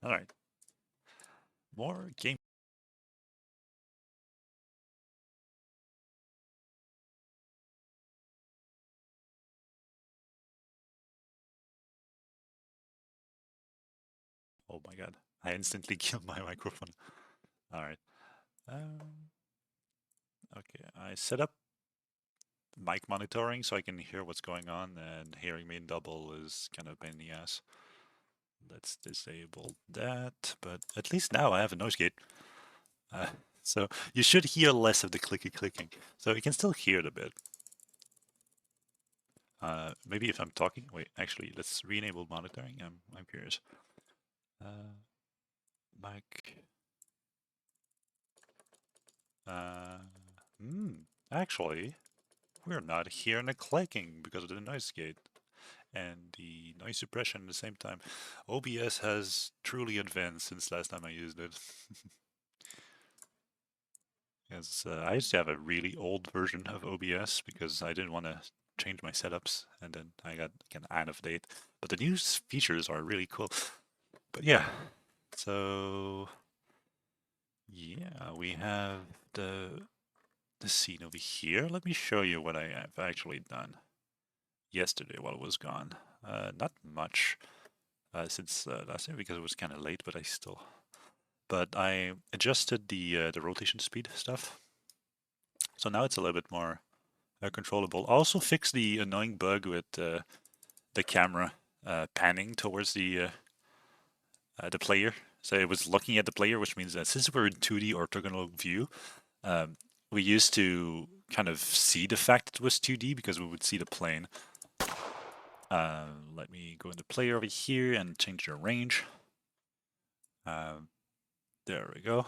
All right. More game. Oh my god. I instantly killed my microphone. All right. Okay, I set up mic monitoring so I can hear what's going on, and hearing me in double is kind of a pain in the ass. Let's disable that, but at least now I have a noise gate. So you should hear less of the clicky clicking. So you can still hear it a bit. Maybe if I'm talking, wait, actually, let's re-enable monitoring. I'm curious. Mic. Actually, we're not hearing the clicking because of the noise gate and the noise suppression at the same time. OBS has truly advanced since last time I used it. Yes, I used to have a really old version of OBS because I didn't want to change my setups, and then I got kind of out of date. But the new features are really cool. But yeah, so yeah, we have the scene over here. Let me show you what I have actually done yesterday while it was gone. Not much since last year because it was kind of late, but I adjusted the rotation speed stuff. So now it's a little bit more controllable. Also fixed the annoying bug with the camera panning towards the player. So it was looking at the player, which means that since we're in 2D orthogonal view, we used to kind of see the fact it was 2D because we would see the plane. Let me go into player over here and change the range. There we go.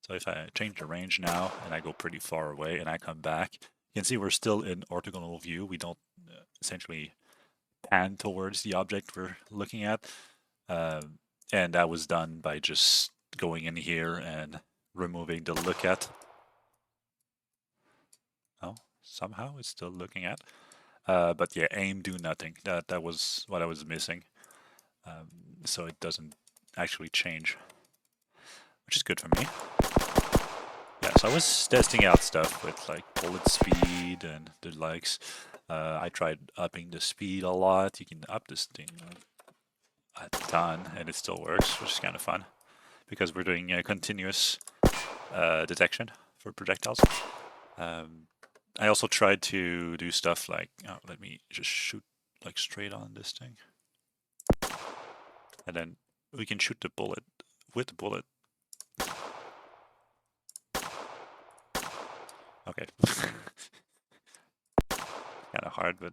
So if I change the range now and I go pretty far away and I come back, you can see we're still in orthogonal view. We don't essentially pan towards the object we're looking at. And that was done by just going in here and removing the look at. Oh, somehow it's still looking at. But yeah, aim, do nothing. That was what I was missing. So it doesn't actually change, which is good for me. Yeah, so I was testing out stuff with like bullet speed and the likes. I tried upping the speed a lot. You can up this thing a ton and it still works, which is kind of fun because we're doing continuous detection for projectiles. I also tried to do stuff like, let me just shoot like straight on this thing. And then we can shoot the bullet with the bullet. Okay. Kind of hard, but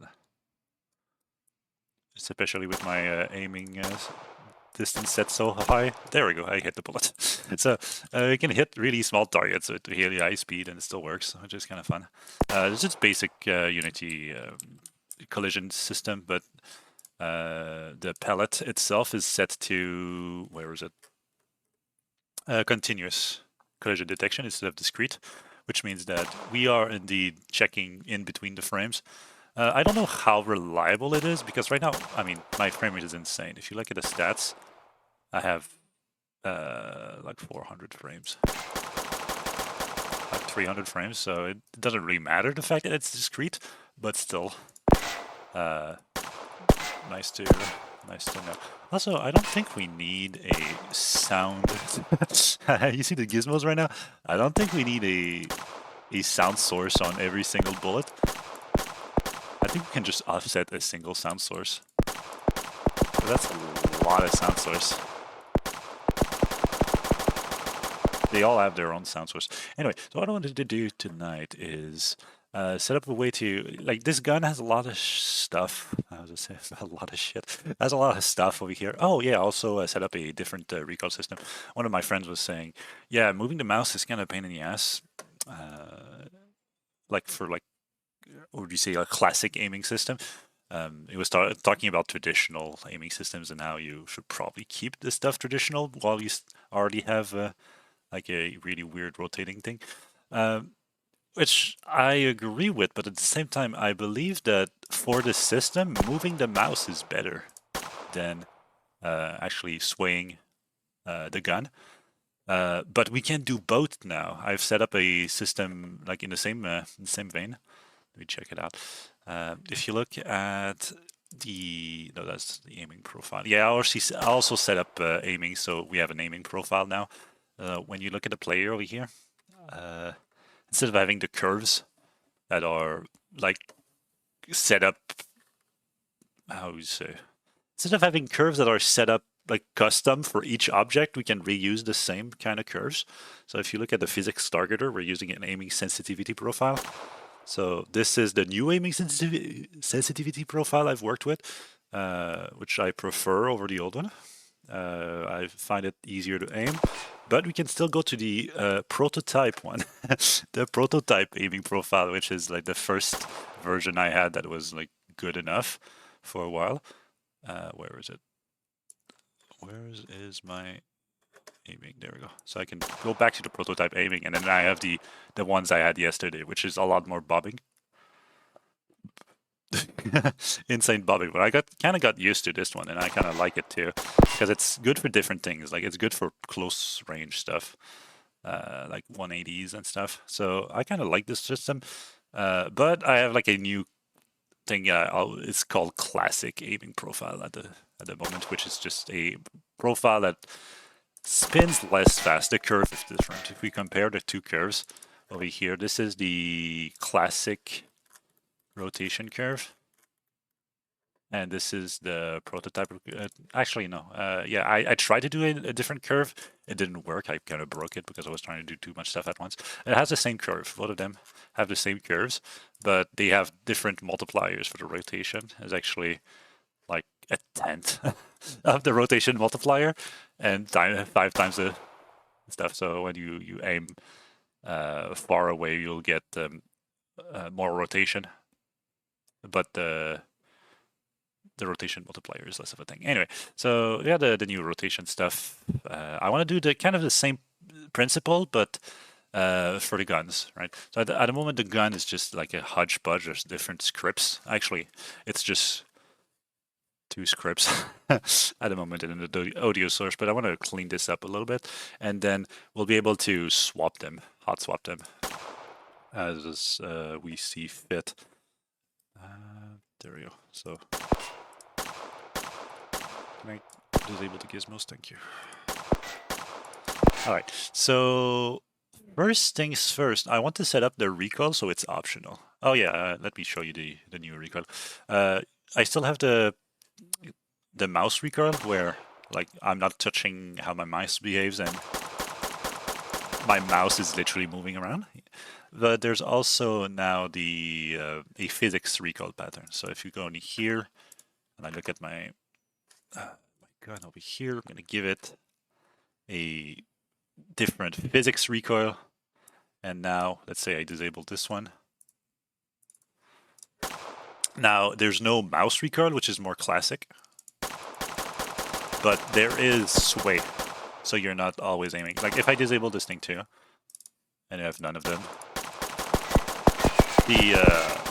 especially with my aiming distance set so high. There we go, I hit the bullet. So you can hit really small targets with really high speed and it still works, which is kind of fun. It's just basic Unity collision system, but the palette itself is set to, where is it? Continuous collision detection instead of discrete, which means that we are indeed checking in between the frames. I don't know how reliable it is because right now, I mean, my frame rate is insane. If you look at the stats, I have like 400 frames, like 300 frames, so it doesn't really matter the fact that it's discrete, but still, nice to know. Also, I don't think we need a sound. You see the gizmos right now? I don't think we need a sound source on every single bullet. I think we can just offset a single sound source. So that's a lot of sound source. They all have their own sound source. Anyway, so what I wanted to do tonight is set up a way to, like, this gun has a lot of stuff. I was just saying, a lot of shit. It has a lot of stuff over here. Oh yeah, also set up a different recoil system. One of my friends was saying, yeah, moving the mouse is kind of a pain in the ass. Like for like, what would you say, a classic aiming system? It was talking about traditional aiming systems and how you should probably keep this stuff traditional while you already have like a really weird rotating thing, which I agree with, but at the same time, I believe that for this system, moving the mouse is better than actually swaying the gun. But we can do both now. I've set up a system like in the same vein. Let me check it out. If you look at no, that's the aiming profile. Yeah, I also set up aiming, so we have an aiming profile now. When you look at the player over here, instead of having the curves that are like set up, how do you say? Instead of having curves that are set up like custom for each object, we can reuse the same kind of curves. So if you look at the physics targeter, we're using an aiming sensitivity profile. So this is the new aiming sensitivity profile I've worked with, which I prefer over the old one. I find it easier to aim, but we can still go to the prototype one, the prototype aiming profile, which is like the first version I had that was like good enough for a while. Where is it? Where is my aiming? There we go. So I can go back to the prototype aiming, and then I have the ones I had yesterday, which is a lot more bobbing. Insane bobbing, but I kind of got used to this one, and I kind of like it too, because it's good for different things. Like it's good for close range stuff, like 180s and stuff. So I kind of like this system, but I have like a new thing. It's called classic aiming profile at the moment, which is just a profile that spins less fast. The curve is different. If we compare the two curves over here, this is the classic rotation curve, and this is the prototype. Actually, no. Yeah, I tried to do a different curve. It didn't work. I kind of broke it because I was trying to do too much stuff at once. It has the same curve. Both of them have the same curves, but they have different multipliers for the rotation. It's actually like a tenth of the rotation multiplier and 5 times the stuff. So when you aim far away, you'll get more rotation, but the rotation multiplier is less of a thing. Anyway, so yeah, the new rotation stuff. I want to do the kind of the same principle, but for the guns, right? So at the moment, the gun is just like a hodgepodge. There's different scripts. Actually, it's just 2 scripts at the moment in the audio source, but I want to clean this up a little bit, and then we'll be able to swap them, hot swap them, as we see fit. There we go. So can I disable the gizmos? Thank you. All right. So first things first, I want to set up the recoil so it's optional. Oh yeah, let me show you the new recoil. I still have the mouse recoil where like I'm not touching how my mouse behaves and my mouse is literally moving around. But there's also now the a physics recoil pattern. So if you go in here and I look at my gun over here, I'm going to give it a different physics recoil. And now let's say I disable this one. Now there's no mouse recoil, which is more classic, but there is sway, so you're not always aiming. Like if I disable this thing too, and I have none of them,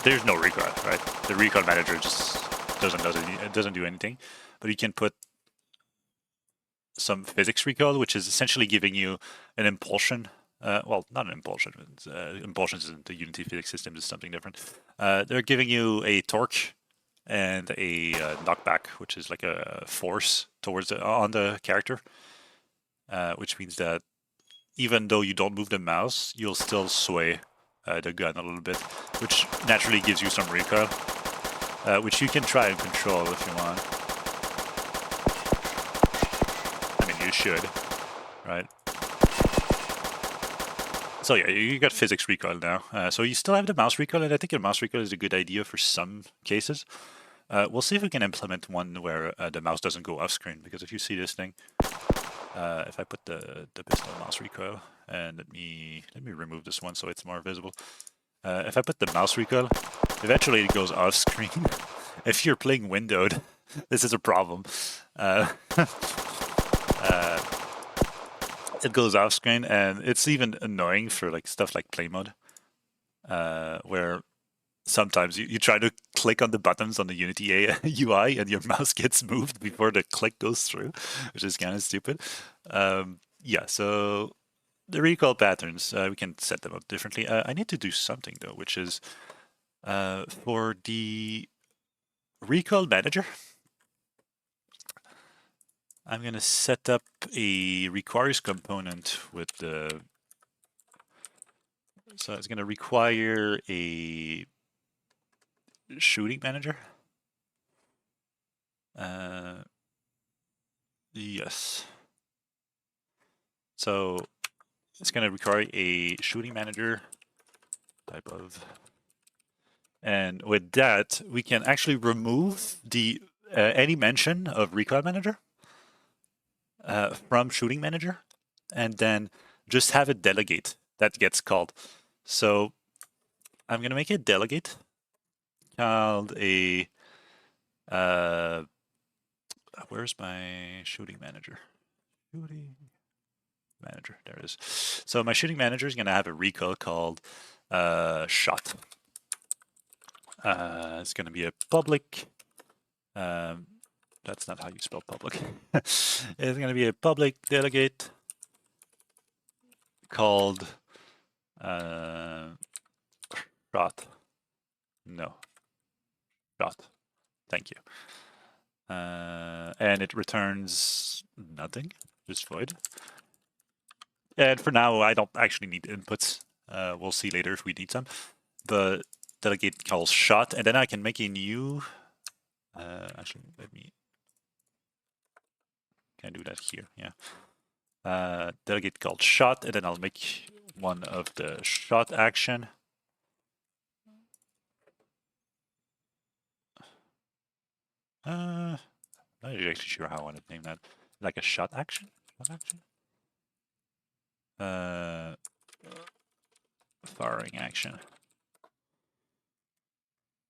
there's no recoil, right? The recoil manager just doesn't do anything, but you can put some physics recoil, which is essentially giving you an impulsion. Well, not an impulsion. Impulsions in the Unity physics system is something different. They're giving you a torque and a knockback, which is like a force towards on the character, which means that even though you don't move the mouse, you'll still sway the gun a little bit, which naturally gives you some recoil, which you can try and control if you want. I mean, you should, right? So yeah, you got physics recoil now. So you still have the mouse recoil, and I think the mouse recoil is a good idea for some cases. We'll see if we can implement one where the mouse doesn't go off screen, because if you see this thing, if I put the pistol mouse recoil, and let me remove this one so it's more visible. If I put the mouse recoil, eventually it goes off screen. If you're playing windowed, this is a problem. It goes off screen, and it's even annoying for like stuff like play mode, where sometimes you try to click on the buttons on the Unity UI and your mouse gets moved before the click goes through, which is kind of stupid. Yeah, so the recall patterns, we can set them up differently. I need to do something though, which is for the recall manager, I'm going to set up a requires component with the, so it's going to require a shooting manager. Yes. So it's going to require a shooting manager type of, and with that we can actually remove the any mention of recall manager from shooting manager, and then just have a delegate that gets called. So I'm going to make a delegate called a where's my shooting manager? Shooting manager, there it is. So my shooting manager is going to have a recall called shot. It's going to be a public. That's not how you spell public. It's going to be a public delegate called shot. No, shot. Thank you. And it returns nothing, just void. And for now, I don't actually need inputs. We'll see later if we need some. The delegate calls shot, and then I can make a new. Actually, let me. Can I do that here? Yeah. Delegate called shot, and then I'll make one of the shot action. Not actually sure how I want to name that. Like a shot action? Shot action? Firing action.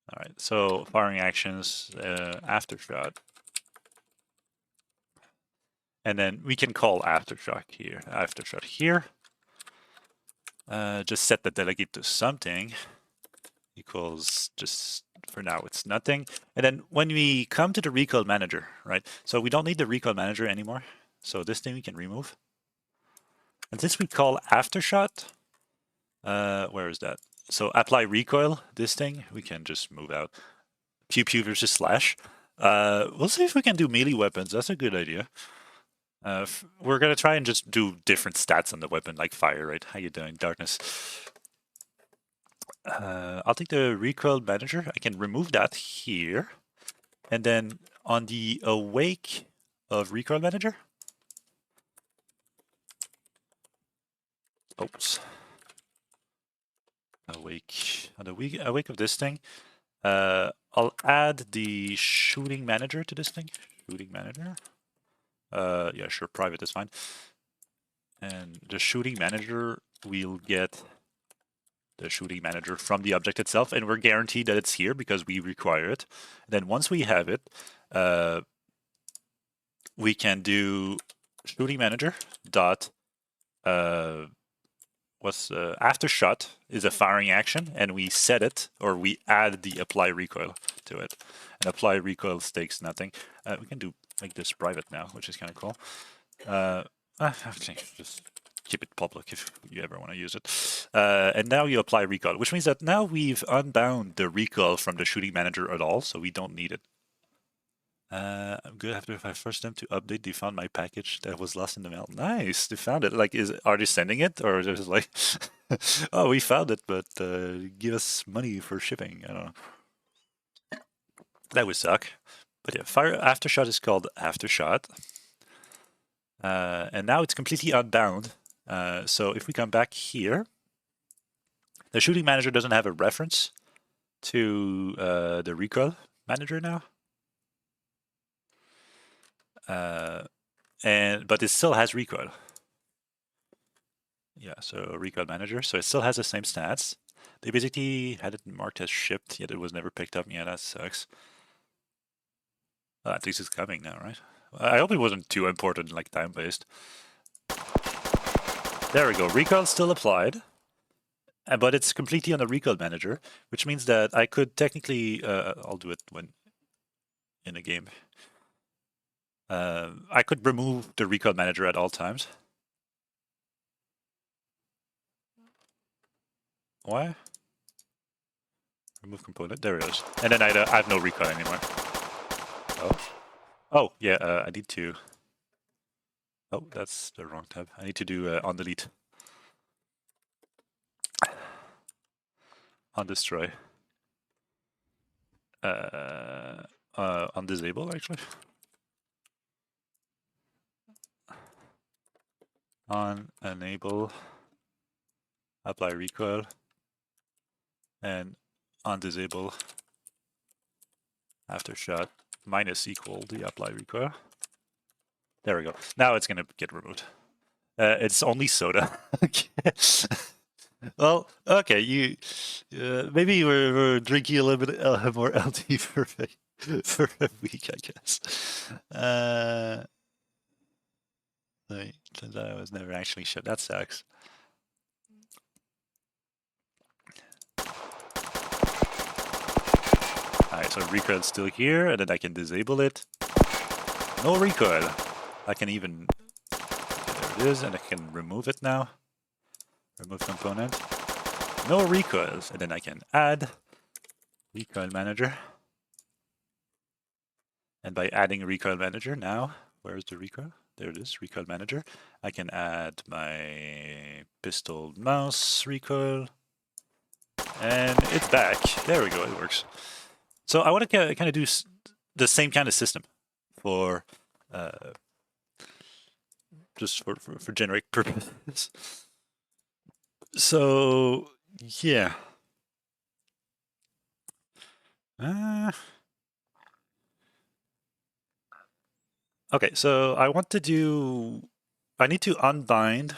All right, so firing actions, aftershock. And then we can call aftershock here. Aftershock here. Just set the delegate to something. Equals, just for now it's nothing. And then when we come to the recall manager, right? So we don't need the recall manager anymore. So this thing we can remove. And since we call aftershot, where is that? So apply recoil, this thing, we can just move out. Pew pew versus slash. We'll see if we can do melee weapons. That's a good idea. We're gonna try and just do different stats on the weapon, like fire, right? How you doing, Darkness? I'll take the recoil manager. I can remove that here. And then on the awake of recoil manager. Oops. Awake. On the awake of this thing, I'll add the shooting manager to this thing. Shooting manager. Yeah, sure, private is fine. And the shooting manager, we'll get the shooting manager from the object itself, and we're guaranteed that it's here because we require it. And then once we have it, we can do shooting manager dot aftershot is a firing action, and we set it, or we add the apply recoil to it. And apply recoil takes nothing. We can do make this private now, which is kind of cool. Actually, just keep it public if you ever want to use it. And now you apply recoil, which means that now we've unbound the recoil from the shooting manager at all, so we don't need it. I'm good after if I first them to update. They found my package that was lost in the mail. Nice, they found it. Like, are they sending it, or is it like, oh, we found it, but give us money for shipping? I don't know. That would suck. But yeah, fire aftershot is called aftershot, and now it's completely unbound. So if we come back here, the shooting manager doesn't have a reference to the recoil manager now. But it still has recoil. Yeah, so recoil manager. So it still has the same stats. They basically had it marked as shipped, yet it was never picked up. Yeah, that sucks. Well, at least it's coming now, right? I hope it wasn't too important, like time-based. There we go. Recoil still applied. but it's completely on the recoil manager, which means that I could technically, I'll do it when in a game. I could remove the recoil manager at all times. Why? Remove component. There it is. And then I have no recoil anymore. Oh. Oh, yeah, I need to... Oh, that's the wrong tab. I need to do on delete. On destroy. On disable, actually. On enable. Apply recoil. And on disable. After shot. Minus equal the apply recoil. There we go. Now it's going to get removed. It's only soda. Well, okay, you maybe we're drinking a little bit more LD for a week, I guess. Turns out I was never actually shut. That sucks. Alright, so recoil's still here, and then I can disable it. No recoil. I can even... Okay, there it is, and I can remove it now. Remove component. No recoils, and then I can add recoil manager. And by adding recoil manager now, where's the recoil? There it is, recoil manager. I can add my pistol mouse recoil. And it's back. There we go, it works. So I want to kind of do the same kind of system for just for generic purposes. So yeah. Okay, so I need to unbind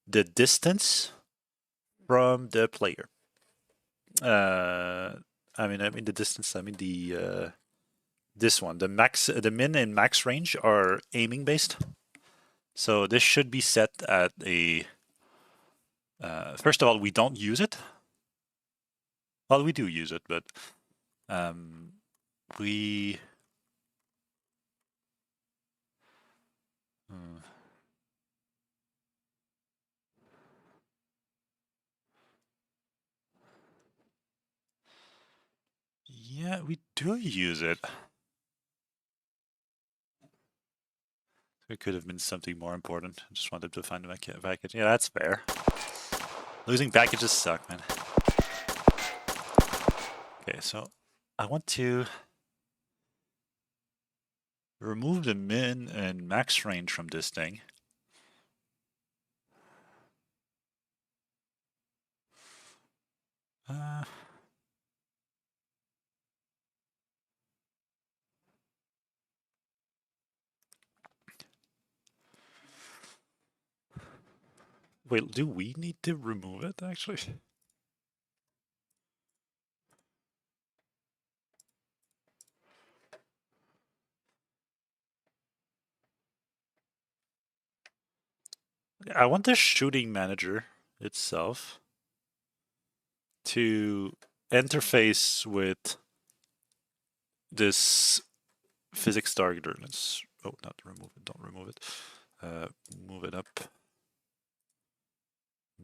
the distance from the player. I mean the distance. I mean this one, the min and max range are aiming based. So this should be set at a. First of all, we don't use it. Well, we do use it, but we. Yeah, we do use it. It could have been something more important. I just wanted to find my package. Yeah, that's fair. Losing packages suck, man. Okay, so I want to remove the min and max range from this thing. Wait, do we need to remove it, actually? I want the shooting manager itself to interface with this physics targeter. Let's, oh, not remove it, don't remove it. Move it up.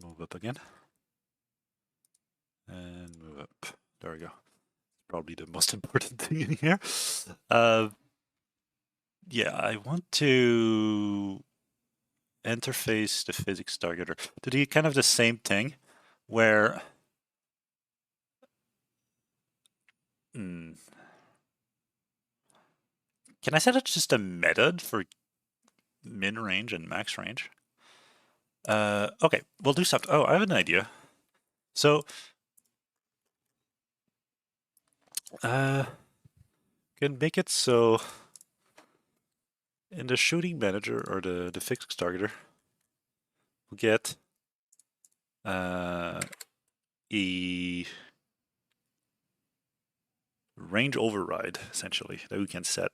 Move up again. And move up. There we go. Probably the most important thing in here. Yeah, I want to interface the physics targeter to do kind of the same thing where can I set it just a method for min range and max range? Okay, we'll do something. Oh, I have an idea. So can make it so in the shooting manager or the physics targeter, we'll get a range override, essentially, that we can set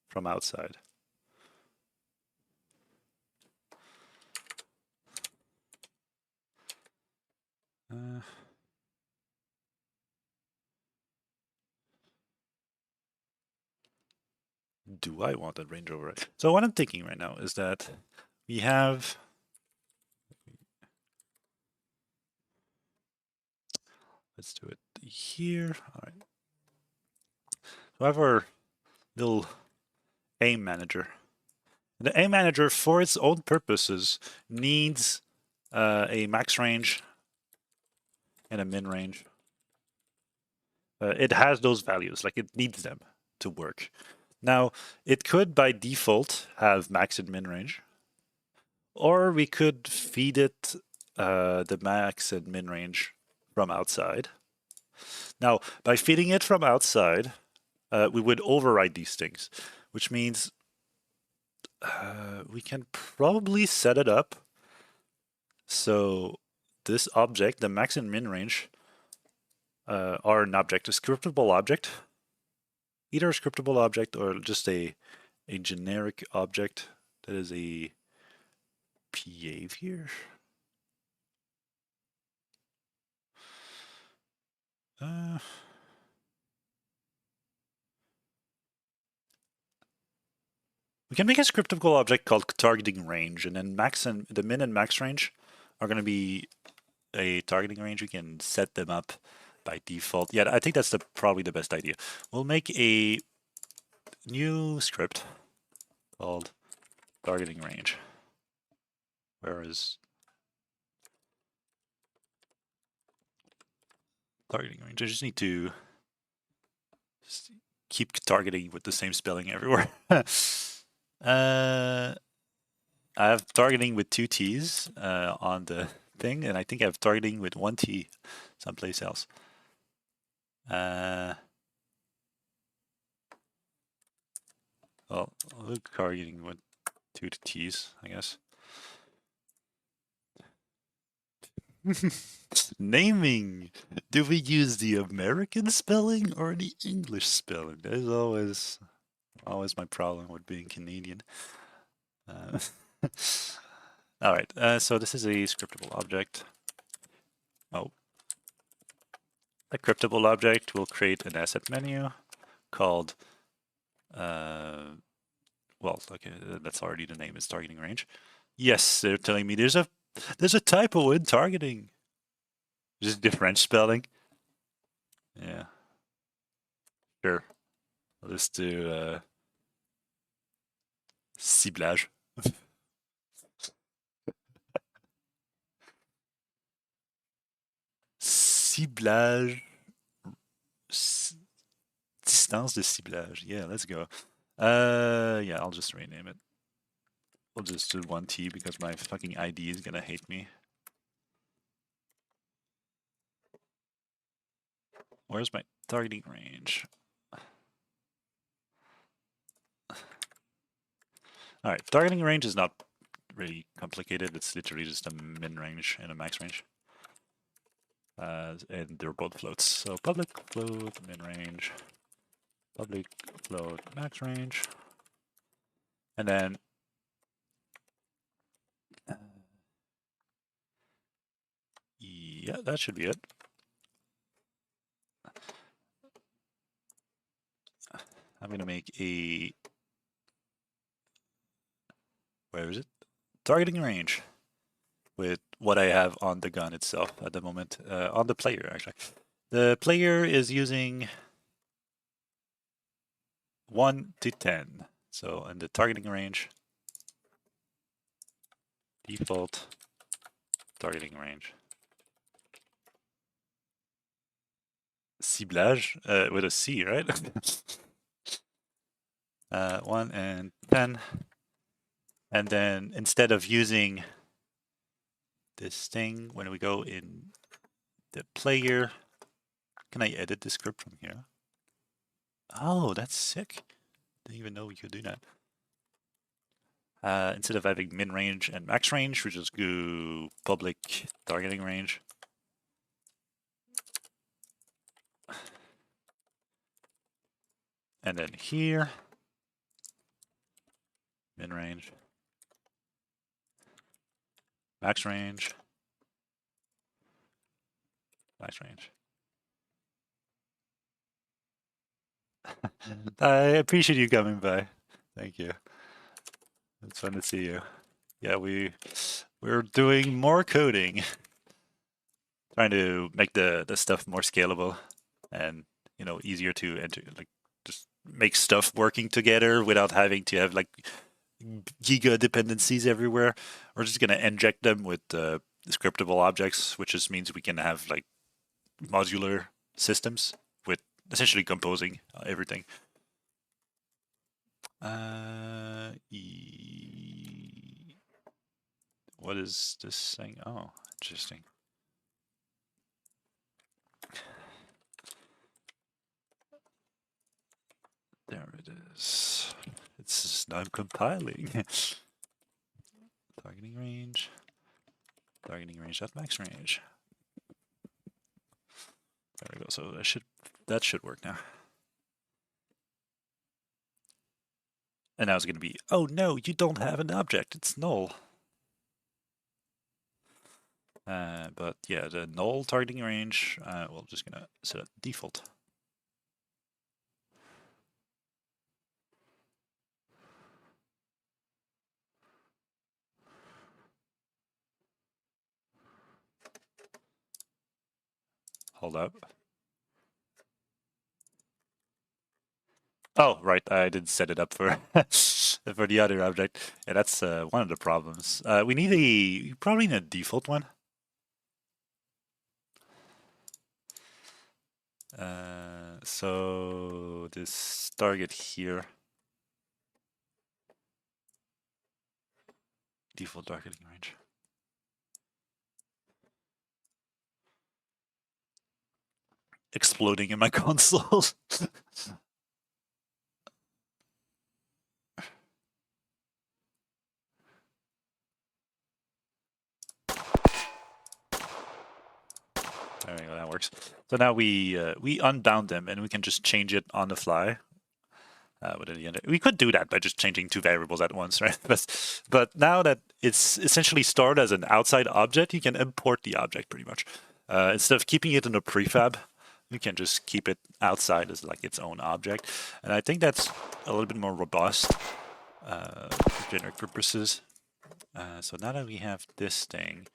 from outside. do I want that range override? So what I'm thinking right now is that we have, let's do it here. All right. So I have our little aim manager. The aim manager, for its own purposes, needs a max range and a min range. It has those values, like it needs them to work. Now, it could by default have max and min range, or we could feed it the max and min range from outside. Now, by feeding it from outside, we would override these things, which means we can probably set it up so this object, the max and min range, are an object, a scriptable object, either a scriptable object or just a generic object that is a behavior. We can make a scriptable object called targeting range, and then max and the min and max range are going to be a targeting range. We can set them up by default. Yeah, I think that's probably the best idea. We'll make a new script called targeting range. Where is targeting range? I just need to keep targeting with the same spelling everywhere. I have targeting with 2 T's on the thing, and I think I have targeting with 1 T someplace else. Well, look, targeting with 2 T's, I guess. Naming. Do we use the American spelling or the English spelling? That is always my problem with being Canadian. All right, so this is a scriptable object. Oh. A scriptable object will create an asset menu called, well, okay, that's already the name, is targeting range. Yes, they're telling me there's a typo in targeting. Just different spelling. Yeah. Sure. I'll just do ciblage. Ciblage. Distance de ciblage. Yeah, let's go. Yeah, I'll just rename it. We'll just do 1 T because my fucking ID is gonna hate me. Where's my targeting range? All right, targeting range is not really complicated. It's literally just a min range and a max range. And they're both floats. So public float min range, public float max range, and then yeah, that should be it. I'm gonna make a, where is it? Targeting range with what I have on the gun itself at the moment, on the player actually. The player is using 1 to 10. So in the targeting range, default targeting range. Ciblage with a C, right? 1 and 10. And then instead of using this thing, when we go in the player, can I edit the script from here? Oh, that's sick. Didn't even know we could do that. Instead of having min range and max range, we just go public targeting range. And then here, min range, max range, max range. I appreciate you coming by. Thank you. It's fun to see you. Yeah, we're doing more coding, trying to make the stuff more scalable and easier to enter, like just make stuff working together without having to have like giga dependencies everywhere. We're just gonna inject them with scriptable objects, which just means we can have like modular systems with essentially composing everything. What is this thing? Oh, interesting. There it is. It's just not compiling. Targeting range. Targeting range at max range. There we go. So that should work now. And now it's going to be, oh no, you don't have an object. It's null. But yeah, the null targeting range, we're just going to set it default. Hold up. Oh, right, I didn't set it up for for the other object. Yeah, that's one of the problems. We probably need a default one. So this target here, default targeting range. Exploding in my console. There we go, that works. So now we unbound them and we can just change it on the fly. We could do that by just changing two variables at once, right? But now that it's essentially stored as an outside object, you can import the object pretty much. Instead of keeping it in a prefab, you can just keep it outside as like its own object. And I think that's a little bit more robust for generic purposes. So now that we have this thing,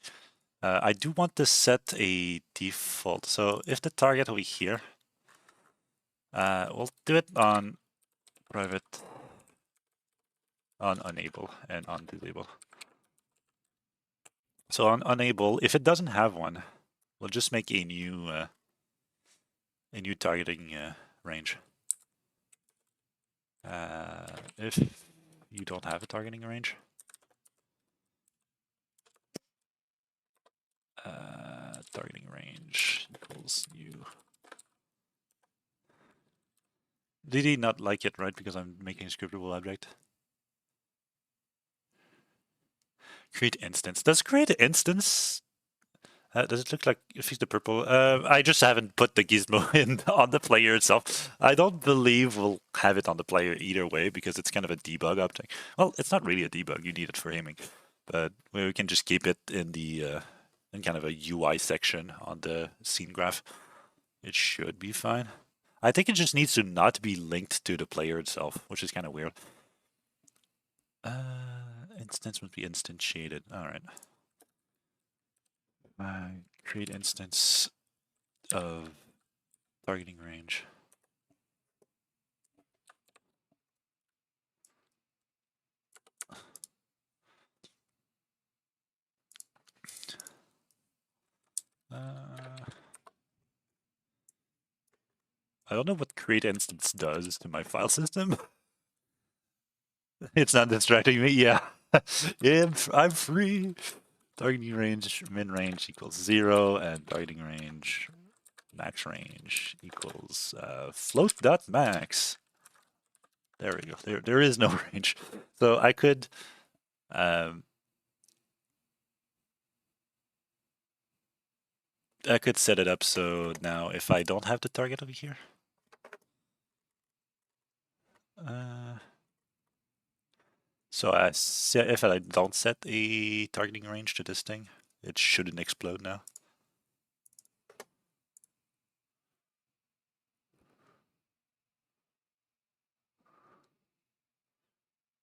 I do want to set a default. So if the target over here, we'll do it on private, on enable, and on disable. So on enable, if it doesn't have one, we'll just make a new targeting range. If you don't have a targeting range, targeting range equals new. Did he not like it, right? Because I'm making a scriptable object. Create instance. Does create instance? Does it look like if he's the purple? I just haven't put the gizmo in on the player itself. I don't believe we'll have it on the player either way because it's kind of a debug object. Well, it's not really a debug. You need it for aiming, but we can just keep it in the in kind of a UI section on the scene graph. It should be fine. I think it just needs to not be linked to the player itself, which is kind of weird. Instance must be instantiated. All right. Create instance of targeting range. I don't know what create instance does to my file system. It's not distracting me. Yeah, yeah, I'm free. Targeting range min range equals 0, and targeting range max range equals float dot max. There we go. There is no range, so I could. I could set it up so now if I don't have the target over here, so if I don't set a targeting range to this thing, it shouldn't explode now.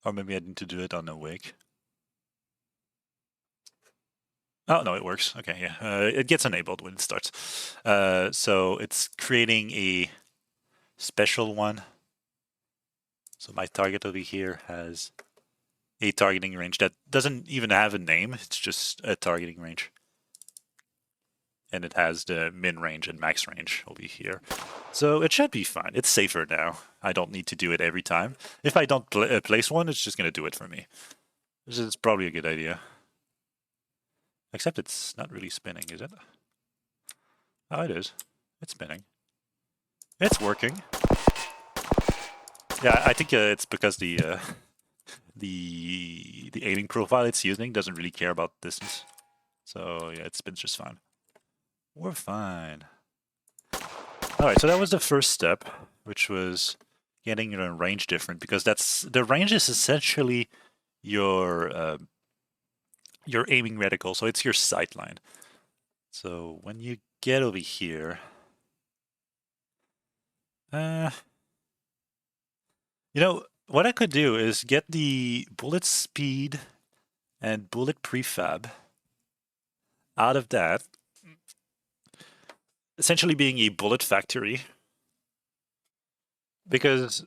Or maybe I need to do it on awake. Oh, no, it works. Okay, yeah. It gets enabled when it starts. So it's creating a special one. So my target over here has a targeting range that doesn't even have a name. It's just a targeting range. And it has the min range and max range over here. So it should be fine. It's safer now. I don't need to do it every time. If I don't place one, it's just going to do it for me. This is probably a good idea. Except it's not really spinning, is it? Oh, it is. It's spinning. It's working. Yeah, I think it's because the aiming profile it's using doesn't really care about distance. So yeah, it spins just fine. We're fine. All right, so that was the first step, which was getting your range different, because the range is essentially your aiming reticle, so it's your sight line. So when you get over here, you know, what I could do is get the bullet speed and bullet prefab out of that, essentially being a bullet factory, because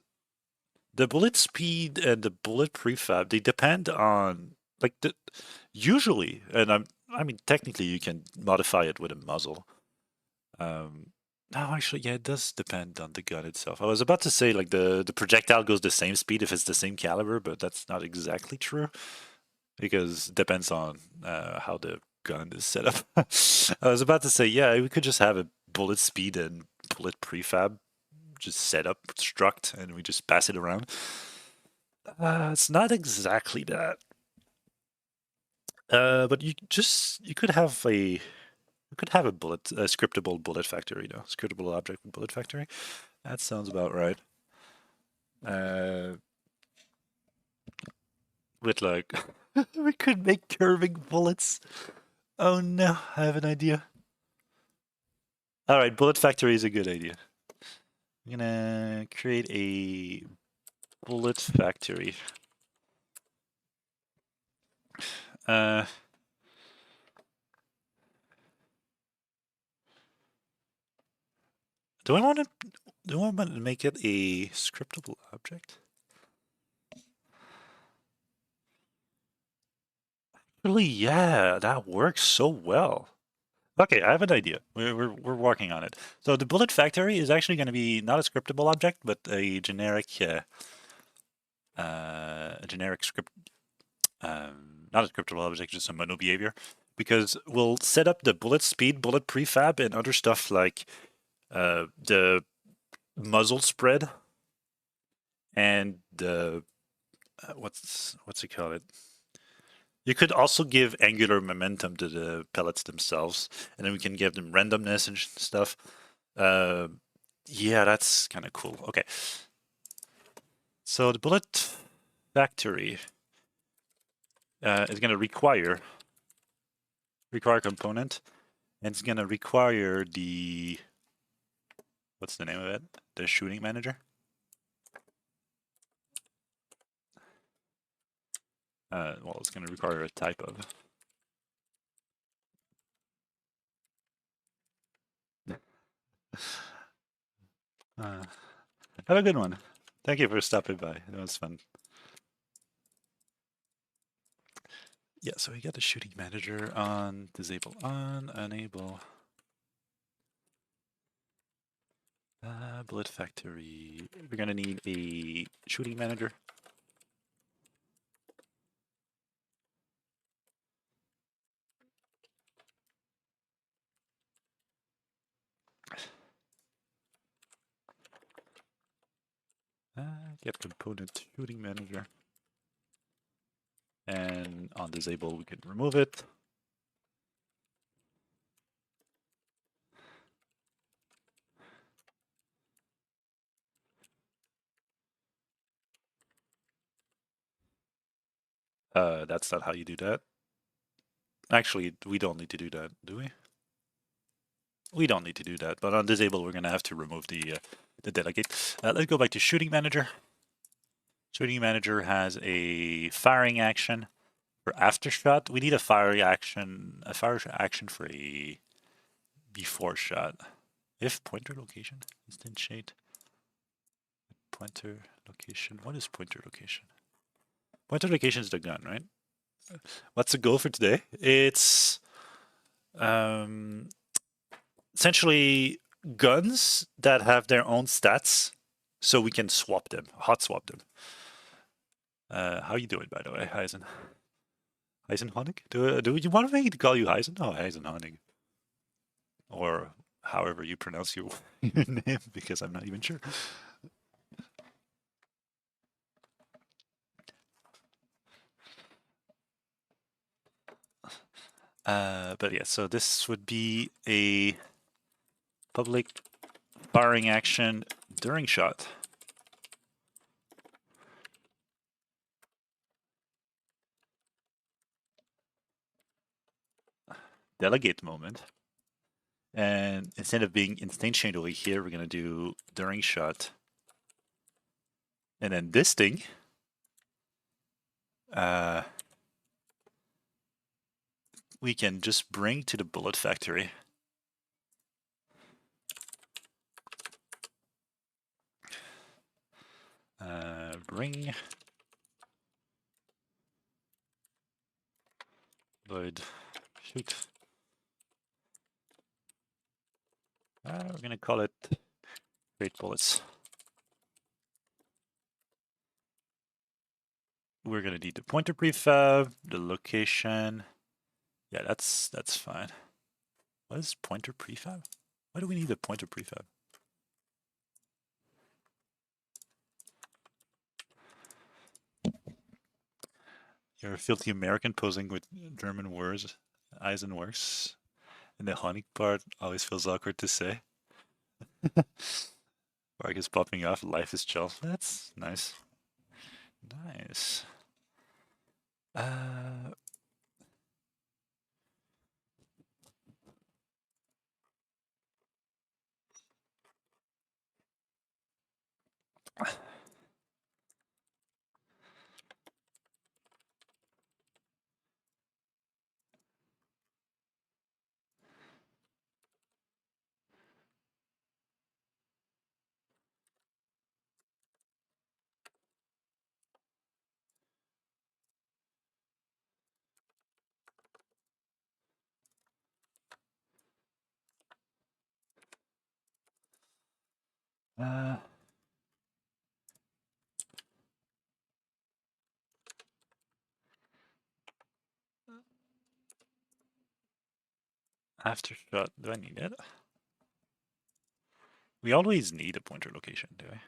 the bullet speed and the bullet prefab, they depend on, like, usually, and I mean, technically you can modify it with a muzzle. No, actually, yeah, it does depend on the gun itself. I was about to say, like, the projectile goes the same speed if it's the same caliber, but that's not exactly true, because it depends on how the gun is set up. I was about to say, yeah, we could just have a bullet speed and bullet prefab just set up, struct, and we just pass it around. It's not exactly that. But you could have a scriptable bullet factory, scriptable object bullet factory. That sounds about right. With like, we could make curving bullets. Oh no, I have an idea. All right, bullet factory is a good idea. I'm gonna create a bullet factory. Do I want to make it a scriptable object? Really, yeah, that works so well. Okay, I have an idea. We're working on it. So the bullet factory is actually going to be not a scriptable object, but a generic script, not a scriptable object, just a mono behavior, because we'll set up the bullet speed, bullet prefab, and other stuff like the muzzle spread and the what's it called? You could also give angular momentum to the pellets themselves, and then we can give them randomness and stuff. Yeah, that's kind of cool. Okay. So the bullet factory is going to require component, and it's going to require the, what's the name of it? The shooting manager. Well, it's going to require a type of. Have a good one. Thank you for stopping by. It was fun. Yeah, so we got the shooting manager on, disable on, enable. Bullet factory. We're gonna need a shooting manager. Get component shooting manager. And on disable, we can remove it. That's not how you do that. Actually, we don't need to do that, do we? We don't need to do that, but on disable, we're gonna have to remove the delegate. Let's go back to shooting manager. Shooting manager has a firing action for after shot. We need a fire action for a before shot. If pointer location, instant shade. Pointer location. What is pointer location? Pointer location is the gun, right? What's the goal for today? It's essentially guns that have their own stats, so we can swap them, hot swap them. How you doing, by the way, Heisen? Heisen Honig? Do you want me to call you Heisen? Oh, Heisen Honig. Or however you pronounce your name, because I'm not even sure. But yeah, so this would be a public firing action during shot. Delegate moment. And instead of being instantiate over here, we're going to do during shot. And then this thing, we can just bring to the bullet factory. Bring load shoot. We're going to call it great bullets. We're going to need the pointer prefab, the location. Yeah, that's fine. What is pointer prefab? Why do we need a pointer prefab? You're a filthy American posing with German words. Eisen works. And the Honig part always feels awkward to say. Bark is popping off. Life is chill. That's nice. Nice. After shot, do I need it? We always need a pointer location, do we?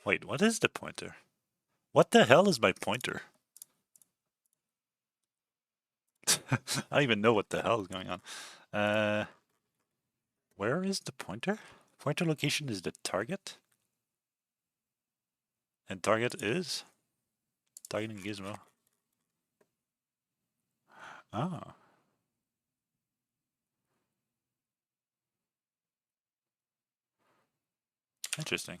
Wait, what is the pointer? What the hell is my pointer? I don't even know what the hell is going on. Where is the pointer? Pointer location is the target. And target is? Targeting gizmo. Oh. Interesting.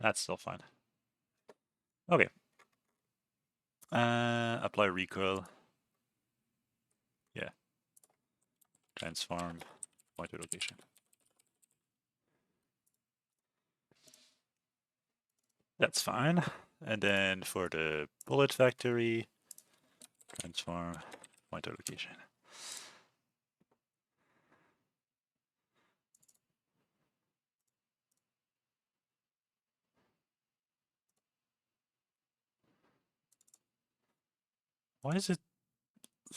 That's still fine. Okay. Apply recoil. Yeah. Transform. Pointer location. That's fine. And then for the bullet factory, transform pointer location. Why is it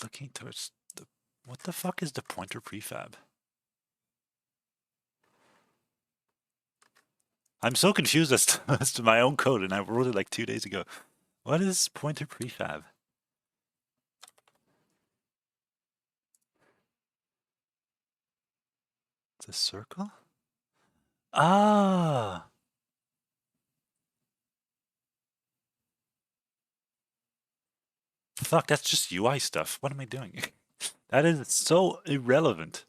looking towards the... What the fuck is the pointer prefab? I'm so confused as to my own code, and I wrote it like 2 days ago. What is pointer prefab? It's a circle? Ah. Fuck, that's just UI stuff. What am I doing? That is so irrelevant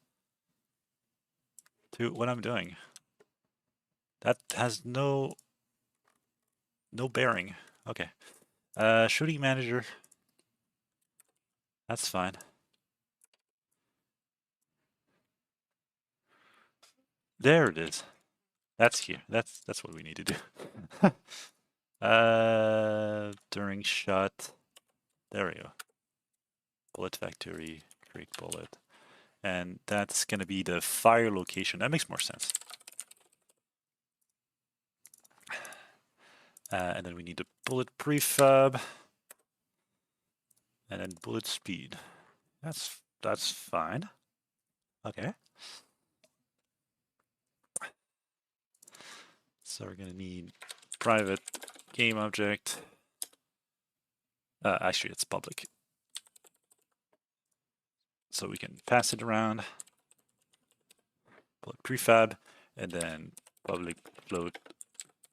to what I'm doing. That has no bearing. Okay. Shooting manager. That's fine. There it is. That's here. That's what we need to do. During shot. There we go. Bullet factory, create bullet. And that's gonna be the fire location. That makes more sense. And then we need the bullet prefab. And then bullet speed. That's fine. Okay. So we're gonna need private game object. Actually, it's public. So we can pass it around. Bullet prefab, and then public float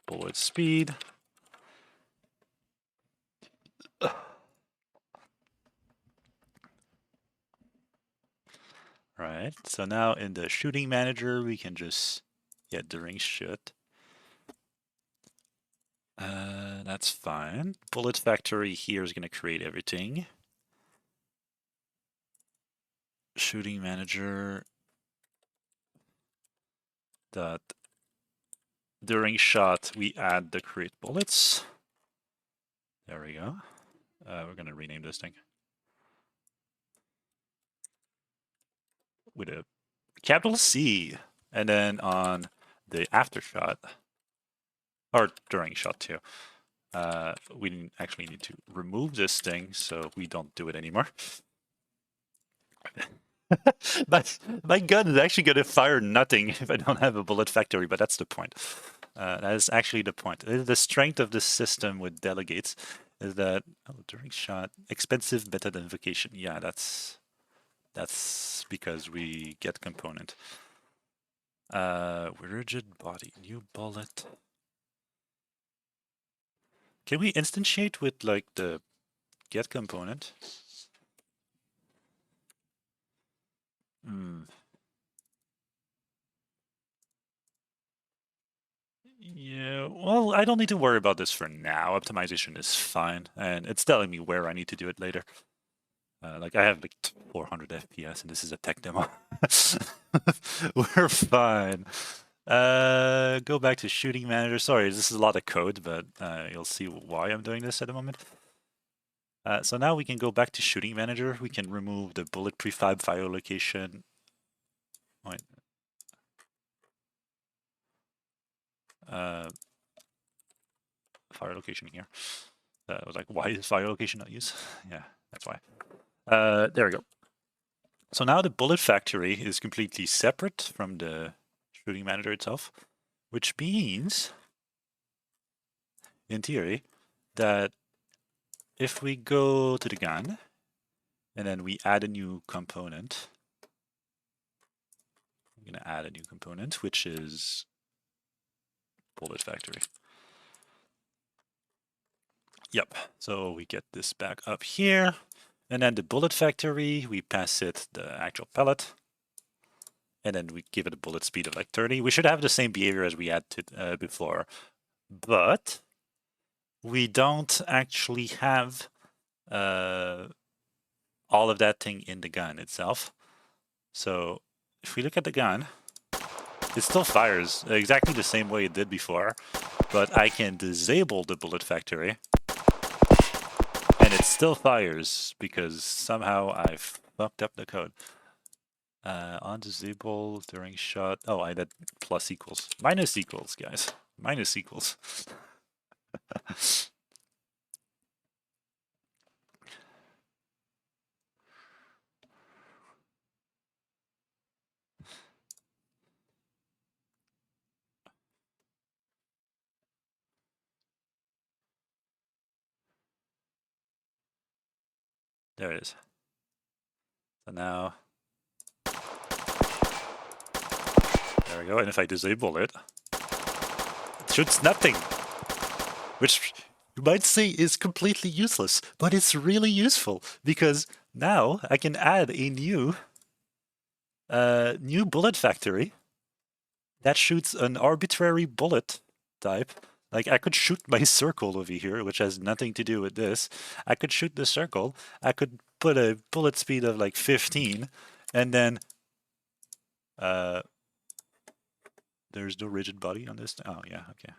bullet speed. Right. So now in the shooting manager, we can just during shoot. That's fine. Bullet factory here is going to create everything. Shooting manager dot during shot we add the create bullets. There we go. We're going to rename this thing with a capital C, and then on the after shot or during shot too. We actually need to remove this thing so we don't do it anymore. my gun is actually going to fire nothing if I don't have a bullet factory, but that's the point. That is actually the point. The strength of this system with delegates is that during shot, expensive method invocation. Yeah, that's because we get component. Rigid body, new bullet. Can we instantiate with like the get component? Yeah, well, I don't need to worry about this for now. Optimization is fine, and it's telling me where I need to do it later. Like I have like 400 FPS, and this is a tech demo. We're fine. Go back to shooting manager. Sorry, this is a lot of code, but you'll see why I'm doing this at the moment. So now we can go back to shooting manager. We can remove the bullet prefab file location. Wait. Fire location here. I was like, why is fire location not used? Yeah, that's why. There we go. So now the bullet factory is completely separate from the shooting manager itself, which means, in theory, that if we go to the gun and then we add a new component, I'm going to add a new component, which is bullet factory. Yep, so we get this back up here. And then the bullet factory, we pass it the actual pellet. And then we give it a bullet speed of like 30. We should have the same behavior as we had to, before. But we don't actually have all of that thing in the gun itself. So if we look at the gun, it still fires exactly the same way it did before. But I can disable the bullet factory. And it still fires because somehow I fucked up the code. On disable during shot. Oh, I did plus equals. Minus equals, guys. Minus equals. There it is. So now, there we go. And if I disable it, shoots nothing, which you might say is completely useless, but it's really useful because now I can add a new bullet factory that shoots an arbitrary bullet type. Like I could shoot my circle over here, which has nothing to do with this. I could shoot the circle. I could put a bullet speed of like 15, and then there's no rigid body on this. Oh yeah, okay.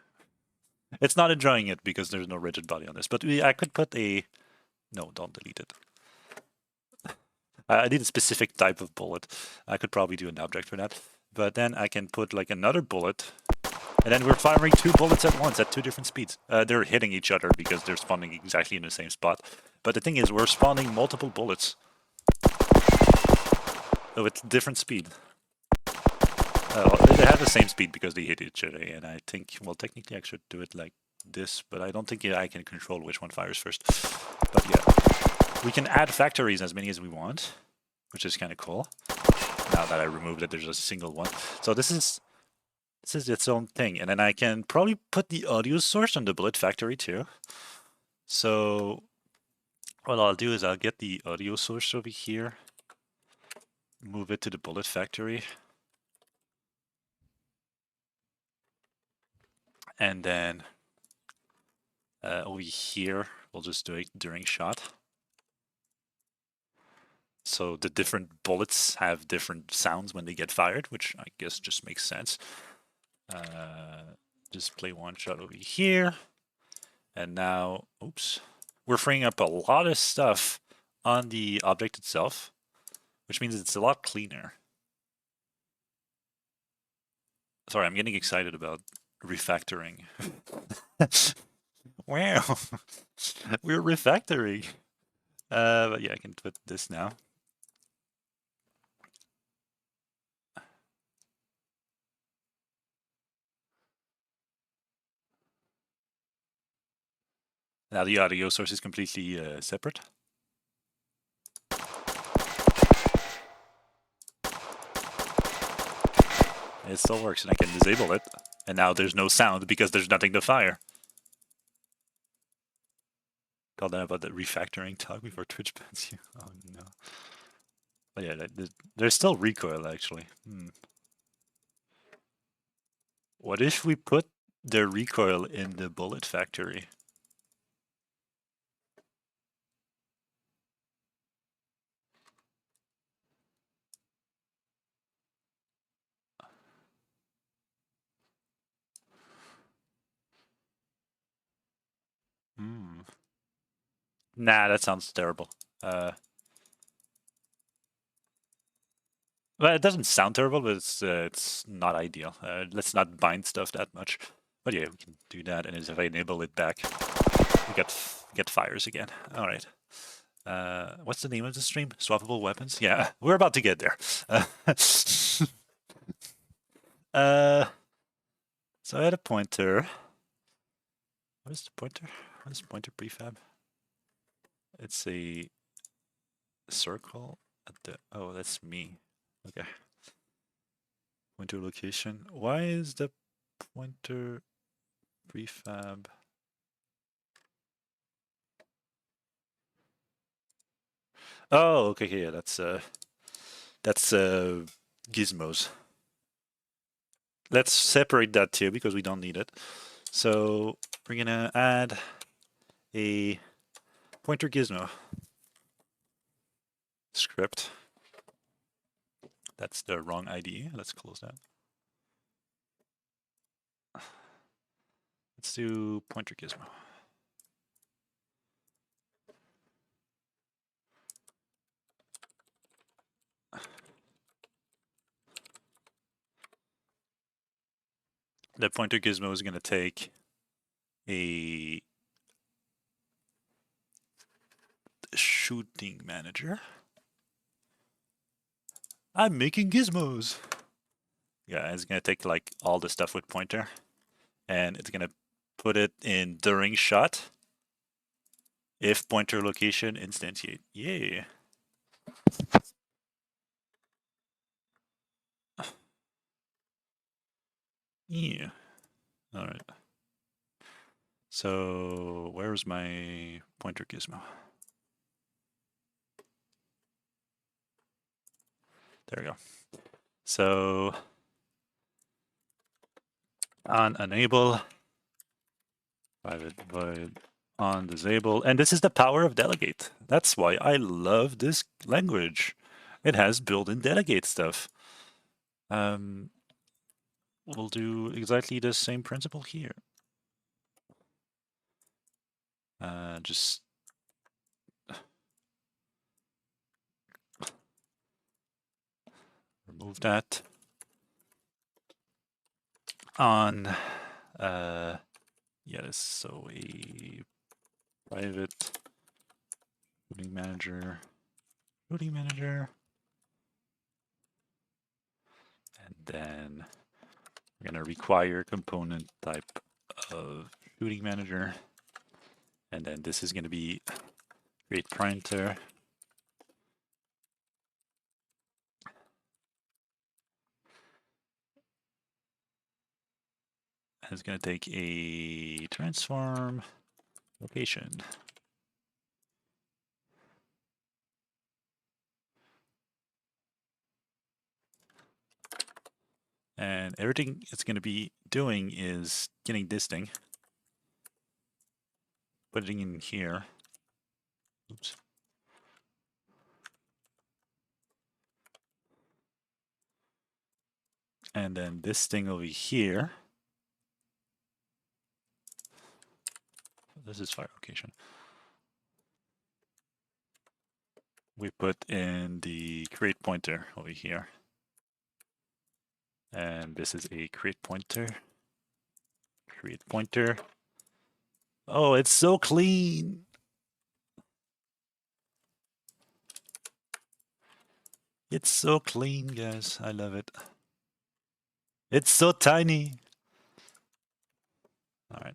It's not enjoying it because there's no rigid body on this. But I could put a no. Don't delete it. I need a specific type of bullet. I could probably do an object for that. But then I can put like another bullet. And then we're firing two bullets at once at two different speeds. They're hitting each other because they're spawning exactly in the same spot. But the thing is, we're spawning multiple bullets with different speed. They have the same speed because they hit each other. And I think, well, technically I should do it like this, but I don't think I can control which one fires first. But yeah, we can add factories as many as we want, which is kind of cool. Now that I removed it, there's a single one. So this is its own thing. And then I can probably put the audio source on the bullet factory too. So what I'll do is I'll get the audio source over here, move it to the bullet factory. And then over here, we'll just do it during shot. So the different bullets have different sounds when they get fired, which I guess just makes sense. Just play one shot over here. And now, oops, we're freeing up a lot of stuff on the object itself, which means it's a lot cleaner. Sorry, I'm getting excited about refactoring. Wow, we're refactoring. But yeah, I can put this now. Now the audio source is completely separate. It still works, and I can disable it. And now there's no sound because there's nothing to fire. Call that about the refactoring talk before Twitch bans you. Oh no. But yeah, there's still recoil actually. What if we put the recoil in the bullet factory? Nah, that sounds terrible. Well, it doesn't sound terrible, but it's not ideal. Let's not bind stuff that much. But yeah, we can do that, and if I enable it back, we get fires again. All right. What's the name of the stream? Swappable weapons? Yeah, we're about to get there. So I had a pointer. What is the pointer? What is pointer prefab? It's a circle at the. Oh, that's me. Okay. Pointer location. Why is the pointer prefab? Oh, okay, yeah, that's gizmos. Let's separate that too because we don't need it. So we're gonna add a pointer gizmo script. That's the wrong ID. Let's close that. Let's do pointer gizmo. The pointer gizmo is going to take a shooting manager. I'm making gizmos. Yeah, it's going to take like all the stuff with pointer, and it's going to put it in during shot if pointer location instantiate. Yeah. Yeah. All right. So where's my pointer gizmo? There we go. So on enable, private void on disable, and this is the power of delegate. That's why I love this language. It has built-in delegate stuff. We'll do exactly the same principle here. Just remove that. On yes, so a private routing manager, and then we're gonna require component type of routing manager, and then this is gonna be create pointer. And it's gonna take a transform location. And everything it's going to be doing is getting this thing, putting in here. Oops. And then this thing over here. This is fire location. We put in the create pointer over here. And this is a create pointer. Create pointer. Oh, it's so clean. It's so clean, guys. I love it. It's so tiny. All right.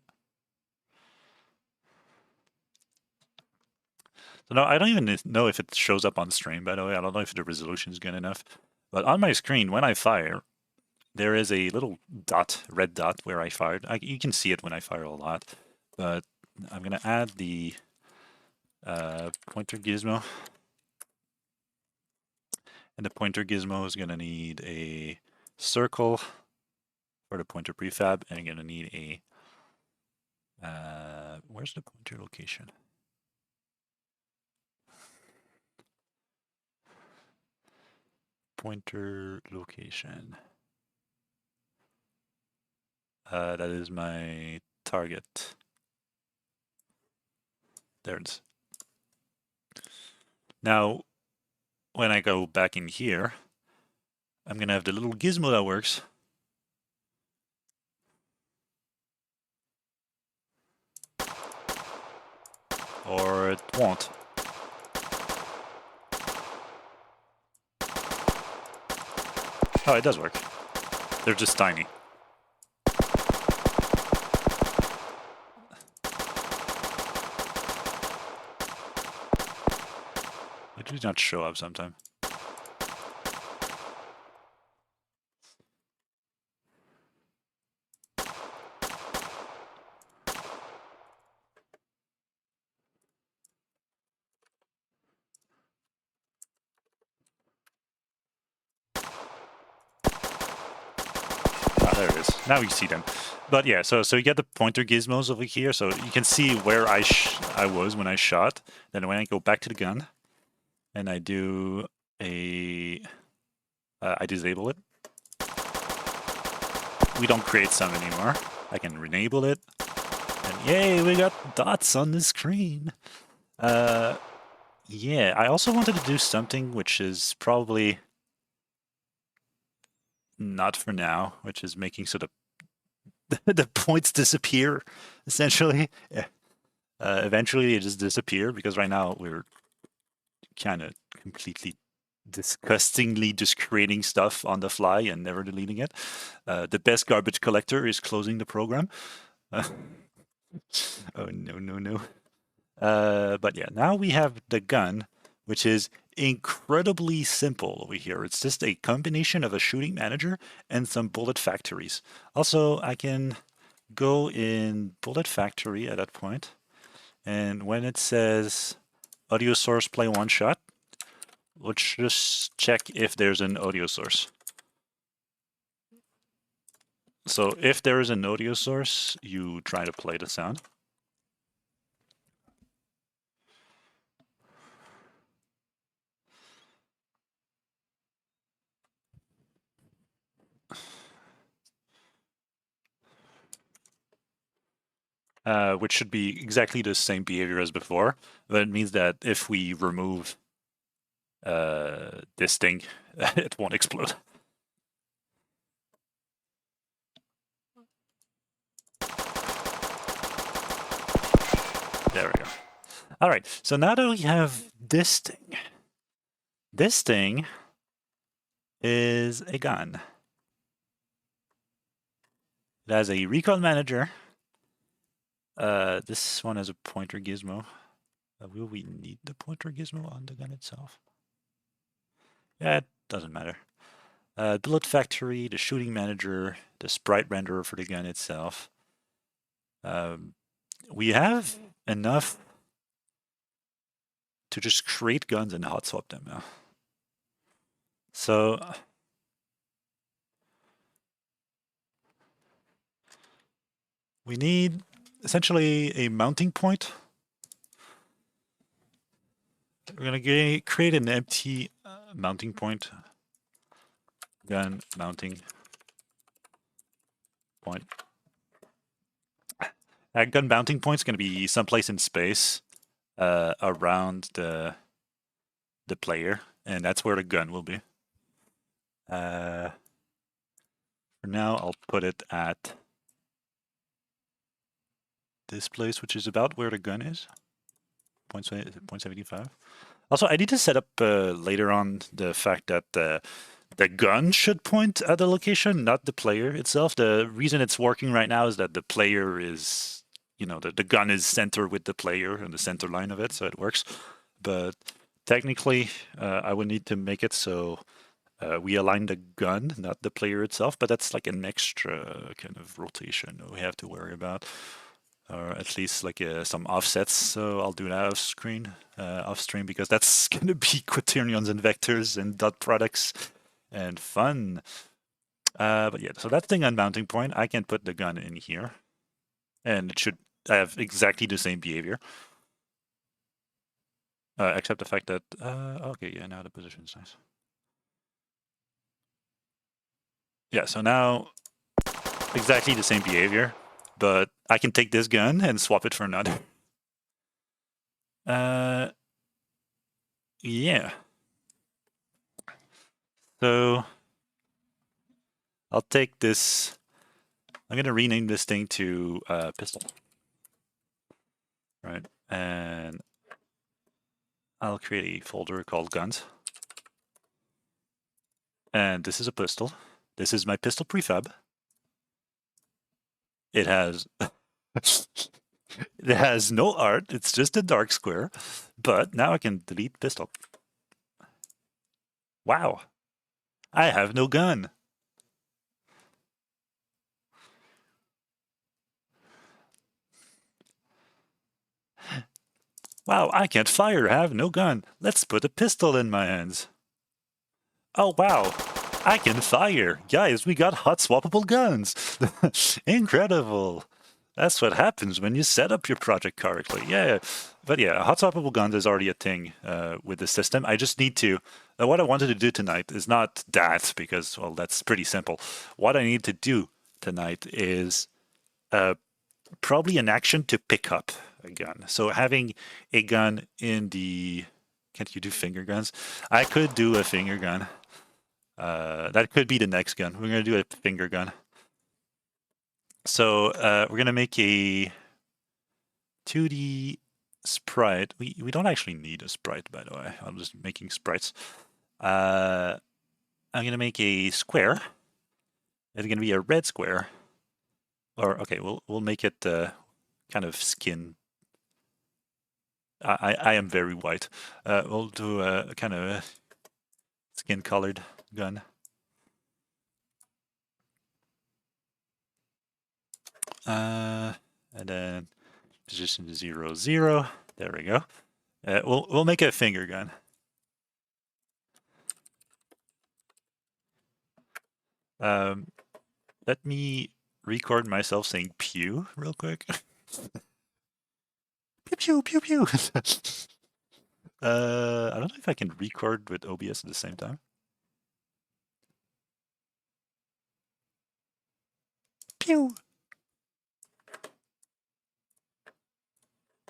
So now I don't even know if it shows up on stream, by the way. I don't know if the resolution is good enough. But on my screen, when I fire, there is a little dot, red dot, where I fired. You can see it when I fire a lot. But I'm going to add the pointer gizmo. And the pointer gizmo is going to need a circle for the pointer prefab. And I'm going to need a... where's the pointer location? Pointer location. That is my target. There it is. Now, when I go back in here, I'm going to have the little gizmo that works. Or it won't. Oh, it does work. They're just tiny. They do not show up sometime. There it is. Now you see them. But yeah, so you get the pointer gizmos over here, so you can see where I was when I shot. Then when I go back to the gun, and I do a... I disable it. We don't create some anymore. I can enable it. And yay, we got dots on the screen. Yeah, I also wanted to do something which is probably not for now, which is making sort of the points disappear, essentially. Eventually, they just disappear because right now we're kind of completely disgustingly just creating stuff on the fly and never deleting it. The best garbage collector is closing the program. Oh, no. But yeah, now we have the gun, which is incredibly simple over here. It's just a combination of a shooting manager and some bullet factories. Also, I can go in Bullet Factory at that point, and when it says audio source play one shot, let's just check if there's an audio source. So if there is an audio source, you try to play the sound. Which should be exactly the same behavior as before. But it means that if we remove this thing, it won't explode. There we go. All right, so now that we have this thing is a gun. It has a recall manager. This one has a pointer gizmo. Will we need the pointer gizmo on the gun itself? Yeah, it doesn't matter. Bullet Factory, the shooting manager, the sprite renderer for the gun itself. We have enough to just create guns and hot swap them now. So we need essentially a mounting point. We're going to create an empty mounting point. Gun mounting point. That gun mounting point is going to be someplace in space around the player, and that's where the gun will be. For now, I'll put it at this place, which is about where the gun is. 0.75. Also, I need to set up later on the fact that the gun should point at the location, not the player itself. The reason it's working right now is that the player is, the gun is centered with the player and the center line of it, so it works. But technically, I would need to make it so we align the gun, not the player itself, but that's like an extra kind of rotation we have to worry about. Or at least like some offsets. So I'll do that off stream, because that's going to be quaternions and vectors and dot products and fun. But yeah, so that thing on mounting point, I can put the gun in here, and it should have exactly the same behavior. Except the fact that, okay, yeah, now the position is nice. Yeah, so now exactly the same behavior, but I can take this gun and swap it for another. Yeah. So I'll take this. I'm going to rename this thing to pistol. Right. And I'll create a folder called guns. And this is a pistol. This is my pistol prefab. It has it has no art. It's just a dark square. But now I can delete pistol. Wow. I have no gun. Wow, I can't fire. I have no gun. Let's put a pistol in my hands. Oh, wow. I can fire. Guys, we got hot swappable guns. Incredible. That's what happens when you set up your project correctly. Yeah. But yeah, hot swappable guns is already a thing with the system. I just need to... what I wanted to do tonight is not that, because, well, that's pretty simple. What I need to do tonight is probably an action to pick up a gun. So having a gun in the... Can't you do finger guns? I could do a finger gun. That could be the next gun. We're going to do a finger gun. So we're going to make a 2D sprite. We don't actually need a sprite, by the way. I'm just making sprites. I'm going to make a square. It's going to be a red square. Or, okay, we'll make it kind of skin. I am very white. We'll do a kind of skin-colored gun. And then position 0, 0. There we go. We'll make a finger gun. Let me record myself saying pew real quick. Pew, pew, pew, pew. I don't know if I can record with OBS at the same time. Pew.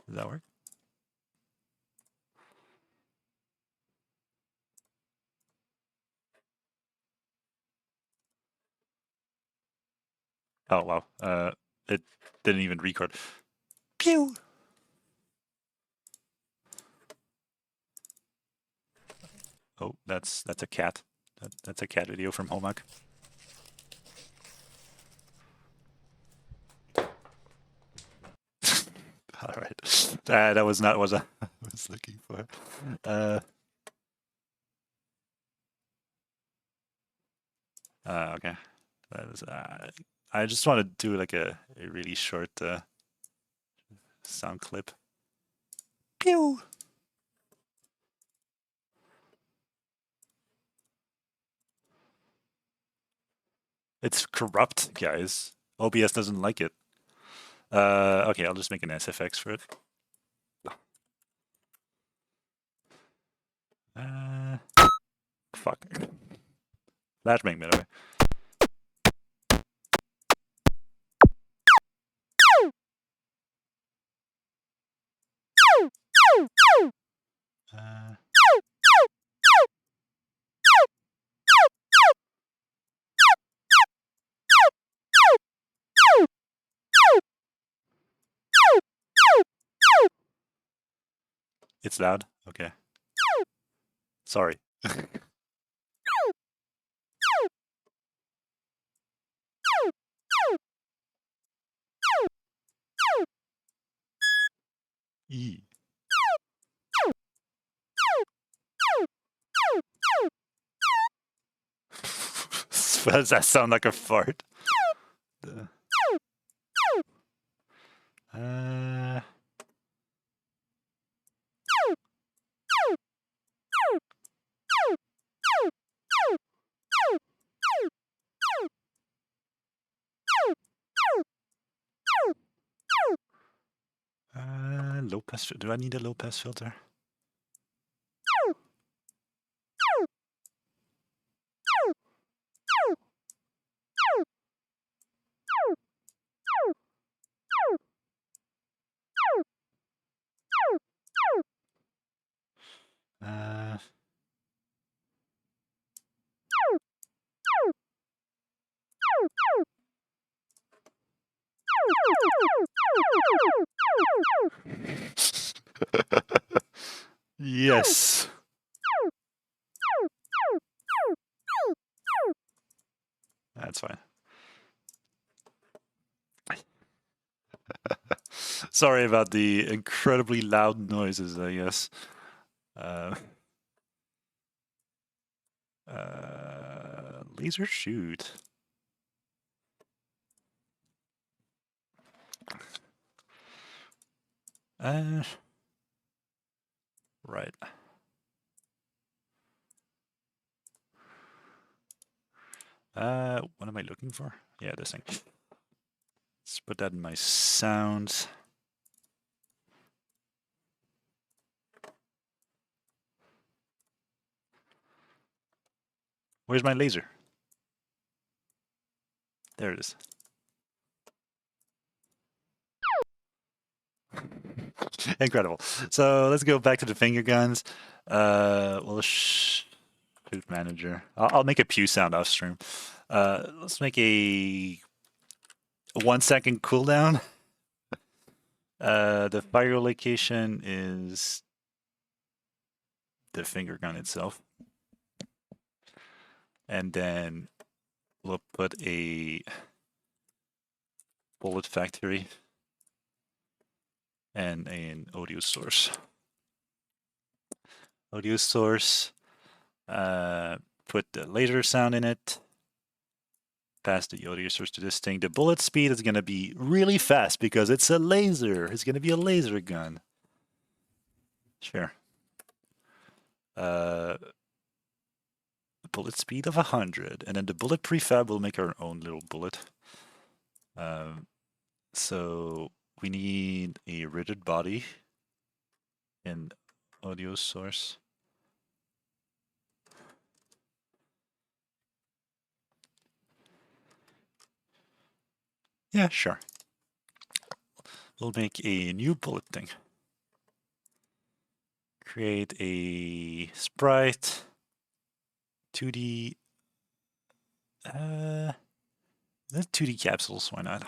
Does that work? Oh, wow. It didn't even record. Pew. Oh, that's a cat. That's a cat video from Homak. All right. That was not what I was looking for. Okay. That is, I just want to do like a really short sound clip. Pew! It's corrupt, guys. OBS doesn't like it. Okay, I'll just make an SFX for it. Fuck. Flash make me. It's loud? Okay. Sorry. E. Does that sound like a fart? Low pass. Do I need a low pass filter? Yes. That's fine. Sorry about the incredibly loud noises, I guess. Laser shoot. Right. What am I looking for? Yeah, this thing. Let's put that in my sounds. Where's my laser? There it is. Incredible. So let's go back to the finger guns. Well, shoot manager. I'll make a pew sound off stream. Let's make a 1 second cooldown. The fire location is the finger gun itself. And then we'll put a bullet factory and an audio source. Audio source, put the laser sound in it, pass the audio source to this thing. The bullet speed is gonna be really fast because it's a laser. It's gonna be a laser gun. Sure. Bullet speed of 100, and then the bullet prefab will make our own little bullet. So we need a rigid body and audio source. Yeah, sure. We'll make a new bullet thing. Create a sprite. 2D. The 2D capsules, why not?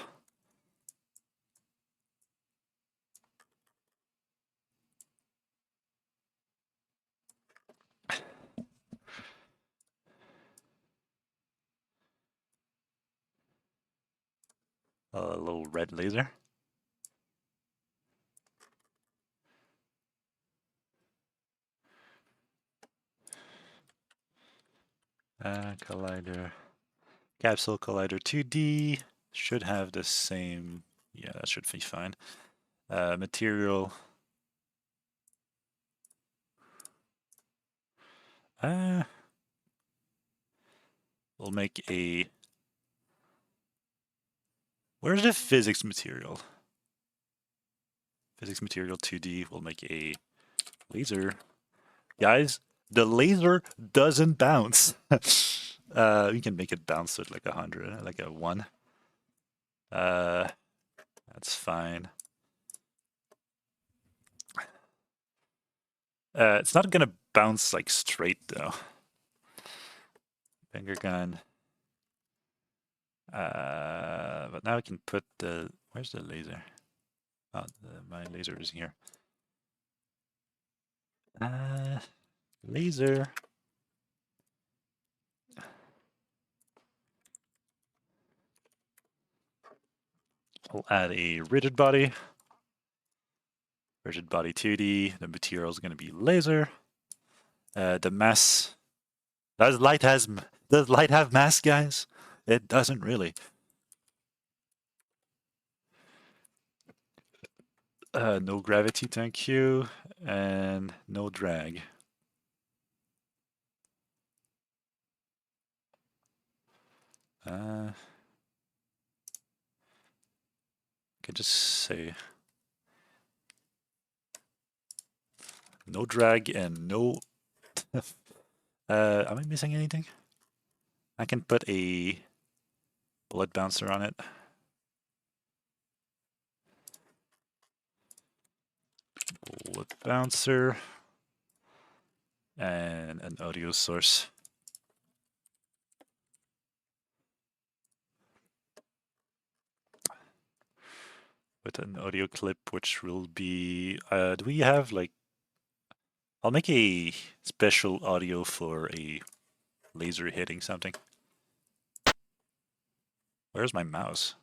A little red laser. Collider. Capsule Collider 2D should have the same. Yeah, that should be fine. Material. We'll make a. Where's the physics material? Physics material 2D. We'll make a laser. Guys, the laser doesn't bounce. We can make it bounce with like 100, like a 1. That's fine. It's not gonna bounce like straight though. Finger gun. But now we can put the. Where's the laser? Oh, my laser is here. Laser. I'll add a rigid body. Rigid body 2D. The material is going to be laser. The mass. Does light have mass, guys? It doesn't really. No gravity, thank you, and no drag. I could just say no drag and no. Am I missing anything? I can put a bullet bouncer on it. Bullet bouncer and an audio source. With an audio clip, which will be. Do we have like. I'll make a special audio for a laser hitting something. Where's my mouse?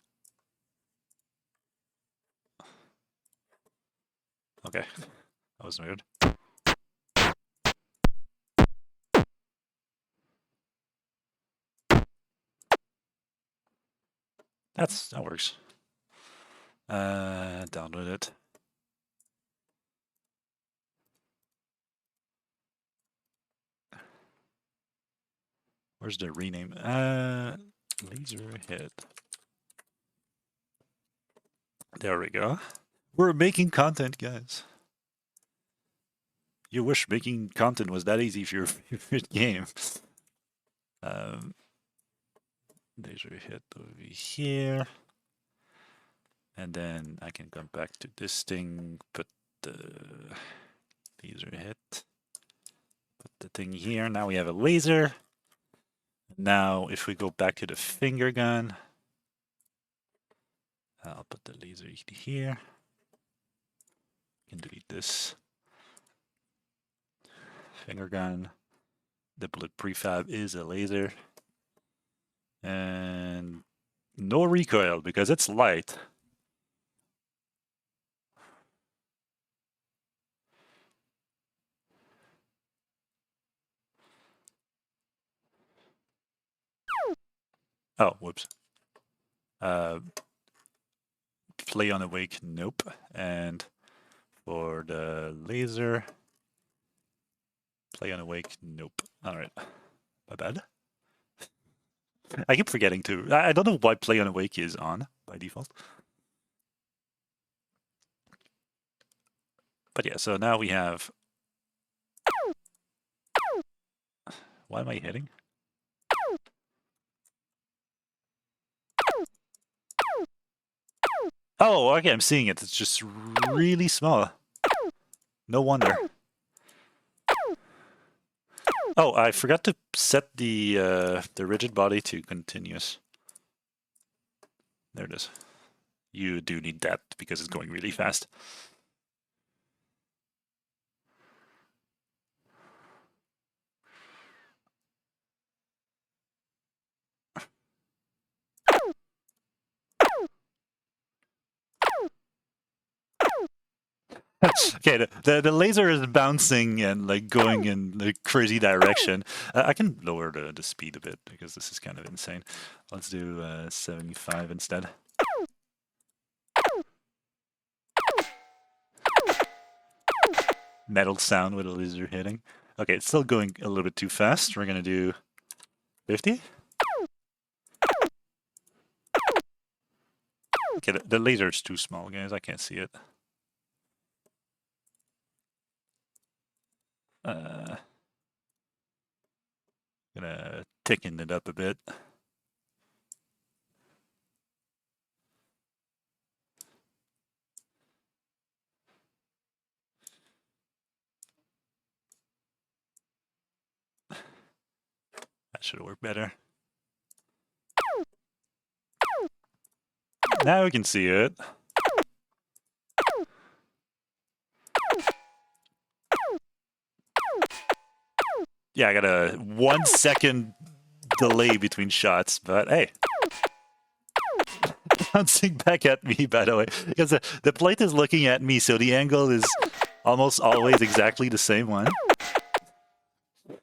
Okay, that was weird. That works. Download it. Where's the rename? Laser hit. There we go. We're making content, guys. You wish making content was that easy for your favorite game. Laser hit over here. And then I can come back to this thing, put the laser hit. Put the thing here. Now we have a laser. Now, if we go back to the finger gun, I'll put the laser here. I can delete this. Finger gun. The bullet prefab is a laser. And no recoil because it's light. Oh, whoops. Play on awake, nope. And for the laser, play on awake, nope. All right, my bad. I keep forgetting to. I don't know why play on awake is on by default. But yeah, so now we have. Why am I hitting? Oh, okay, I'm seeing it. It's just really small. No wonder. Oh, I forgot to set the rigid body to continuous. There it is. You do need that because it's going really fast. Okay, the laser is bouncing and like going in the crazy direction. I can lower the speed a bit because this is kind of insane. Let's do 75 instead. Metal sound with a laser hitting. Okay, it's still going a little bit too fast. We're gonna do 50. Okay, the laser is too small, guys. I can't see it. Gonna thicken it up a bit. That should work better. Now we can see it. Yeah, I got a 1 second delay between shots, but hey. Bouncing back at me, by the way, because the plate is looking at me, so the angle is almost always exactly the same one.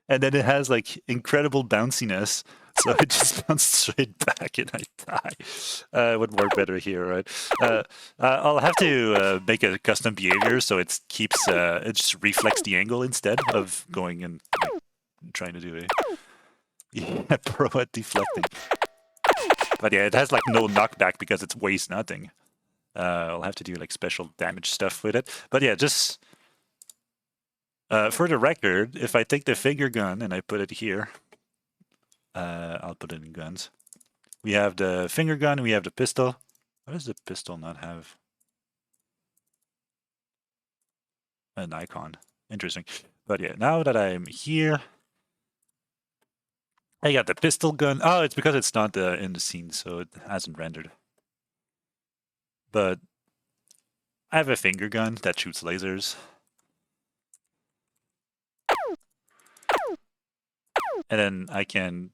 And then it has like incredible bounciness, so it just bounced straight back and I die. It would work better here, right? I'll have to make a custom behavior so it keeps it just reflects the angle instead of going and like, trying to do a yeah, pro at deflecting. But yeah, it has like no knockback because it weighs nothing. I'll have to do like special damage stuff with it. But yeah, just for the record, if I take the finger gun and I put it here, I'll put it in guns. We have the finger gun, we have the pistol. Why does the pistol not have an icon? Interesting. But yeah, now that I'm here, I got the pistol gun. Oh, it's because it's not in the scene, so it hasn't rendered. But I have a finger gun that shoots lasers. And then I can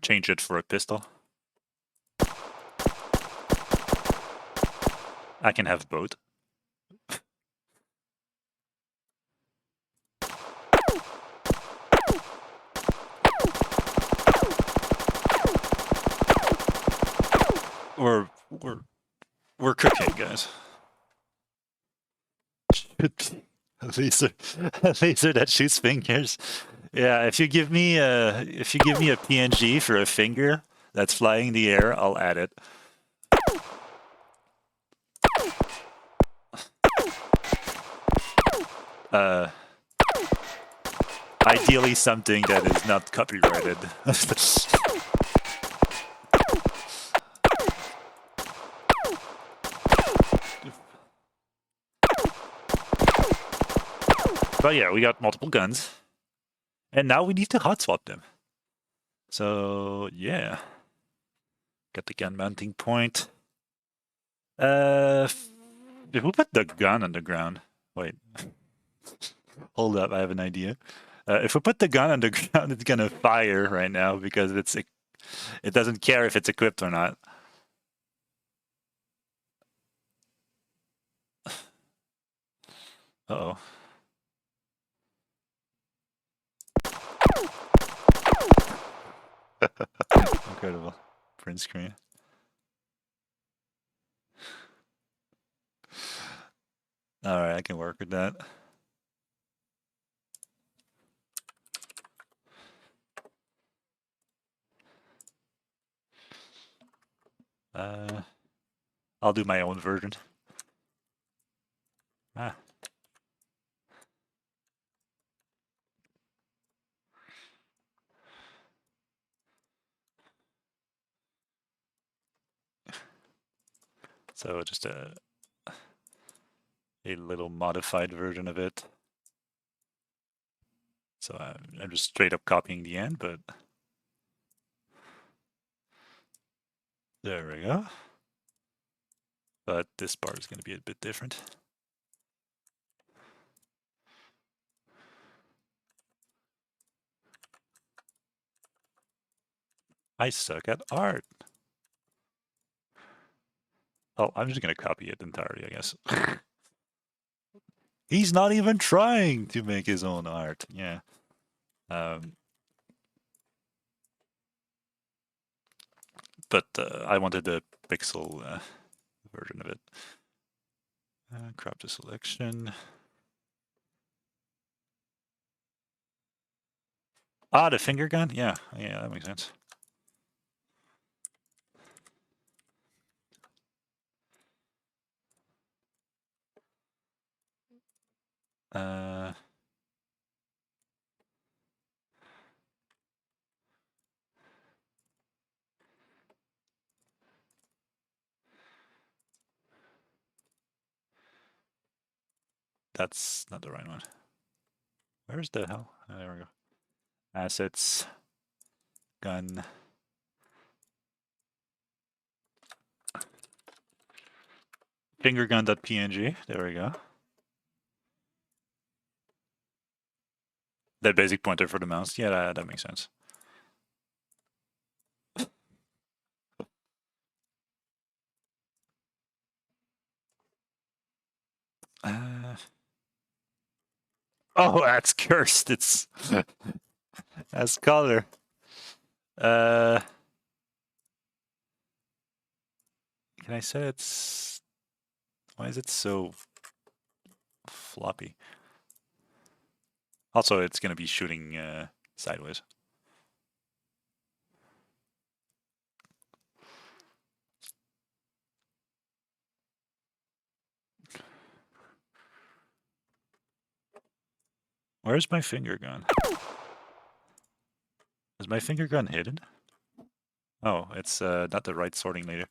change it for a pistol. I can have both. We're cooking, guys. A laser that shoots fingers. Yeah, if you give me a PNG for a finger that's flying in the air, I'll add it. Ideally something that is not copyrighted. But yeah, we got multiple guns. And now we need to hot swap them. So yeah. Got the gun mounting point. If we put the gun on the ground. Wait. Hold up, I have an idea. If we put the gun on the ground, it's gonna fire right now because it doesn't care if it's equipped or not. Uh-oh. Incredible. print screen. Alright, I can work with that. I'll do my own version. Ah. So just a little modified version of it. So I'm just straight up copying the end, but there we go. But this part is going to be a bit different. I suck at art. Oh, I'm just going to copy it entirely, I guess. He's not even trying to make his own art. Yeah. But I wanted the pixel version of it. Crop the selection. Ah, the finger gun? Yeah, that makes sense. That's not the right one. Where's the hell? Oh, there we go. Assets, gun. Fingergun.png. There we go. The basic pointer for the mouse. Yeah, that makes sense. Oh, that's cursed. It's as color. Can I say it's? Why is it so floppy? Also, it's going to be shooting sideways. Where's my finger gun? Is my finger gun hidden? Oh, it's not the right sorting later.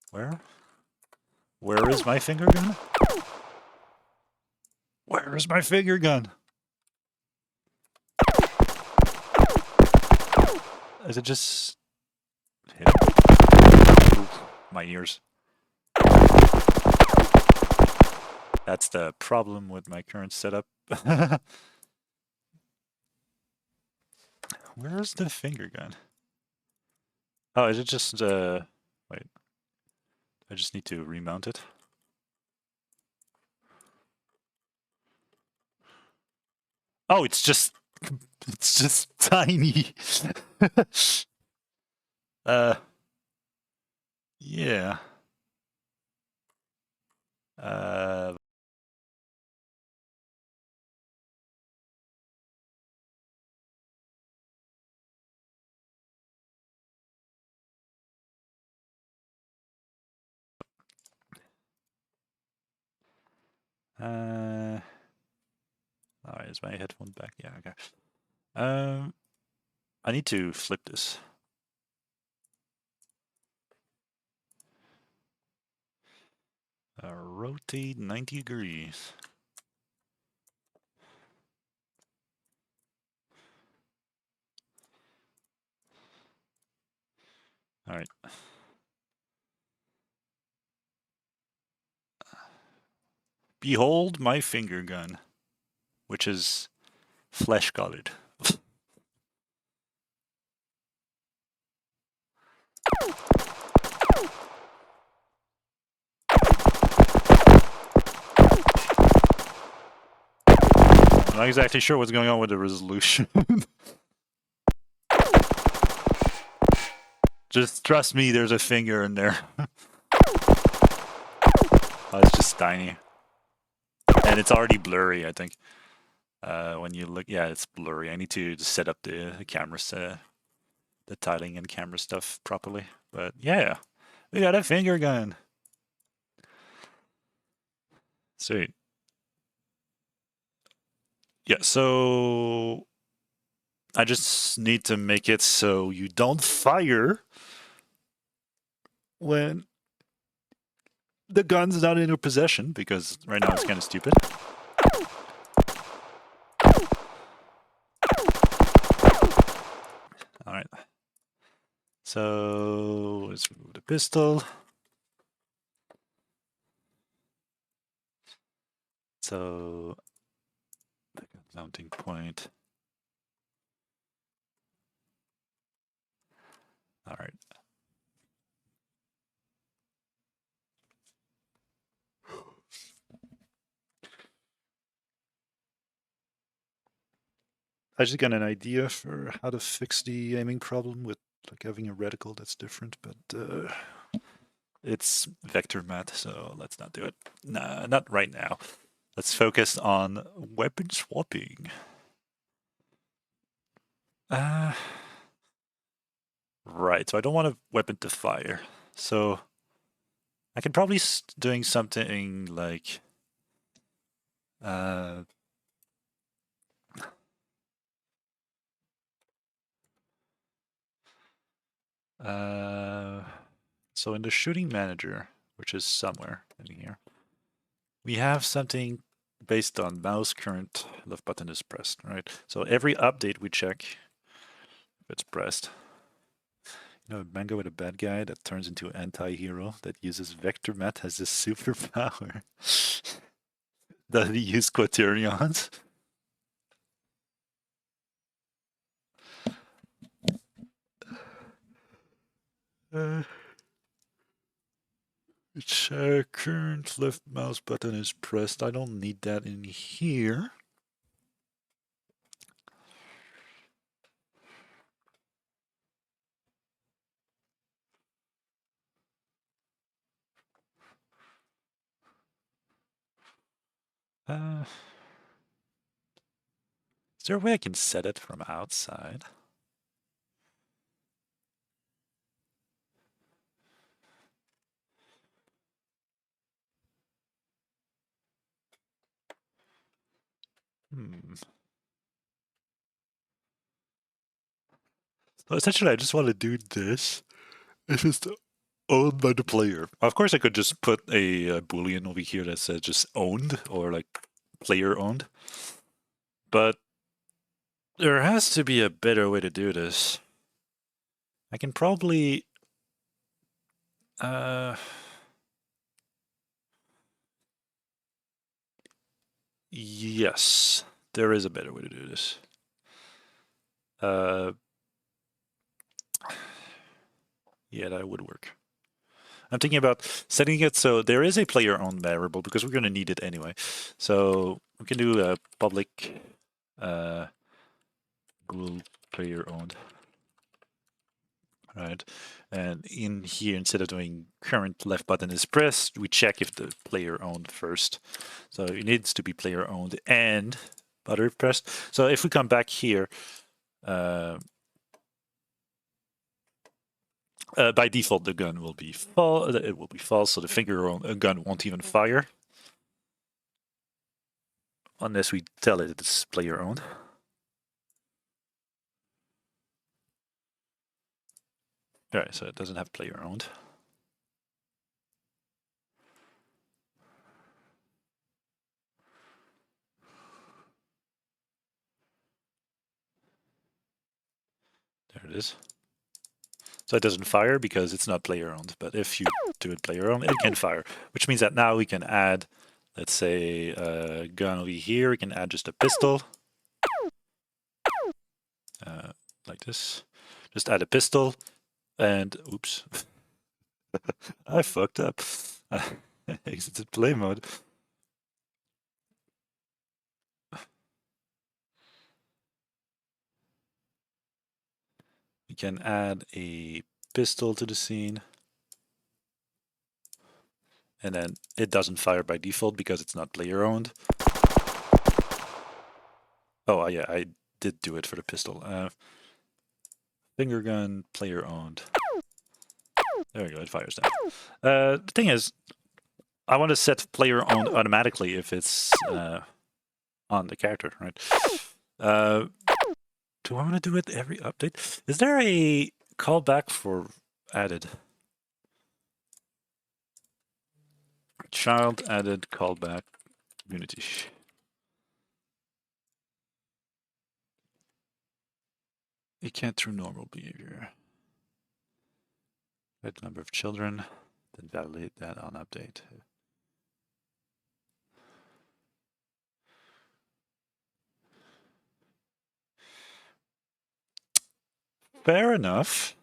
Where? Where is my finger gun? Where is my finger gun? Is it just hidden? Oof, my ears. That's the problem with my current setup. Where's the finger gun? Oh, is it just, wait. I just need to remount it. Oh, it's just tiny. Yeah. Alright, is my headphone back? Yeah, okay. I need to flip this. Rotate 90 degrees. Alright. Behold my finger gun, which is flesh colored. not exactly sure what's going on with the resolution. Just trust me, there's a finger in there. Oh, it's just tiny. And it's already blurry, I think. When you look, yeah, it's blurry. I need to set up the cameras, the tiling and camera stuff properly. But yeah, we got a finger gun. Sweet. Yeah, so I just need to make it so you don't fire when the gun's not in your possession, because right now it's kind of stupid. All right. So let's remove the pistol. So mounting point. All right. I just got an idea for how to fix the aiming problem with like having a reticle that's different, but it's vector math, so let's not do it. Nah, not right now. Let's focus on weapon swapping. Right, so I don't want a weapon to fire. So I can probably doing something like so in the shooting manager, which is somewhere in here, we have something based on mouse current left button is pressed, right? So every update we check if it's pressed. You know, manga with a bad guy that turns into an anti-hero that uses vector math as his superpower. Does he use quaternions? Which current left mouse button is pressed. I don't need that in here. Is there a way I can set it from outside? So essentially, I just want to do this. It's just owned by the player. Of course, I could just put a boolean over here that says just owned or like player owned. But there has to be a better way to do this. I can probably yes, there is a better way to do this. Yeah, that would work. I'm thinking about setting it so there is a player-owned variable because we're going to need it anyway. So we can do a public bool player-owned, right? And in here, instead of doing current left button is pressed, we check if the player-owned first. So it needs to be player-owned and button pressed. So if we come back here, by default, the gun will be false. It will be false, so the finger gun won't even fire unless we tell it it's player owned. All right, so it doesn't have player owned. There it is. So it doesn't fire because it's not player owned. But if you do it player owned, it can fire, which means that now we can add, let's say, a gun over here. We can add just a pistol, like this. Just add a pistol, and oops, I fucked up. Exited play mode. can add a pistol to the scene. And then it doesn't fire by default because it's not player owned. Oh, yeah, I did do it for the pistol. Finger gun, player owned. There we go, it fires down. The thing is, I want to set player owned automatically if it's on the character, right? Do I want to do it every update? Is there a callback for added? Child added callback community. You can't through normal behavior. Right number of children, then validate that on update. Fair enough.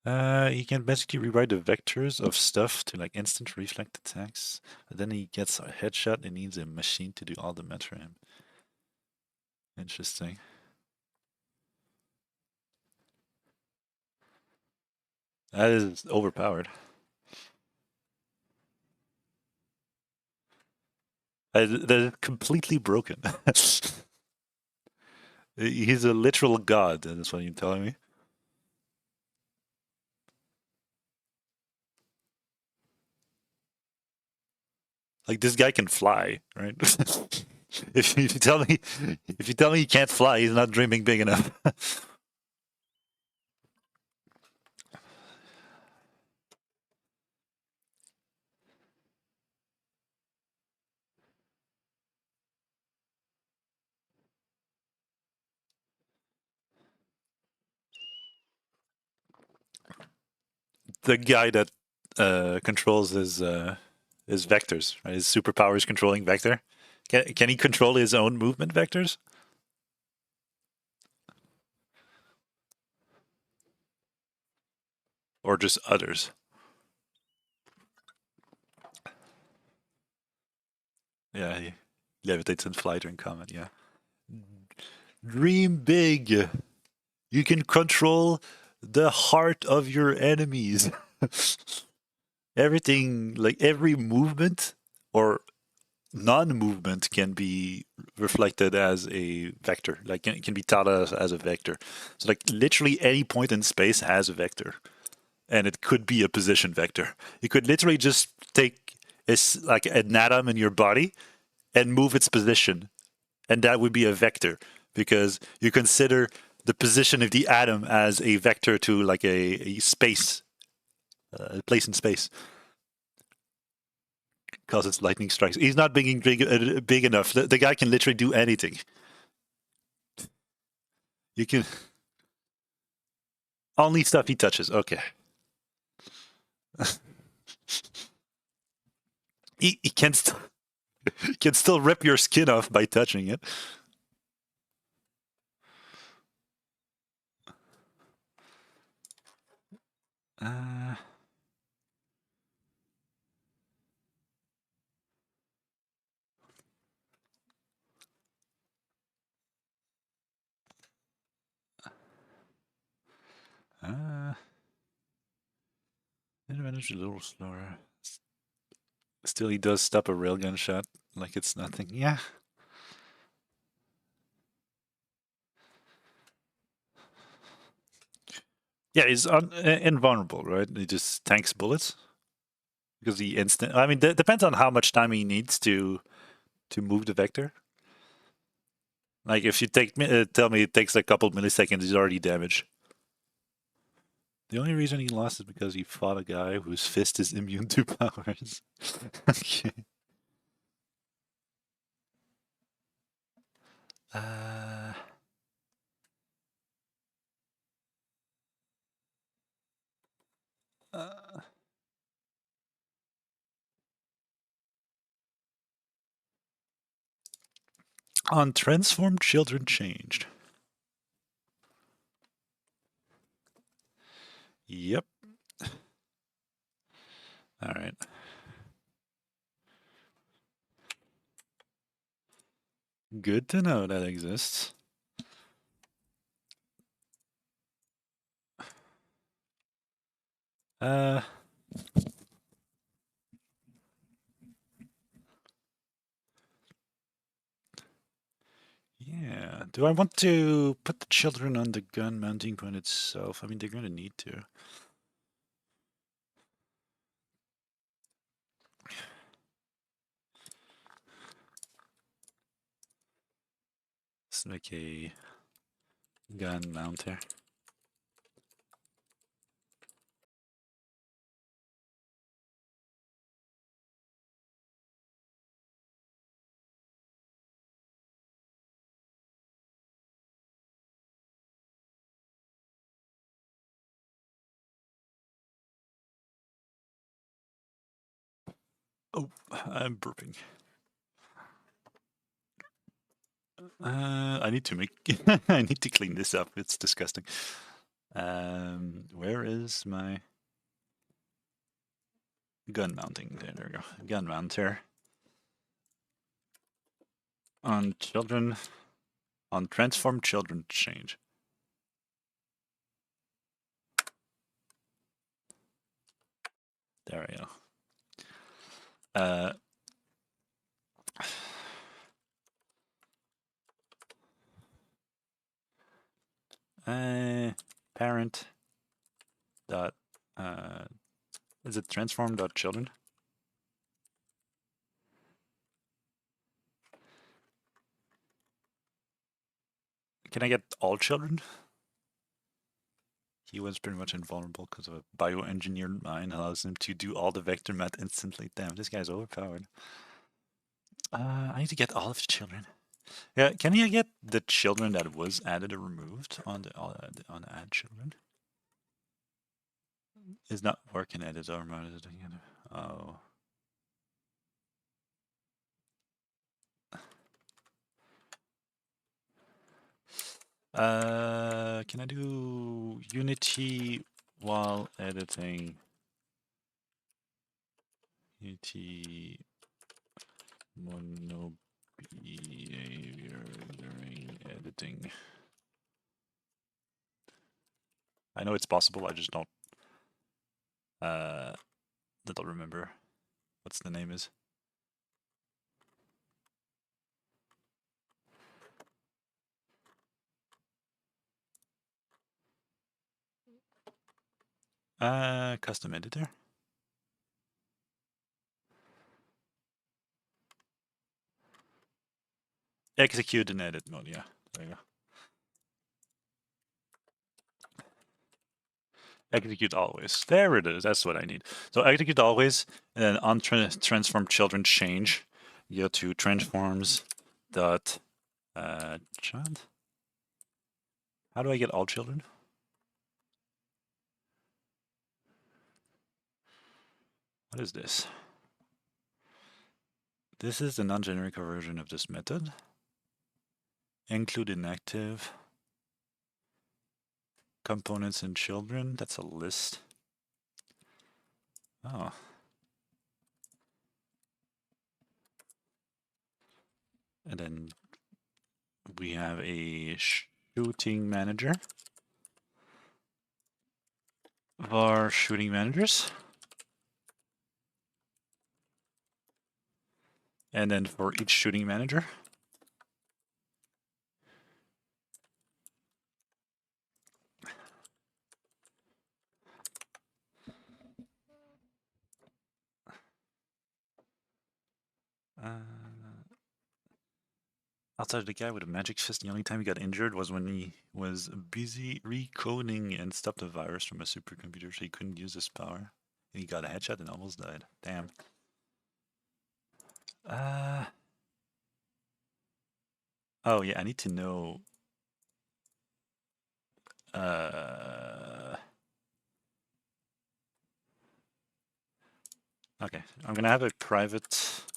You can basically rewrite the vectors of stuff to like instant reflect attacks. But then he gets a headshot and needs a machine to do all the math for him. Interesting. That is overpowered. They're completely broken. He's a literal god, that's what you're telling me. Like this guy can fly, right? if you tell me he can't fly, he's not dreaming big enough. The guy that controls his vectors, right? His superpower is controlling vector. Can he control his own movement vectors? Or just others? Yeah, he levitates and fly during combat, yeah. Dream big. You can control the heart of your enemies. Everything, like every movement or non-movement can be reflected as a vector. Like it can be thought of as a vector. So like literally any point in space has a vector. And it could be a position vector. You could literally just take like an atom in your body and move its position. And that would be a vector because you consider the position of the atom as a vector to like a space, a place in space. Causes lightning strikes. He's not big enough. The guy can literally do anything. You can only stuff he touches. Okay. He can still rip your skin off by touching it. Uh, Advantage a little slower. Still, he does stop a railgun shot like it's nothing. Yeah. Yeah, he's invulnerable, right? He just tanks bullets because he instant. I mean, depends on how much time he needs to move the vector. Like if you tell me it takes a couple milliseconds, he's already damaged. The only reason he lost is because he fought a guy whose fist is immune to powers. Okay. Uh, uh, on transformed children changed. Yep. All right. Good to know that exists. Uh, yeah. Do I want to put the children on the gun mounting point itself? I mean, they're gonna need to. Let's make a gun mount here. Oh, I'm burping. I need to make. I need to clean this up. It's disgusting. Where is my gun mounting? There we go. Gun mount here. On children. On transform children change. There we go. Uh, parent dot is it transform dot children? Can I get all children? He was pretty much invulnerable because of a bioengineered mind allows him to do all the vector math instantly. Damn, this guy's overpowered. I need to get all of the children. Yeah, can you get the children that was added or removed on the add children? Is not working edit or modded again. Oh. Can I do Unity while editing? Unity mono behavior during editing. I know it's possible. I just don't remember what's the name is. Custom editor. Execute in edit mode. Yeah, there you go. Execute always. There it is. That's what I need. So execute always, and then on transform children change, you go to transforms dot child. How do I get all children? What is this? This is the non-generic version of this method. Include inactive components in children. That's a list. Oh. And then we have a shooting manager. Var shooting managers. And then for each shooting manager, outside of the guy with a magic fist, the only time he got injured was when he was busy recoding and stopped a virus from a supercomputer, so he couldn't use his power. And he got a headshot and almost died. Damn. Oh yeah, I need to know. Okay, I'm gonna have a private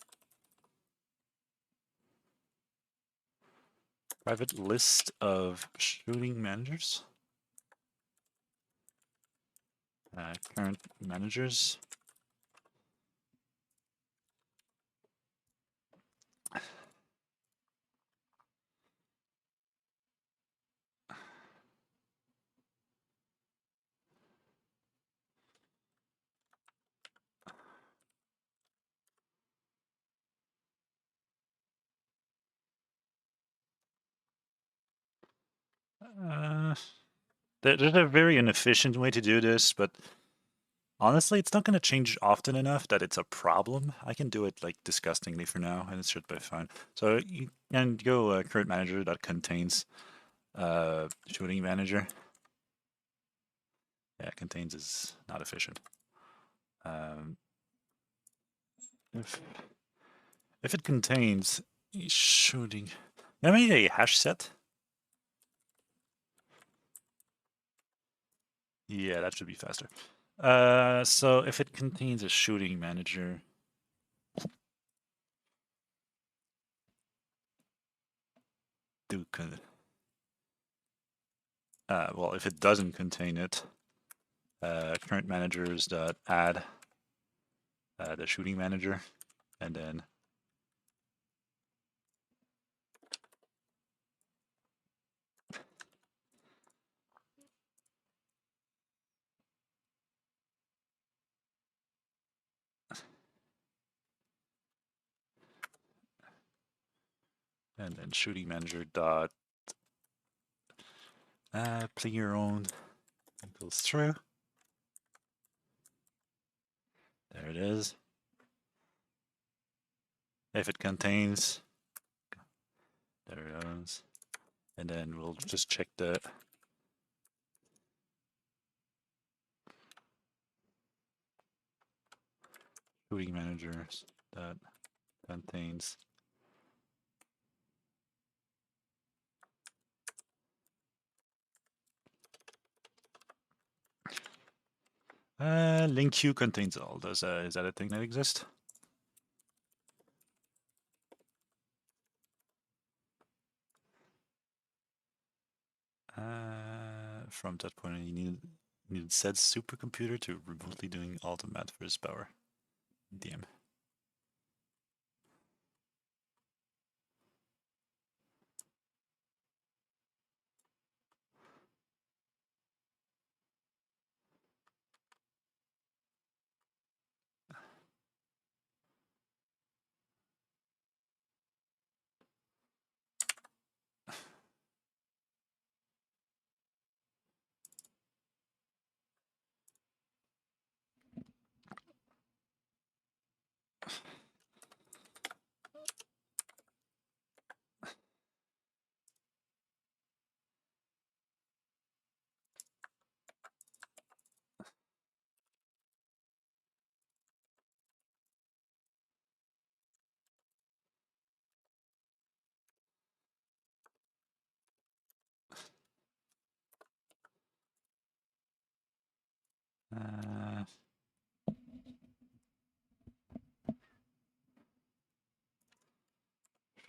list of shooting managers. Current managers. There's a very inefficient way to do this, but honestly, it's not going to change often enough that it's a problem. I can do it like disgustingly for now, and it should be fine. So you can go current manager that contains shooting manager. Yeah, contains is not efficient. Um, if if it contains shooting, I made a hash set. Yeah, that should be faster. So if it contains a shooting manager, do well, if it doesn't contain it, current managers dot add the shooting manager, and then shooting manager dot player owned equals true. There it is. If it contains, there it is. And then we'll just check the shooting managers that contains link queue contains all. Is that a thing that exists? From that point, you need said supercomputer to remotely doing all the math for his power. Damn. Uh,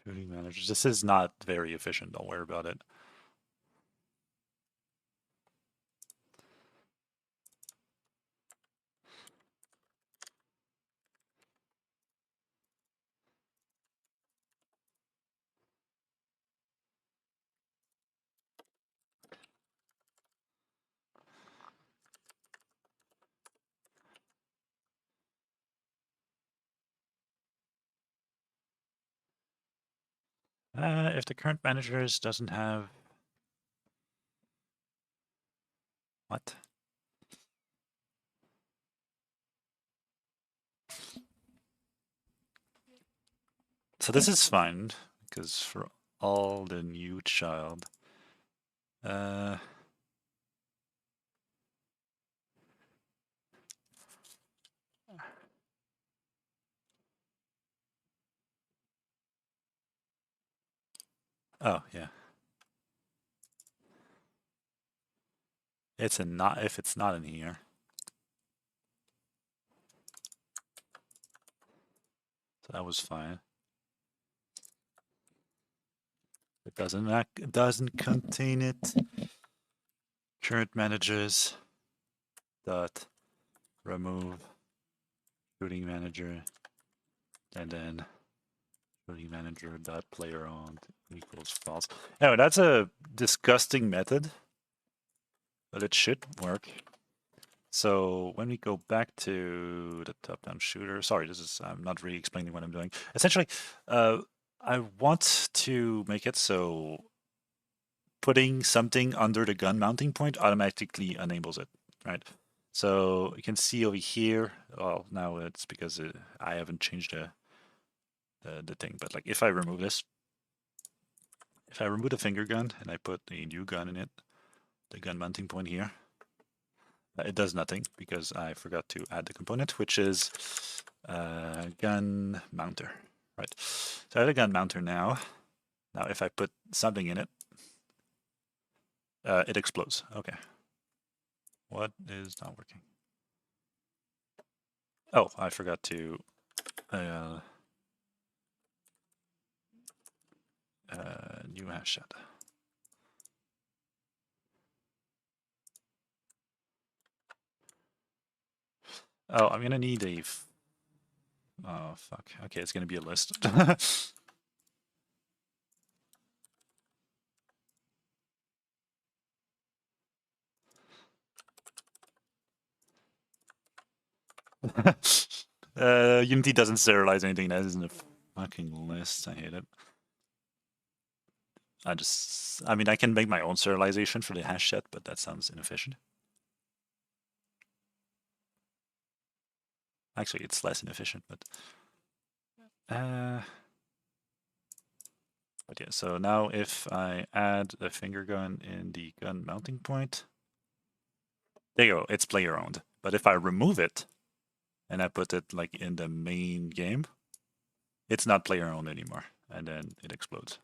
Shooting managers. This is not very efficient. Don't worry about it. If the current managers doesn't have what? So this is fine because for all the new child, uh, oh yeah, it's a not if it's not in here. So that was fine. It doesn't contain it. Current managers dot remove shooting manager, and then shooting manager dot player owned equals false. Anyway, that's a disgusting method, but it should work. So when we go back to the top-down shooter, sorry, I'm not really explaining what I'm doing. Essentially, I want to make it so putting something under the gun mounting point automatically enables it, right? So you can see over here, well, now it's because I haven't changed the thing, but like if I remove this, if I remove the finger gun and I put a new gun in it, the gun mounting point here, it does nothing because I forgot to add the component, which is gun mounter, right? So I have a gun mounter now. Now if I put something in it, it explodes. Okay. What is not working? Oh, I forgot to new hash set. Oh, I'm gonna need a. Oh fuck. Okay, it's gonna be a list. Unity doesn't serialize anything that isn't a fucking list. I hate it. I mean, I can make my own serialization for the hash set, but that sounds inefficient. Actually, it's less inefficient, but yeah. So now if I add the finger gun in the gun mounting point, there you go. It's player owned. But if I remove it and I put it like in the main game, it's not player owned anymore, and then it explodes.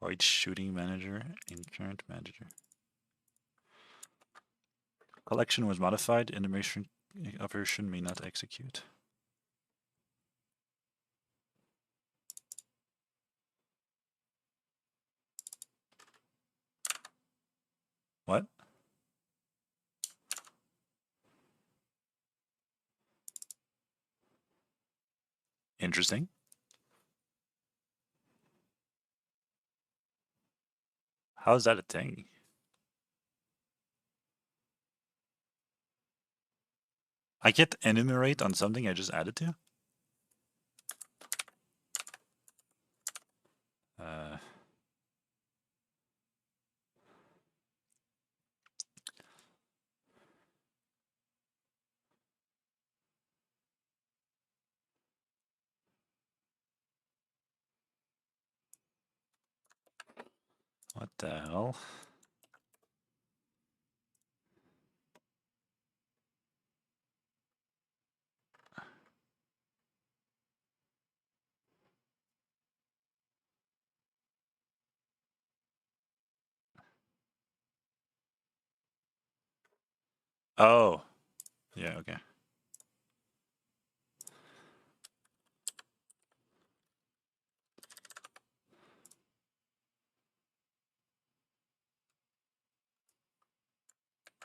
Void shooting manager in current manager. Collection was modified. Animation operation may not execute. What? Interesting. How is that a thing? I get enumerate on something I just added to? What the hell? Oh, yeah, okay.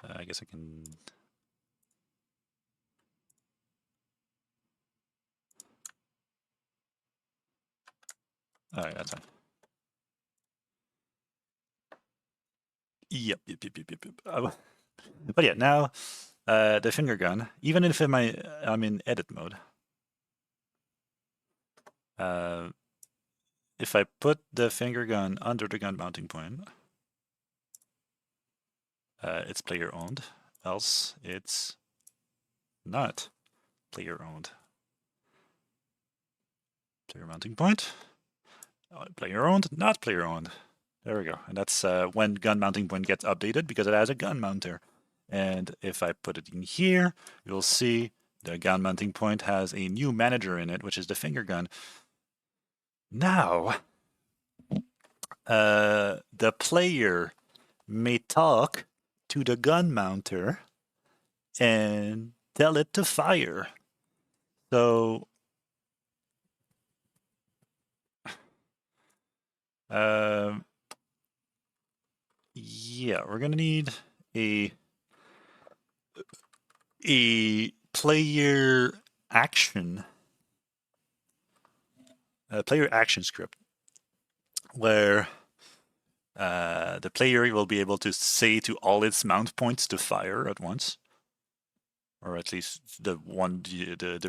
I guess I can. All right, that's fine. Yep. But yeah, now the finger gun, even if I'm in edit mode, if I put the finger gun under the gun mounting point, it's player owned, else it's not player owned. Player mounting point, player owned, not player owned. There we go. And that's when gun mounting point gets updated because it has a gun mounter. And if I put it in here, you'll see the gun mounting point has a new manager in it, which is the finger gun. Now, the player may talk to the gun mounter and tell it to fire. So, yeah, we're gonna need a player action, a player action script, where the player will be able to say to all its mount points to fire at once, or at least the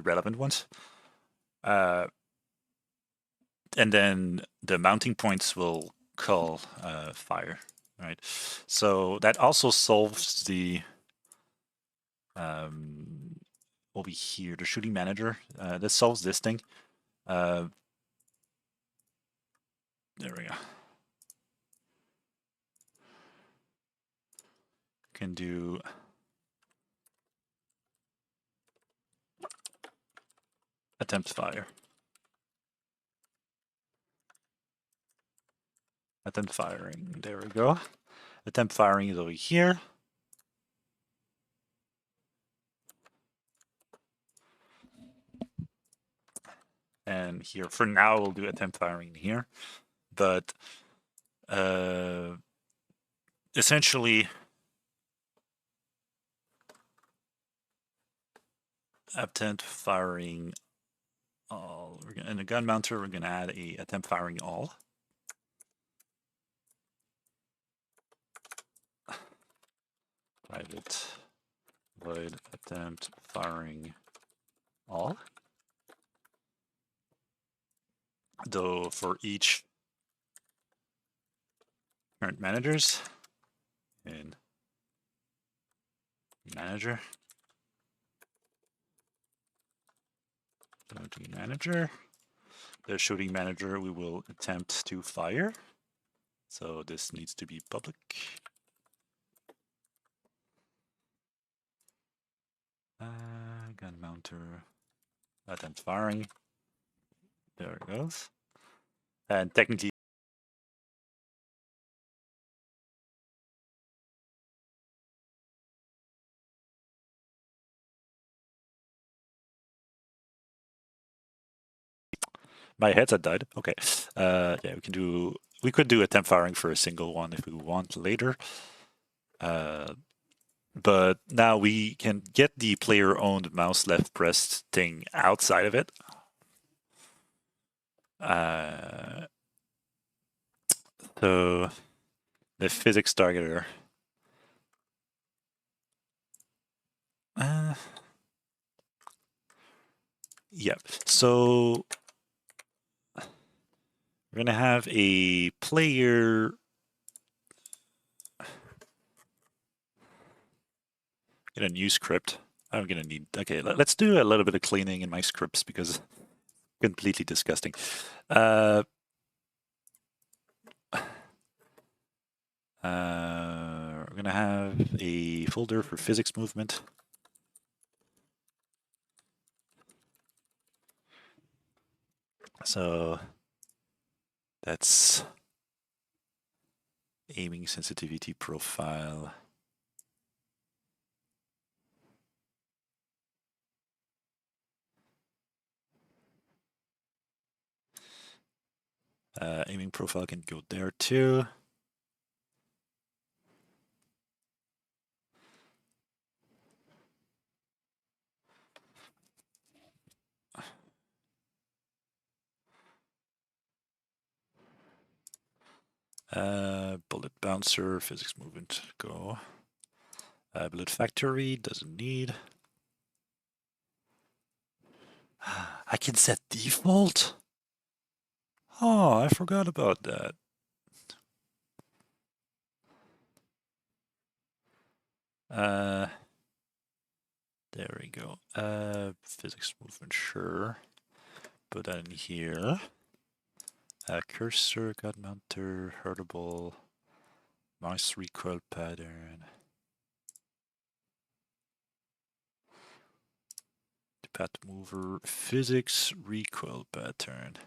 relevant ones. And then the mounting points will local fire, right? So that also solves the over here, the shooting manager. That solves this thing. There we go. Can do attempt fire. Attempt firing. There we go. Attempt firing is over here. And here, for now, we'll do attempt firing here. But essentially, attempt firing all. In the gun mounter, we're going to add a attempt firing all. Private void attempt firing all. Though for each current managers in manager, shooting manager, the shooting manager we will attempt to fire. So this needs to be public. Gun mounter attempt firing. There it goes. And technically, my headset died. Okay. Yeah, we could do attempt firing for a single one if we want later. But now we can get the player-owned mouse left pressed thing outside of it. So the physics targeter. Yep. So we're gonna have a player. Get a new script. I'm gonna need. Okay, let's do a little bit of cleaning in my scripts because it's completely disgusting. We're gonna have a folder for physics movement. So that's aiming sensitivity profile. Aiming profile can go there too. Bullet bouncer, physics movement, go. Bullet factory, doesn't need. I can set default? Oh, I forgot about that. There we go. Physics movement, sure. Put that in here. Cursor, gun mounter, hurtable, mouse recoil pattern. Path mover, physics recoil pattern.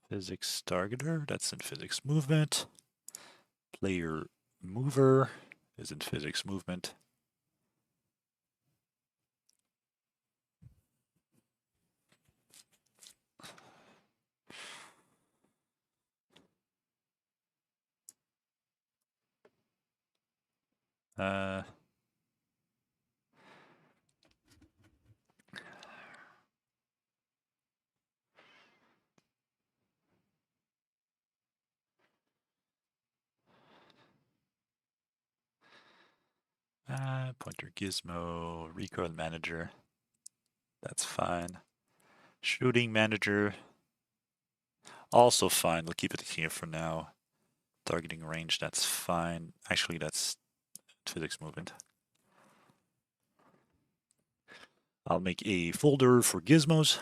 Physics targeter, that's in physics movement. Player mover is in physics movement. Pointer gizmo, recoil manager. That's fine. Shooting manager. Also fine. We'll keep it here for now. Targeting range, that's fine. Actually, that's physics movement. I'll make a folder for gizmos.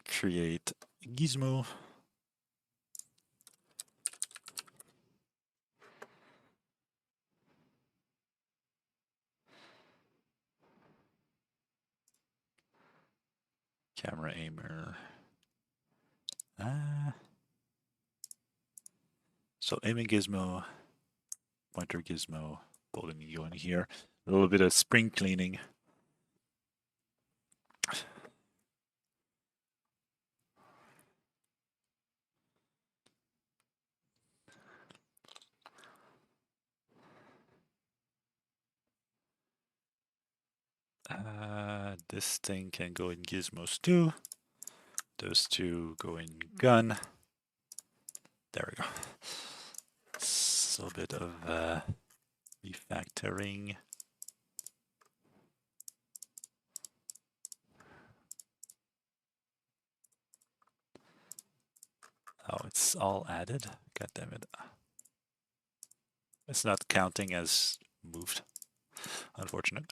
Create gizmo. Camera aimer. So aiming gizmo, pointer gizmo, bolting go in here. A little bit of spring cleaning. This thing can go in gizmos too. Those two go in gun. There we go. It's a bit of refactoring. Oh, it's all added. God damn it. It's not counting as moved. Unfortunate.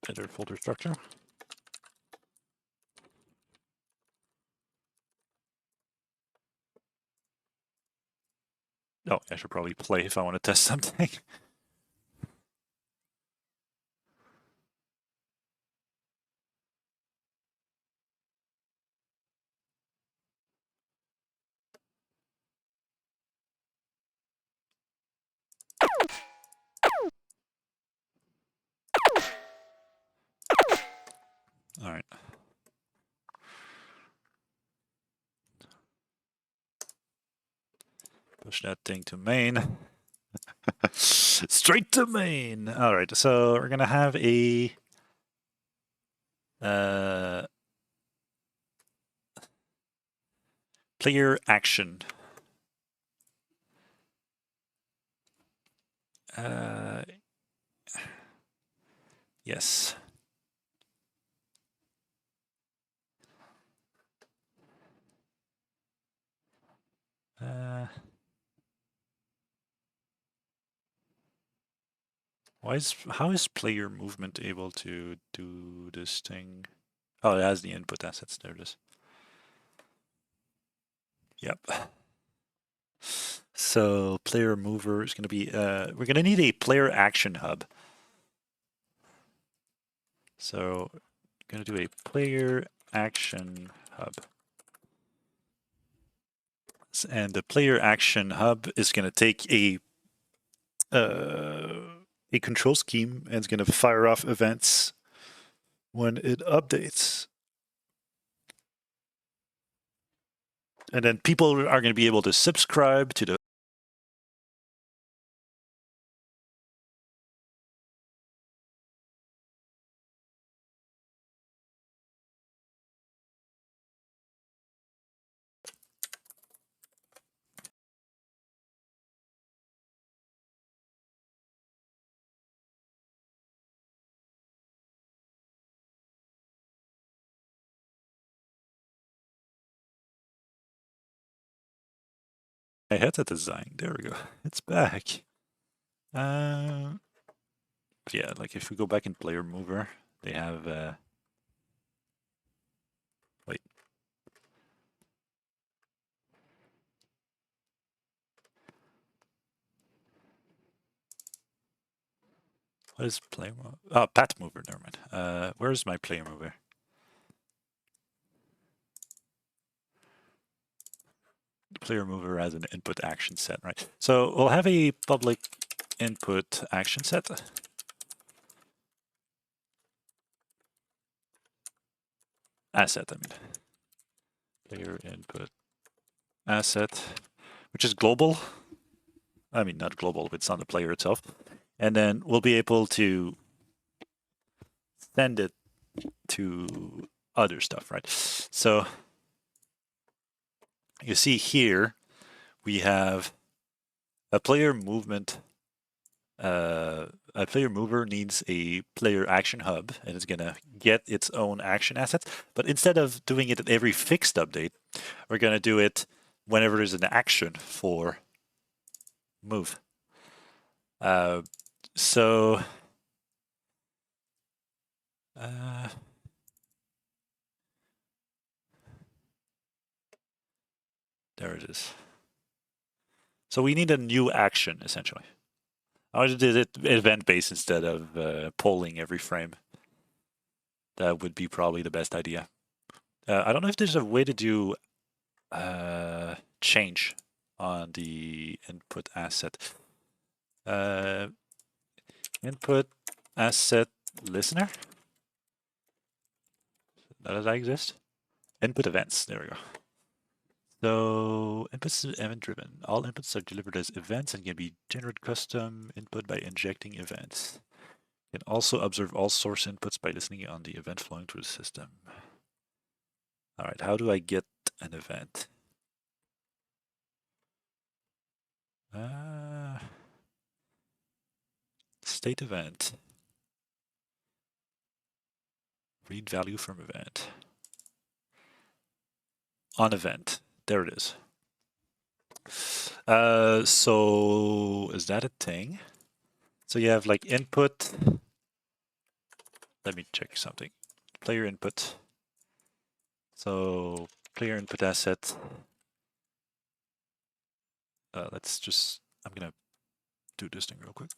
Better folder structure. Oh, I should probably play if I want to test something. All right. Push that thing to main. Straight to main. All right, so we're gonna have a player action. Yes. How is player movement able to do this thing? Oh, it has the input assets. There it is. Yep. So player mover is going to be, we're going to need a player action hub. So we're going to do a player action hub. And the player action hub is going to take a control scheme and it's going to fire off events when it updates. And then people are going to be able to subscribe to the I had that design. There we go. It's back. Yeah, like if we go back in player mover, they have wait. What is player mover? Oh, path mover, never mind. Where's my player mover? Player mover as an input action set, right? So we'll have a public input action set. Asset, I mean. player input asset, which is global. I mean, not global, it's on the player itself. And then we'll be able to send it to other stuff, right? So you see here, we have a player movement. A player mover needs a player action hub, and it's gonna get its own action assets. But instead of doing it at every fixed update, we're gonna do it whenever there's an action for move. So there it is. So we need a new action, essentially. I did it event-based instead of polling every frame. That would be probably the best idea. I don't know if there's a way to do change on the input asset. Input asset listener? Does that exist? Input events, there we go. So inputs are event driven. All inputs are delivered as events and can be generated custom input by injecting events. You can also observe all source inputs by listening on the event flowing through the system. All right, how do I get an event? State event. Read value from event. On event. There it is. So is that a thing? So you have like input. Let me check something. Player input. So player input asset. Let's just, I'm gonna do this thing real quick.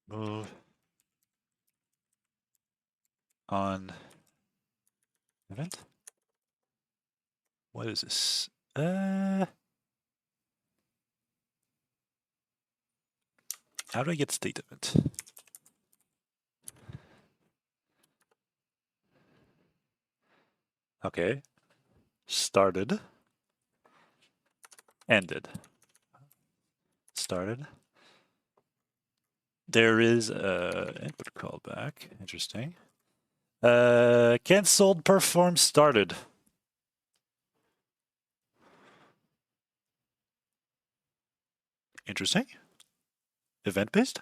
Move on event. What is this? How do I get state event? Okay. Started. Ended. Started. There is a input callback. Interesting. Cancelled perform started. Interesting. Event based.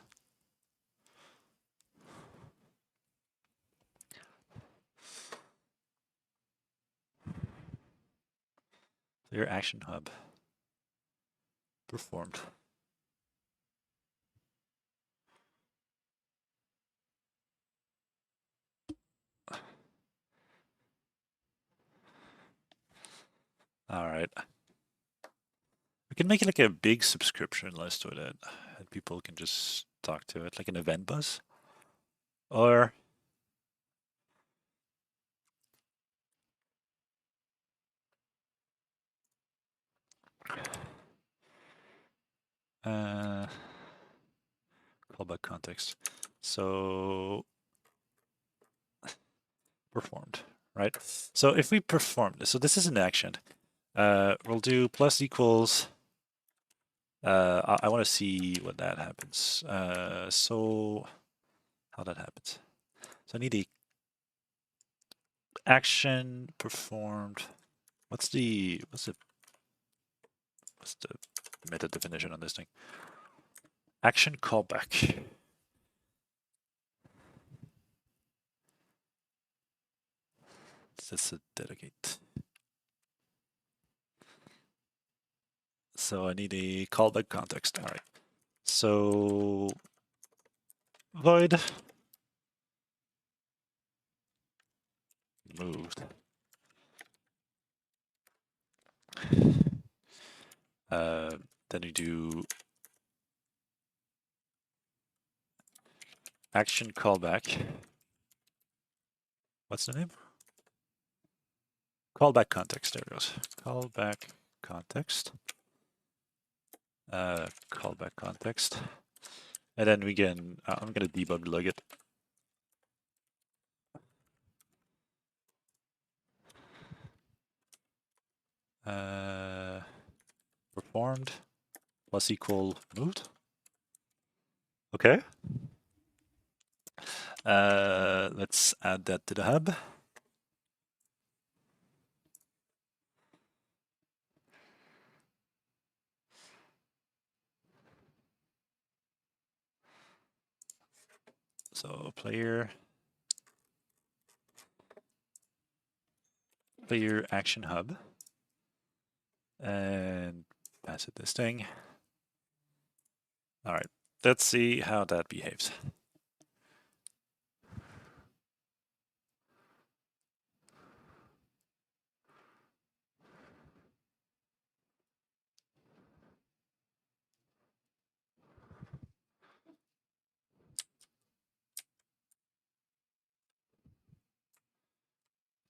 Your action hub performed. All right. We can make it like a big subscription list with it, and people can just talk to it, like an event buzz. Or callback context. So performed, right? So if we perform this, so this is an action. We'll do plus equals. I want to see what that happens. So how that happens. So I need a action performed. What's the meta definition on this thing? Action callback. That's a dedicate. So I need a callback context. All right. So void moved. Then we do action callback. What's the name? Callback context. There it goes. Callback context. Callback context. And then we can, I'm going to debug log it. performed plus equal moved. Okay. Let's add that to the hub. So player action hub, and pass it this thing. All right, let's see how that behaves.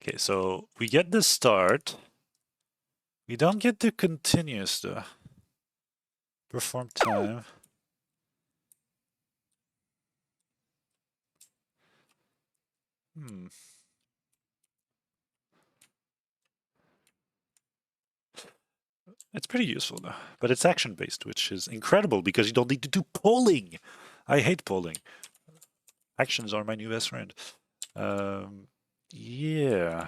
Okay, so we get the start. We don't get the continuous though. Perform time. It's pretty useful though, but it's action based, which is incredible because you don't need to do polling. I hate polling. Actions are my new best friend. Yeah.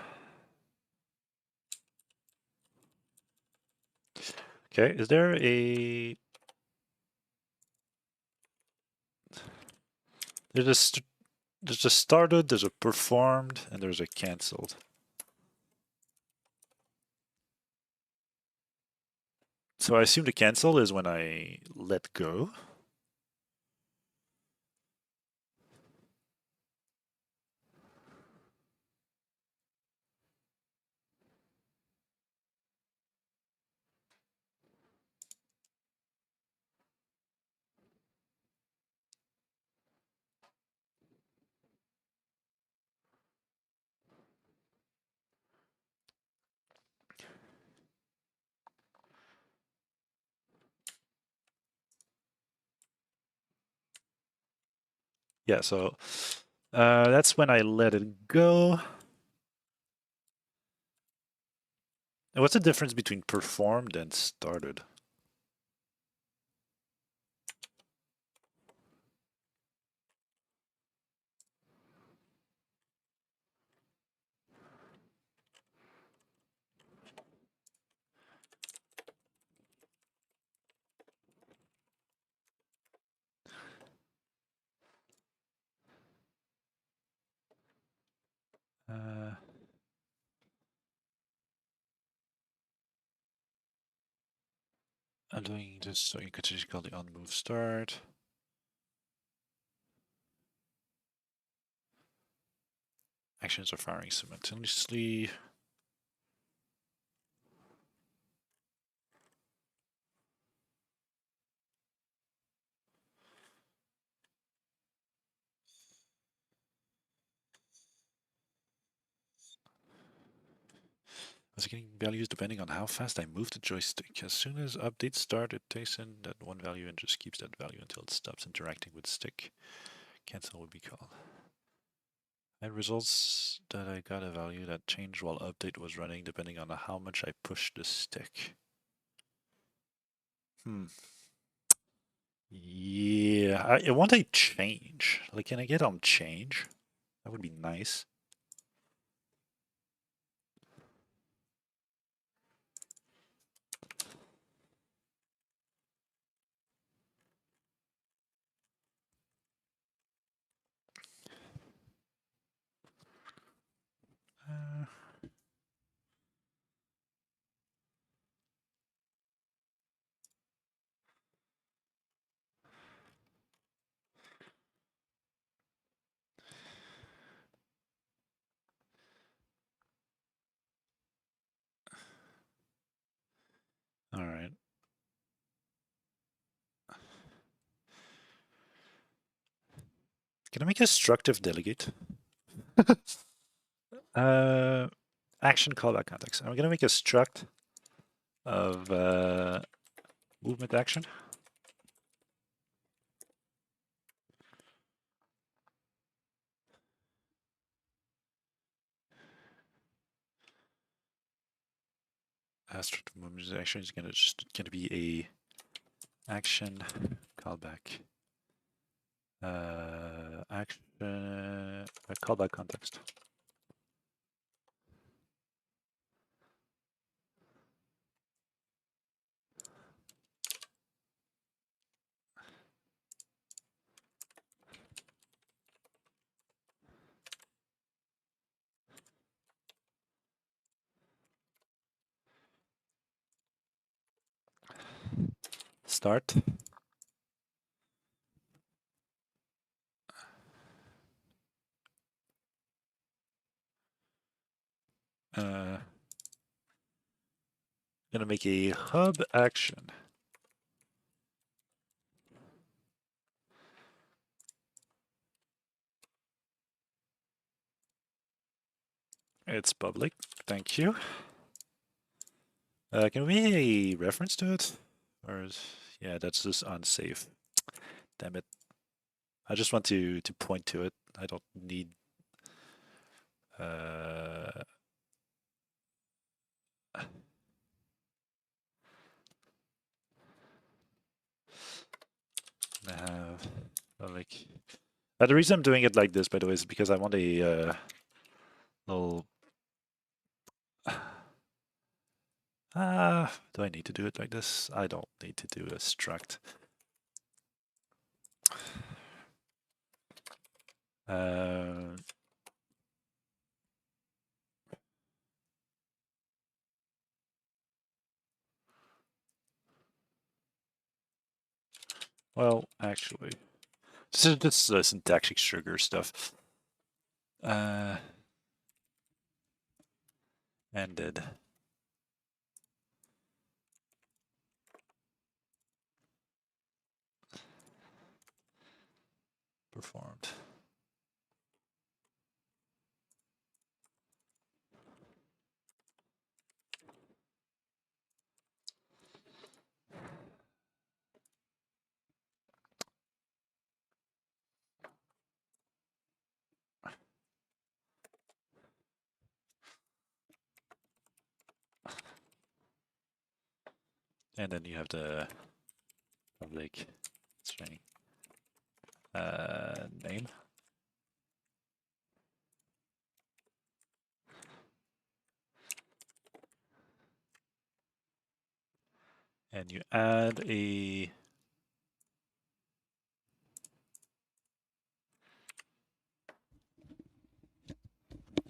Okay, is there a... There's a started, there's a performed, and there's a cancelled. So I assume the cancel is when I let go. Yeah, so that's when I let it go. And what's the difference between performed and started? I'm doing this so you could just call the onMove start. Actions are firing simultaneously. I was getting values depending on how fast I move the joystick. As soon as updates start, it takes in that one value and just keeps that value until it stops interacting with stick. Cancel would be called. It results that I got a value that changed while update was running depending on how much I pushed the stick. Yeah, I want a change. Like, can I get on change? That would be nice. All right. Can I make a structive delegate? Action callback context. I'm gonna make a struct of movement action. Astro movement action is gonna be a action callback. Action a callback context. Start. Gonna make a hub action. It's public. Thank you. Can we have a reference to it? Or yeah, that's just unsafe. Damn it. I just want to point to it. I don't need have like the reason I'm doing it like this, by the way, is because I want a little. Do I need to do it like this? I don't need to do a struct. Well, actually, this is syntactic sugar stuff. Ended. Performed. And then you have the public string name. And you add a you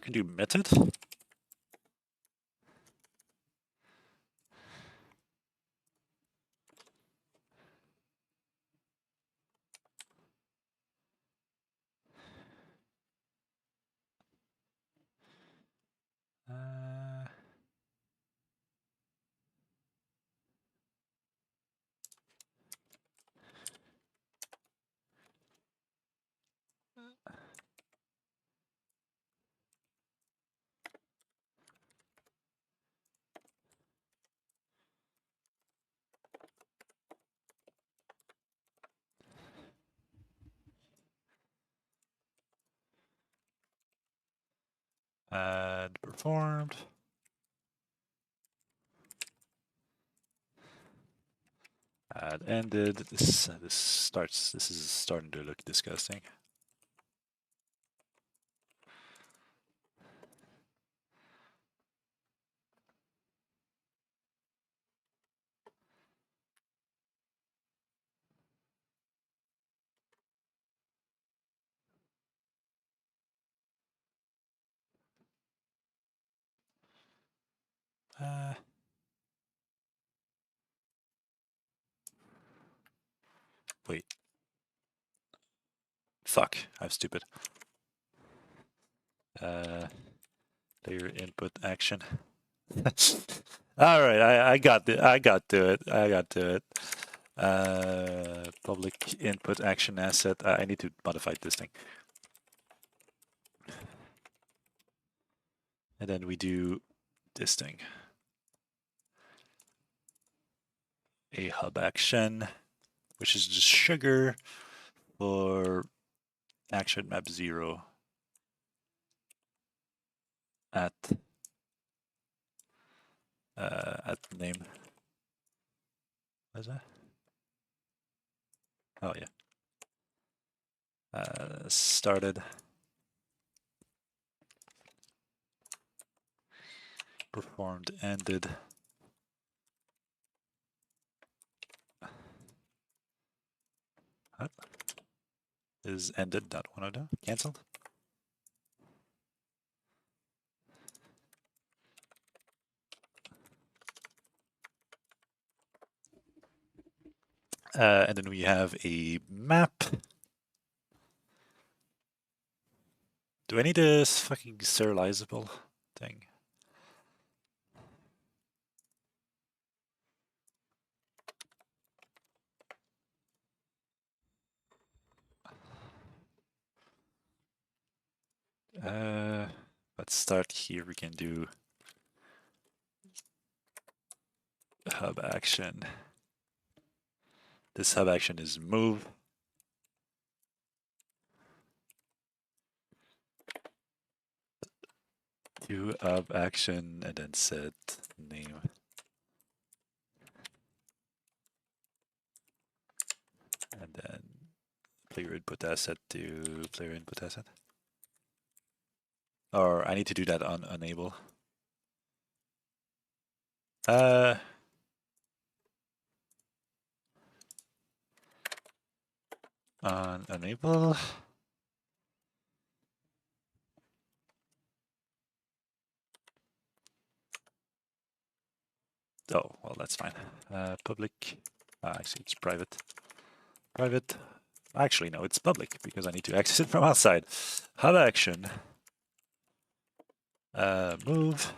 can do method. Add performed. Add ended. This is starting to look disgusting. Wait. Fuck, I'm stupid. Layer input action. All right, I got to it. Public input action asset. I need to modify this thing. And then we do this thing. A hub action, which is just sugar for action map 0 at at name. What is that? Oh yeah. Started. Performed, ended. What? Is ended dot one of cancelled? And then we have a map. Do I need this fucking serializable thing? Let's start here. We can do hub action. This hub action is move. Do hub action and then set name. And then player input asset to player input asset. Or I need to do that on enable. On enable. Oh, well, that's fine. Public. Actually, it's private. Private. Actually, no, it's public because I need to access it from outside. Hub action. Move.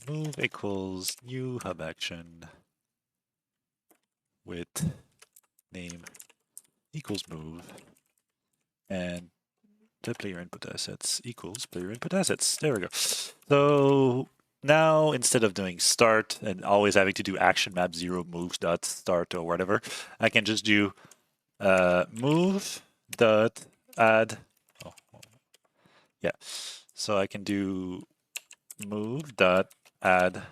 Move equals new hub action with name equals move, and the player input assets equals player input assets. There we go. So now instead of doing start and always having to do action map 0 moves dot start or whatever, I can just do move dot add. Oh, yeah. So I can do move dot add.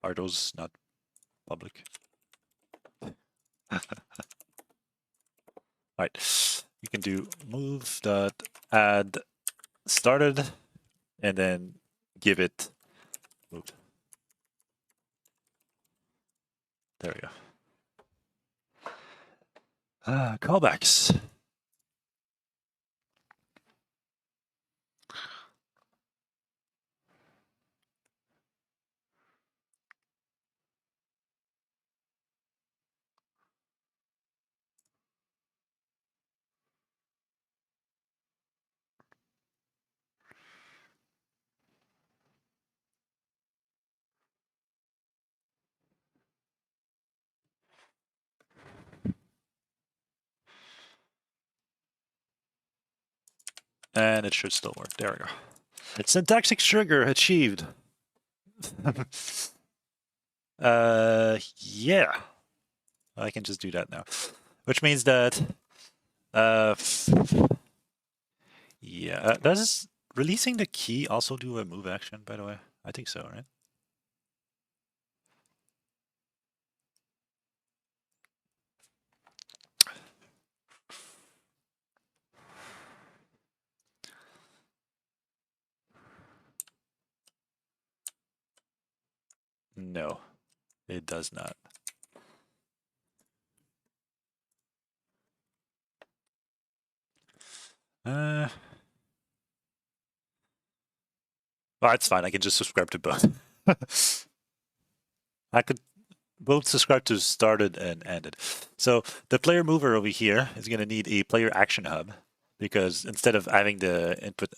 Are those not public? All right, you can do move dot add started and then give it move. There we go. Callbacks. And it should still work. There we go. It's syntactic trigger achieved. Yeah. I can just do that now. Which means that yeah. Does releasing the key also do a move action, by the way? I think so, right? No, it does not. Well, it's fine. I can just subscribe to both. I could both subscribe to started and ended. So the player mover over here is going to need a player action hub because instead of having the input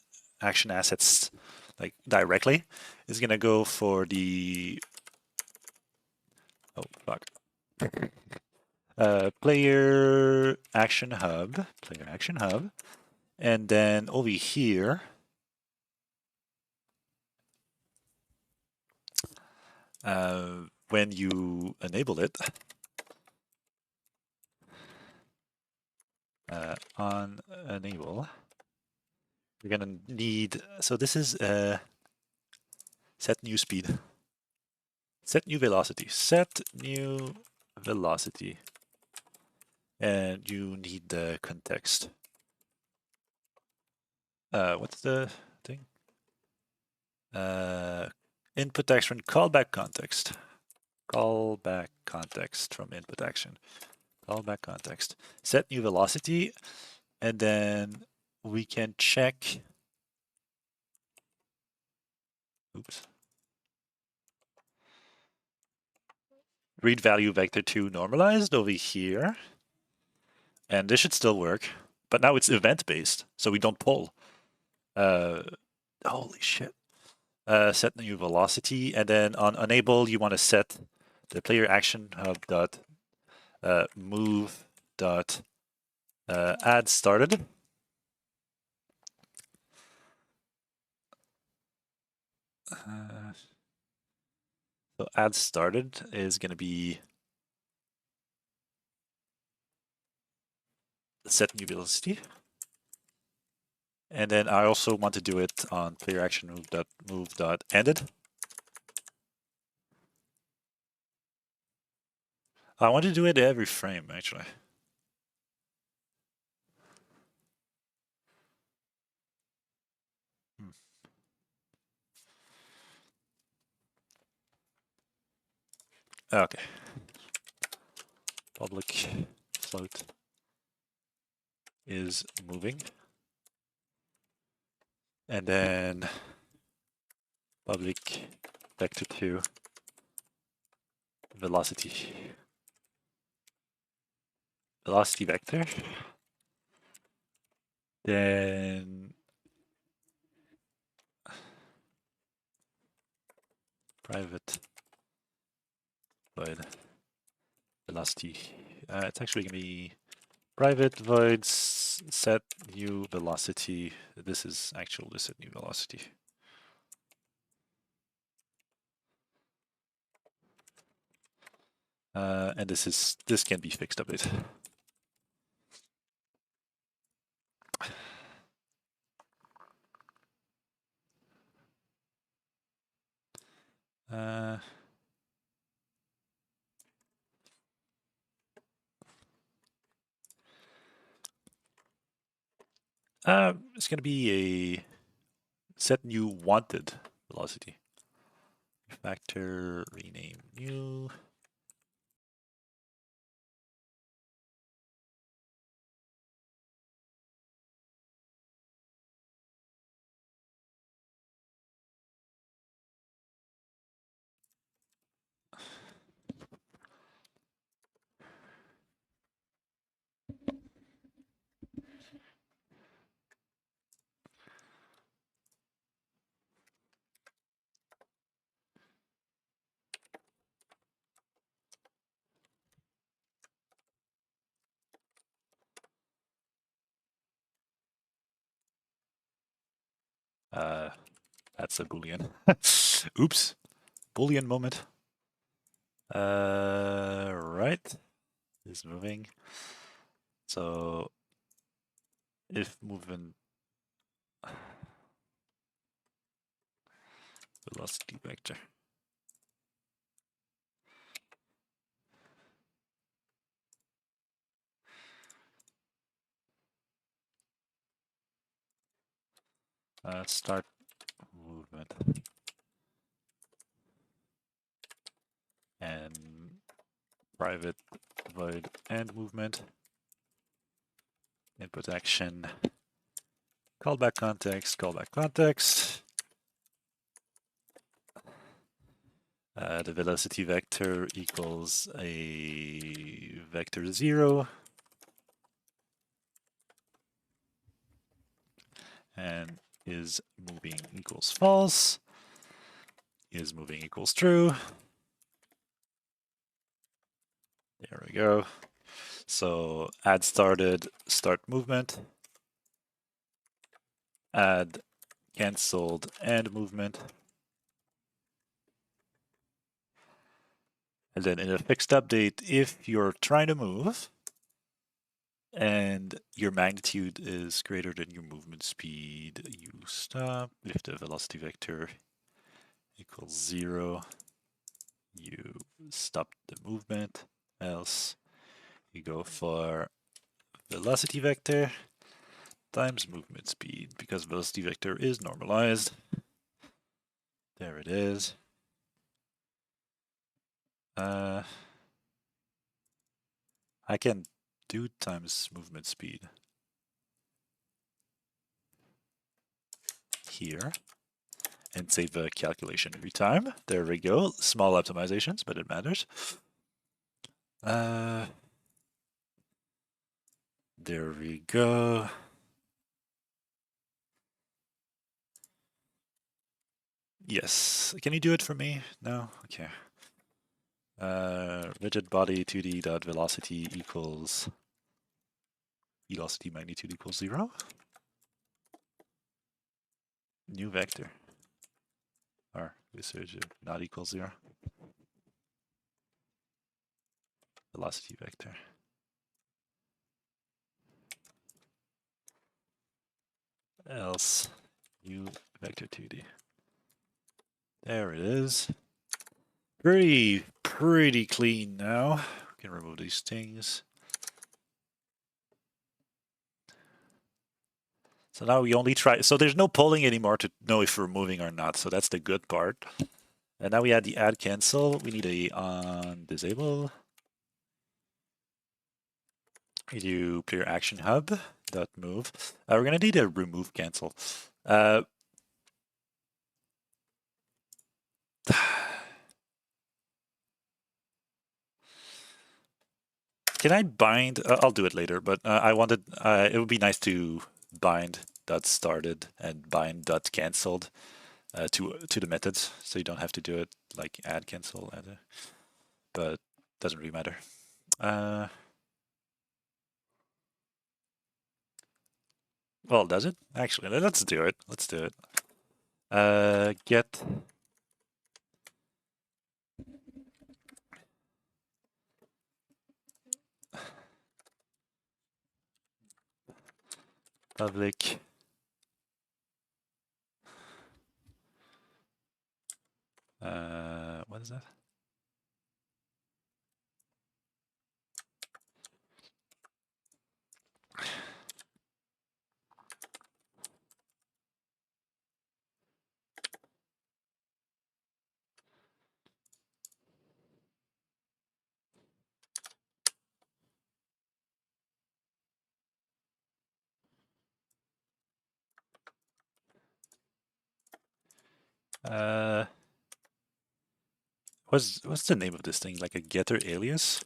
action assets like directly, it's going to go for the player action hub, and then over here. When you enable it, on enable, we're gonna need, so this is set new speed, set new velocity, set new velocity, and you need the context. What's the thing? Input action callback context. Callback context from input action. Callback context. Set new velocity, and then we can check. Oops. Read value vector 2 normalized over here. And this should still work. But now it's event based, so we don't pull. Holy shit. Set new velocity, and then on enable you want to set the player action hub dot move dot add started. So add started is going to be set new velocity. And then I also want to do it on player action move dot ended. I want to do it every frame actually. Okay. Public float is moving. And then public vector 2 velocity vector. Then private void velocity. It's actually going to be private void set new velocity. This is actual set new velocity. And this can be fixed a bit. It's going to be a set new wanted velocity. Factor rename new. That's a Boolean. Oops. Boolean moment. Right. Is moving. So if moving velocity vector. Start movement. And private void end movement. Input action. Callback context, callback context. The velocity vector equals a vector 0. And is moving equals false. Is moving equals true. There we go. So add started, start movement. Add cancelled end movement. And then in a fixed update, if you're trying to move, and your magnitude is greater than your movement speed, you stop. If the velocity vector equals 0, you stop the movement. Else, you go for velocity vector times movement speed, because velocity vector is normalized. There it is. I can do times movement speed here and save a calculation every time. There we go. Small optimizations, but it matters. There we go. Yes. Can you do it for me? No? Okay. Rigid body 2D dot velocity equals velocity magnitude equals 0. New vector. Or research not equals 0. Velocity vector. Else u vector 2D. There it is. Pretty clean now. We can remove these things. So now we only try, so there's no polling anymore to know if we're moving or not. So that's the good part. And now we add the add cancel. We need a on disable. We do player action hub dot move. We're gonna need a remove cancel. Can I bind? I'll do it later, but I wanted, it would be nice to bind dot started and bind dot cancelled to the methods, so you don't have to do it like add cancel, but doesn't really matter. Well, does it? Actually, let's do it. Let's do it. Get public what is that? What's the name of this thing? Like a getter alias?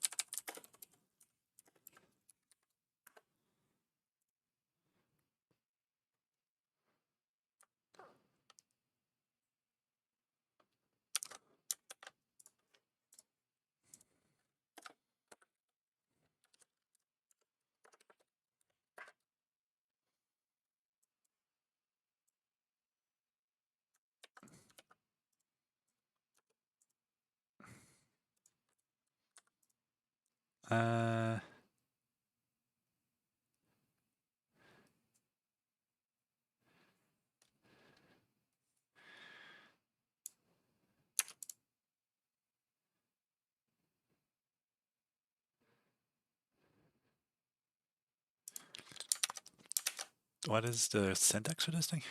Uh, what is the syntax for this thing?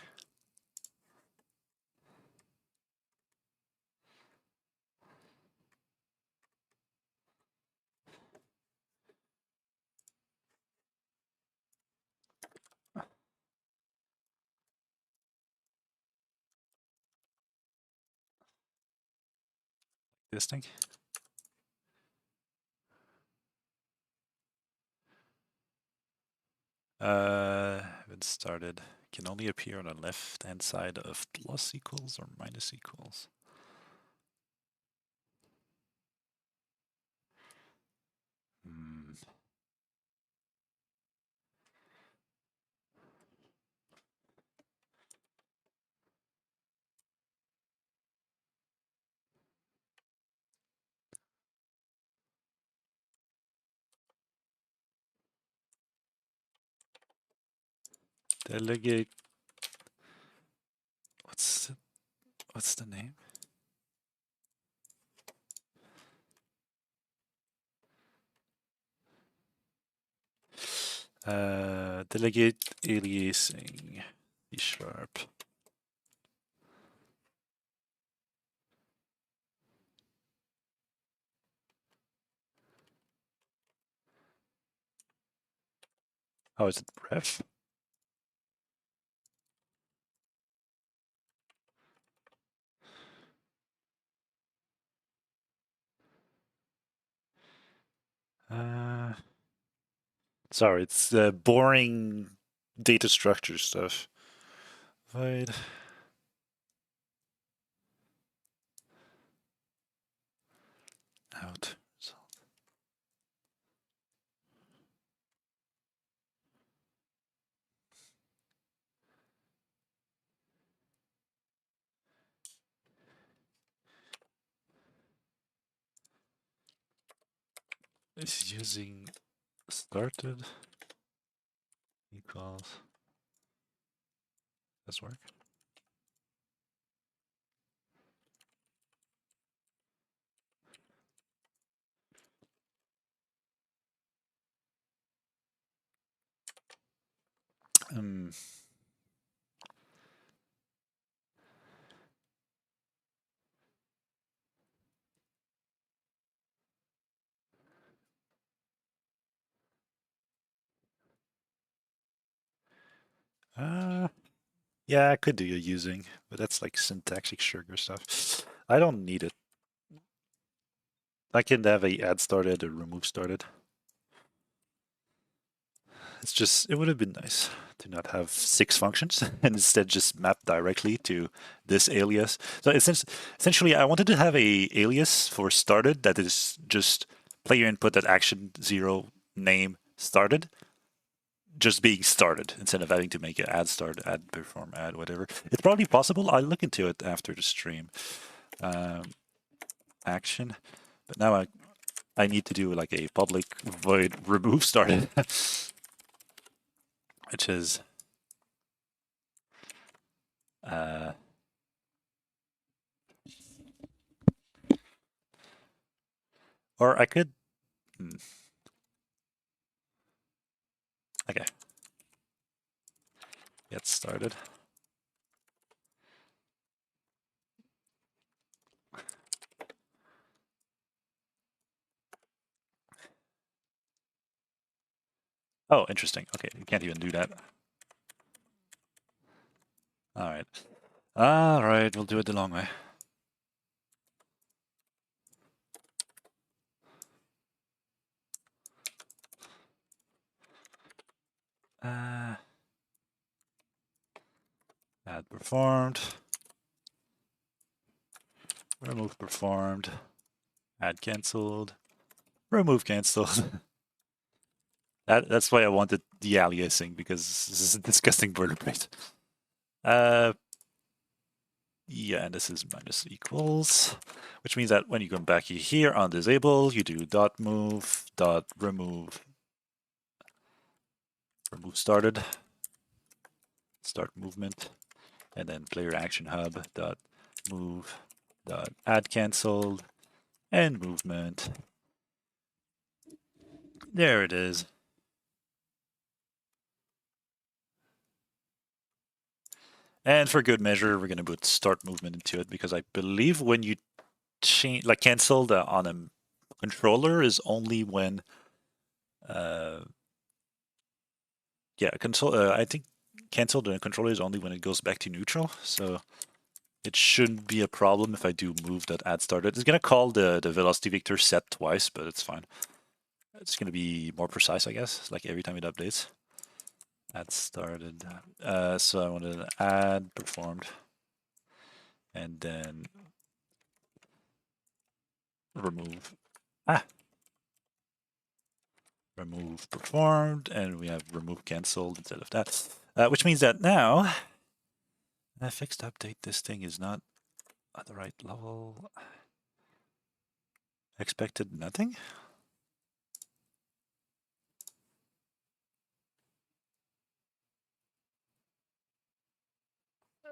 This thing? It started. Can only appear on the left hand side of plus equals or minus equals. Hmm. delegate. What's the name? Delegate aliasing C#. Oh, is it ref? Sorry, it's boring data structure stuff. Void. Out. Is using started equals. Does work? Um. Yeah, I could do a using, but that's like syntactic sugar stuff. I don't need it. I can have a add started or remove started. It's just, it would have been nice to not have 6 functions and instead just map directly to this alias. So essentially, I wanted to have a alias for started that is just player input that action 0 name started, just being started instead of having to make it add start, add perform, add whatever. It's probably possible. I'll look into it after the stream. Action, but now I need to do like a public void remove started, which is or I could. Okay, get started. Oh, interesting. Okay, you can't even do that. All right. All right, we'll do it the long way. Add performed. Remove performed. Add cancelled. Remove cancelled. That's why I wanted the aliasing, because this is a disgusting boilerplate. Yeah, and this is minus equals, which means that when you come back here on disable, you do dot move, dot remove started, start movement, and then player action hub dot move dot add cancelled and movement. There it is. And for good measure, we're going to put start movement into it, because I believe when you change, like cancel on a controller is only when, I think cancel the controller is only when it goes back to neutral. So it shouldn't be a problem if I do move that add started. It's going to call the velocity vector set twice, but it's fine. It's going to be more precise, I guess, like every time it updates. Add started. So I wanted to add performed. And then remove. Remove performed. And we have remove cancelled instead of that. Which means that now, fixed update, this thing is not at the right level. Expected nothing?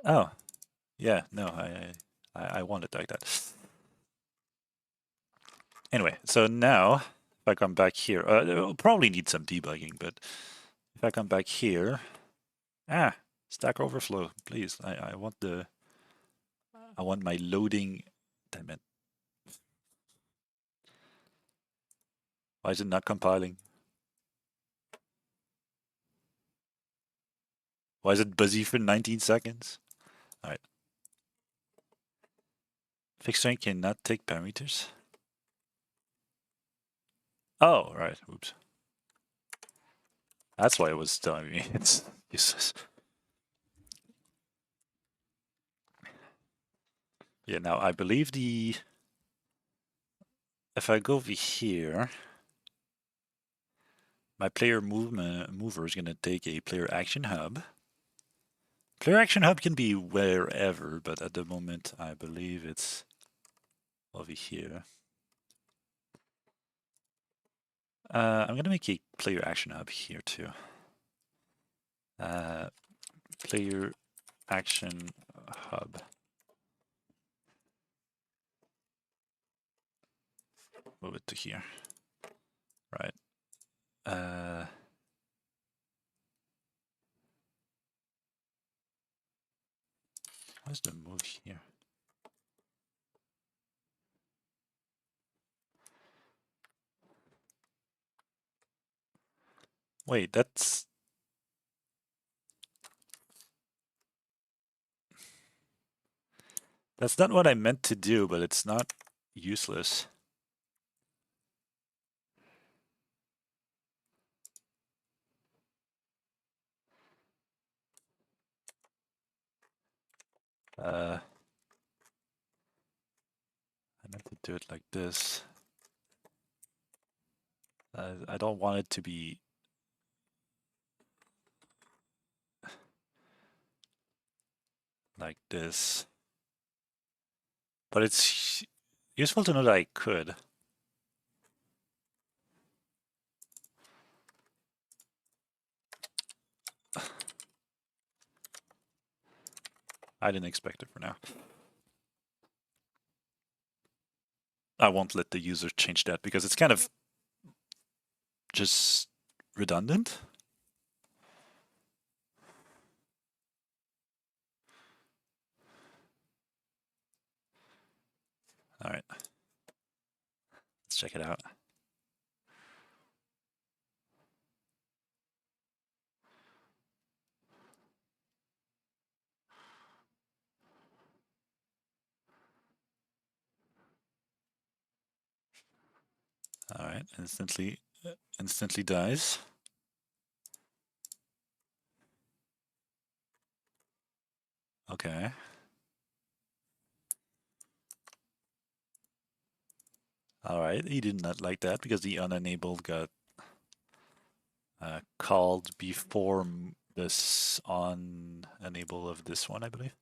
Oh, yeah, no, I want it like that. Anyway, so now if I come back here, it'll probably need some debugging, but if I come back here, Stack Overflow, please. I want my loading. Damn it! Why is it not compiling? Why is it busy for 19 seconds? All right. Fixed string cannot take parameters. Oh, right. Oops. That's why it was telling me it's useless. Yeah, now I believe if I go over here, my player mover is going to take a player action hub. Player action hub can be wherever, but at the moment I believe it's over here. I'm going to make a player action hub here too. Player action hub. Move it to here. Right. Where's the move here? Wait, that's not what I meant to do, but it's not useless. I meant to do it like this. I don't want it to be like this. But it's useful to know that I could. I didn't expect it for now. I won't let the user change that because it's kind of just redundant. All right. Let's check it out. All right, instantly dies. Okay. All right, he did not like that because the unenabled got called before this on enable of this one, I believe.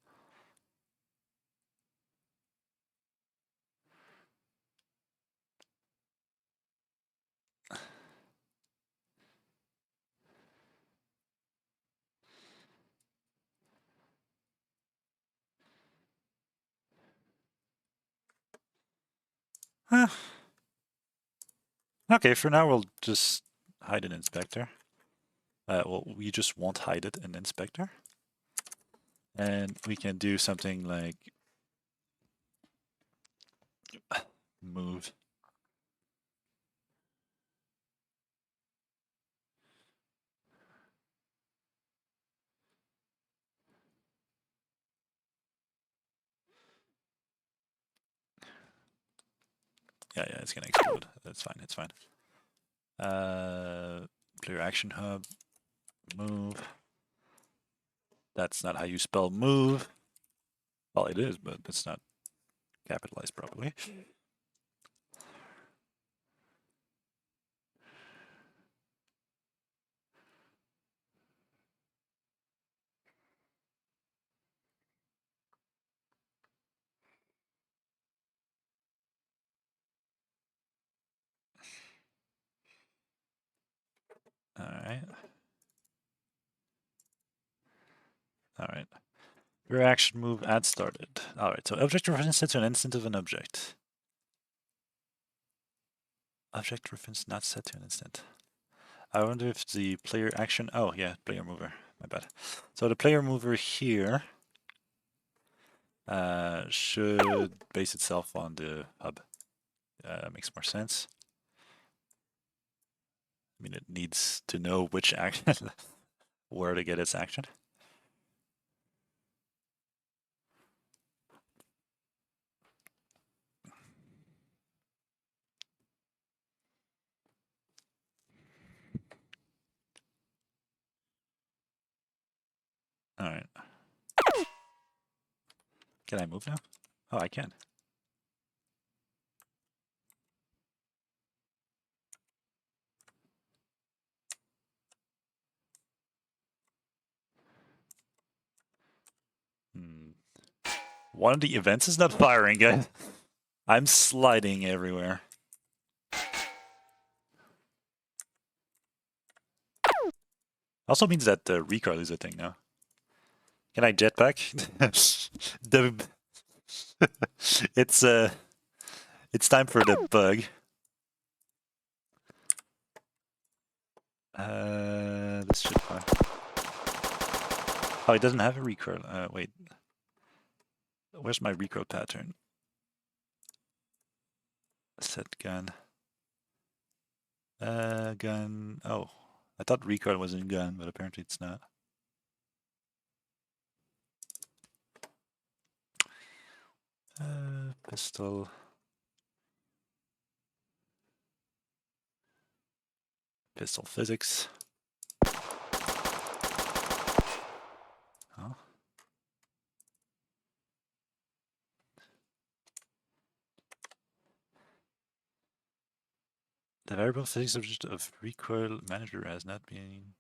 Huh. Okay, for now we'll just hide an inspector. Well, we just won't hide it in inspector. And we can do something like move. Yeah, it's gonna explode. That's fine, it's fine. Player action hub, move. That's not how you spell move. Well, it is, but it's not capitalized properly. All right. All right. Reaction move add started. Alright, so object reference set to an instant of an object. Object reference not set to an instant. I wonder if the player action... Oh, yeah, player mover. My bad. So the player mover here should base itself on the hub. Makes more sense. I mean, it needs to know which action, where to get its action. Alright. Can I move now? Oh, I can. One of the events is not firing, guys. I'm sliding everywhere. Also means that the recoil is a thing now. Can I jetpack? It's time for the bug. This should fire. Oh, it doesn't have a recoil. Wait. Where's my recoil pattern? Set gun. Gun. Oh, I thought recoil was in gun, but apparently it's not. Pistol. Pistol physics. Oh. The variable physics of recoil manager has not been...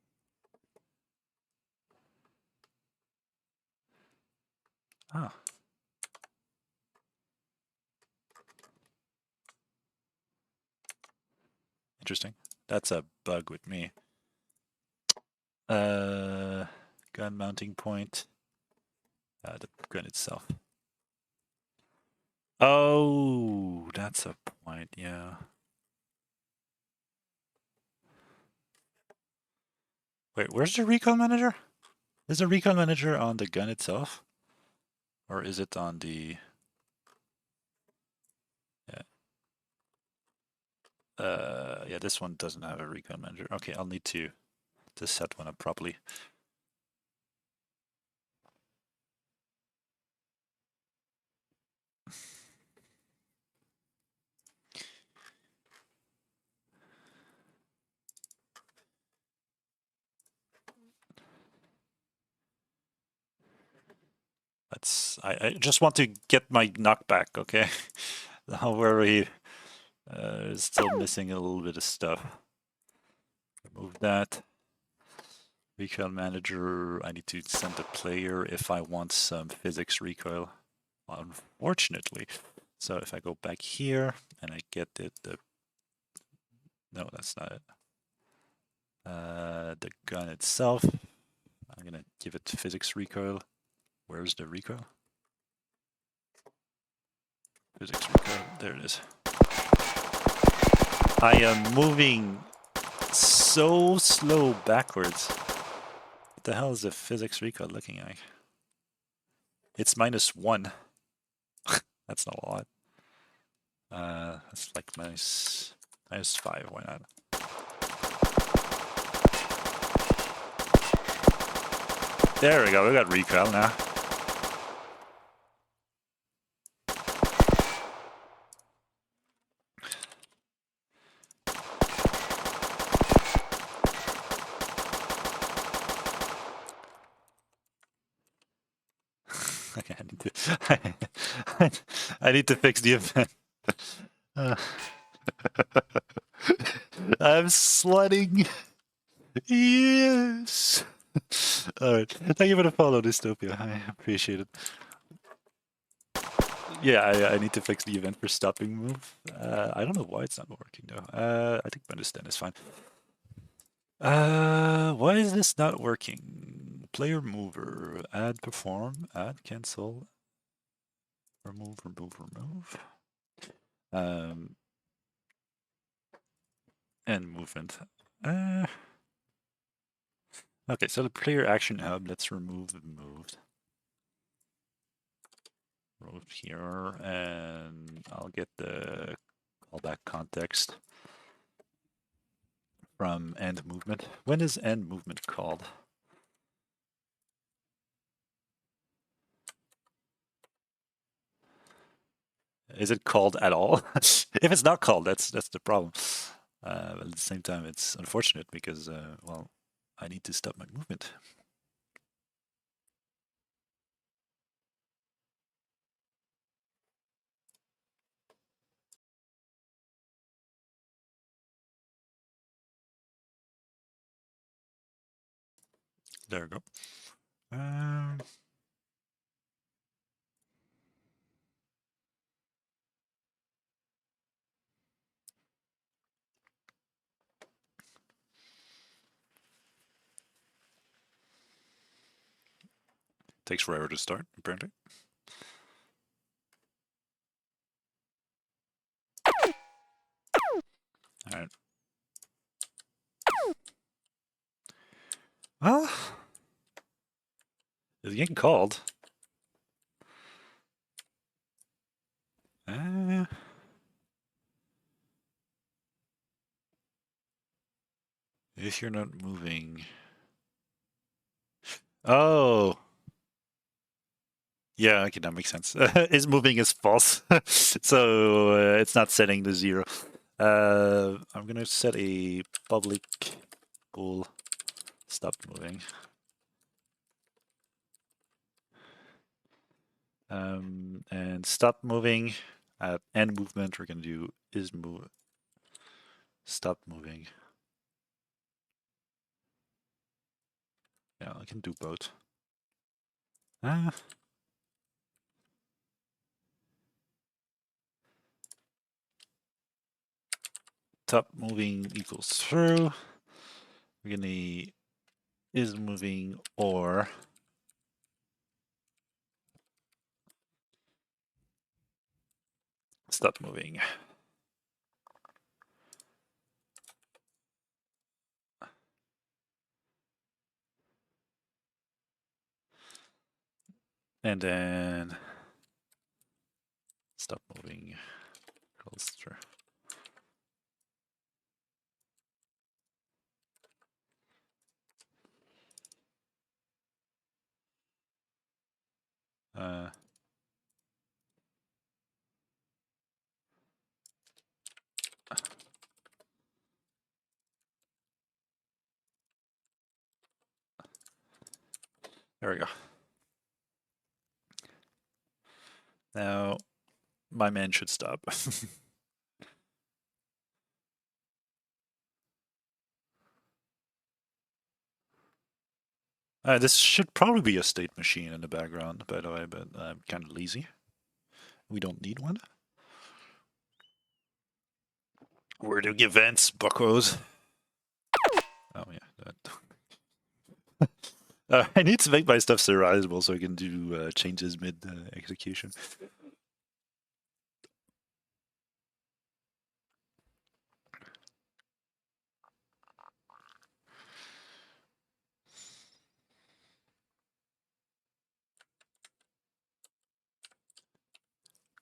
Oh. Interesting. That's a bug with me. Gun mounting point. The gun itself. Oh, that's a point, yeah. Wait, where's the recoil manager? Is the recoil manager on the gun itself? Or is it on the... Yeah, this one doesn't have a recoil manager. Okay, I'll need to set one up properly. I just want to get my knockback, okay? Where he is still missing a little bit of stuff. Remove that. Recoil manager, I need to send the player if I want some physics recoil, unfortunately. So if I go back here and I get it, no, that's not it. The gun itself, I'm gonna give it physics recoil. Where's the recoil? Physics recoil, there it is. I am moving so slow backwards. What the hell is the physics recoil looking like? It's -1. That's not a lot. That's like -5, why not? There we go, we got recoil now. Okay, I need to fix the event. I'm sledding. Yes. Alright, thank you for the follow, Dystopia. I appreciate it. Yeah, I need to fix the event for stopping move. I don't know why it's not working though. I think understand is fine. Why is this not working? player mover, add perform, add cancel, remove. And movement. Okay, so the player action hub, let's remove the moved. Moved here, and I'll get the callback context from end movement. When is end movement called? Is it called at all? If it's not called, that's the problem. But at the same time, it's unfortunate because, well, I need to stop my movement. There we go. Takes forever to start, apparently. All right. Well, it's getting called. If you're not moving. Oh. Yeah, okay, that makes sense. Is moving is false. So it's not setting the 0. I'm going to set a public bool stop moving. And stop moving at end movement, we're going to do is move stop moving. Yeah, I can do both. Top moving equals through. We're going to is moving or stop moving. And then stop moving equals through. There we go. Now my man should stop. This should probably be a state machine in the background, by the way, but I'm kind of lazy. We don't need one. We're doing events, buckos. Oh yeah, that. I need to make my stuff serializable so I can do changes mid execution.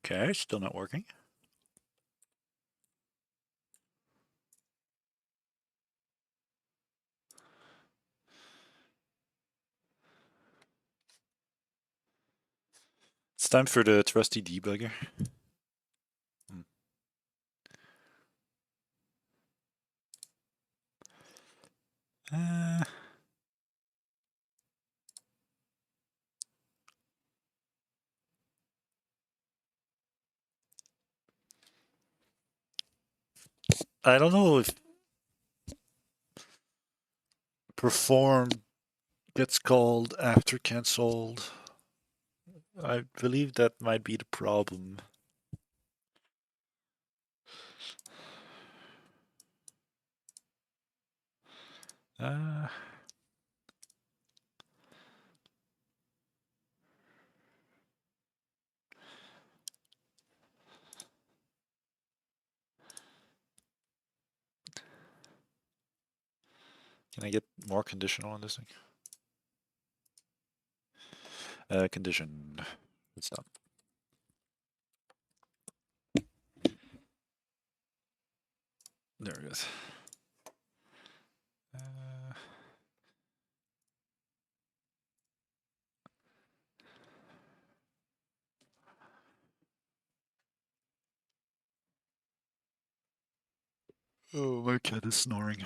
Okay, still not working. It's time for the trusty debugger. I don't know if perform gets called after cancelled. I believe that might be the problem. Can I get more conditional on this thing? Condition. Let's stop. There it goes. Oh, my cat is snoring.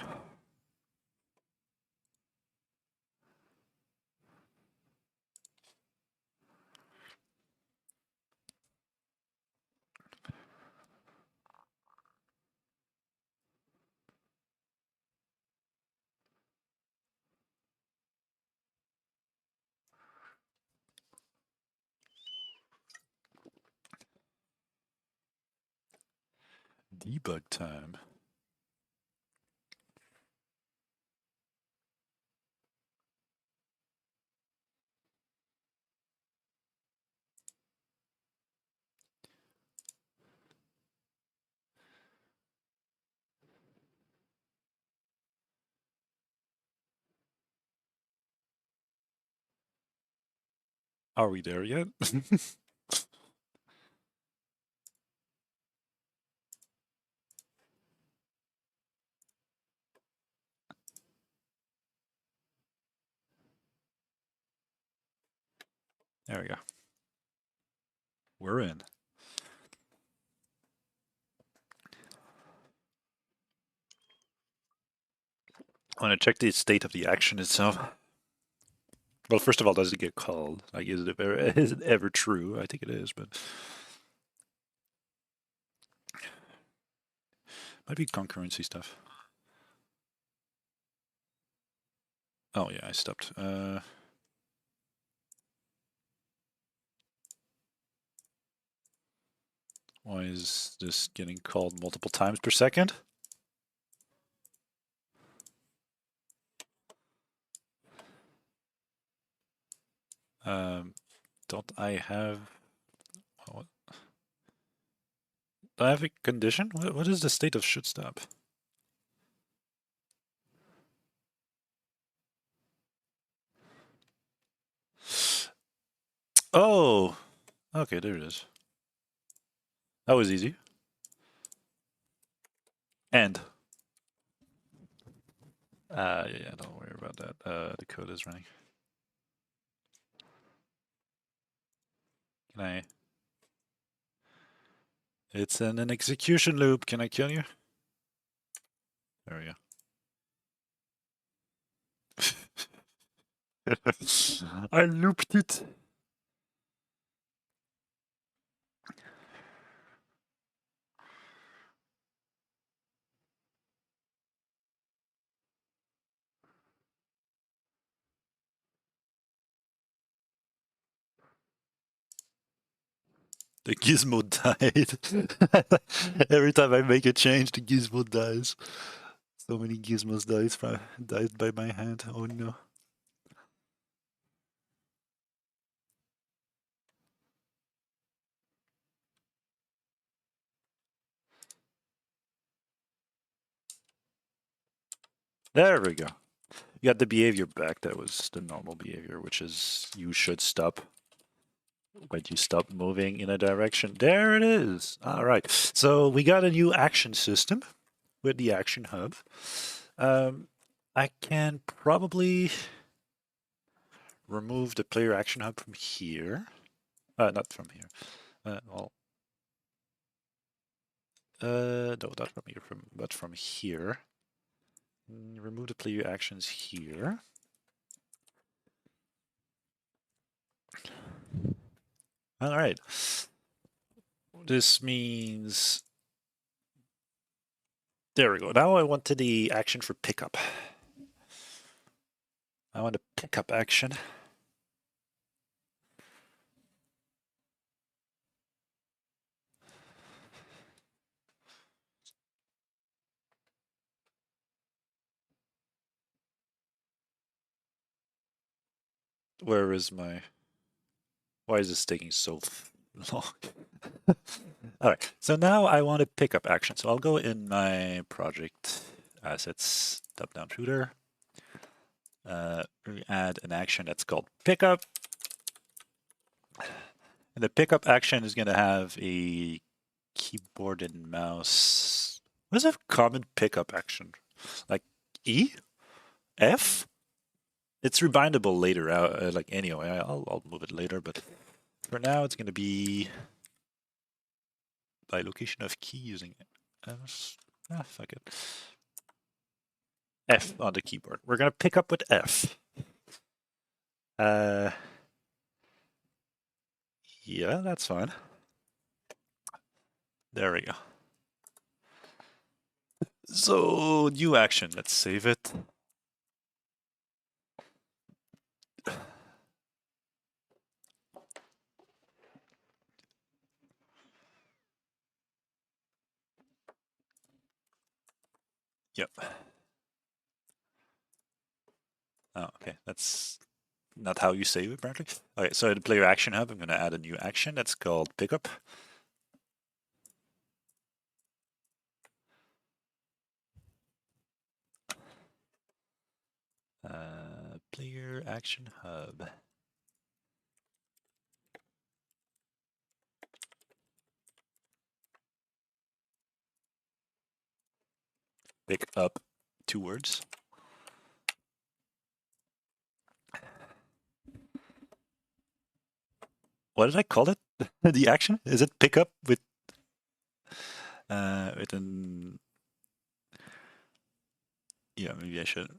Debug time. Are we there yet? There we go. We're in. I want to check the state of the action itself. Well, first of all, does it get called? Like, is it ever true? I think it is, but might be concurrency stuff. Oh yeah, I stopped. Why is this getting called multiple times per second? Don't I have... What? Do I have a condition? What is the state of should stop? Oh! Okay, there it is. That was easy. End. Yeah, don't worry about that. The code is running. Can I... It's in an execution loop. Can I kill you? There we go. I looped it. The gizmo died. Every time I make a change, the gizmo dies. So many gizmos died by my hand. Oh no. There we go. You got the behavior back. That was the normal behavior, which is you should stop when you stop moving in a direction. There it is. All right. So we got a new action system with the action hub. I can probably remove the player action hub from here. Not from here. No, not from here, but from here. Remove the player actions here. All right. This means... There we go. Now I want the action for pickup. I want a pickup action. Where is my... Why is this taking so long? All right, so now I want a pickup action. So I'll go in my project assets, top-down shooter. we add an action that's called pickup. And the pickup action is going to have a keyboard and mouse. What's a common pickup action? Like E? F? It's rebindable later. Like anyway, I'll move it later, but for now it's going to be by location of key using F. Fuck it. F on the keyboard. We're going to pick up with F. Yeah, that's fine. There we go. So, new action. Let's save it. Yep. Oh, okay. That's not how you save it, apparently. Okay, so the player action hub, I'm going to add a new action that's called pickup. Player action hub. Pick up 2 words. What did I call it? The action? Is it pick up with an... Yeah, maybe I should.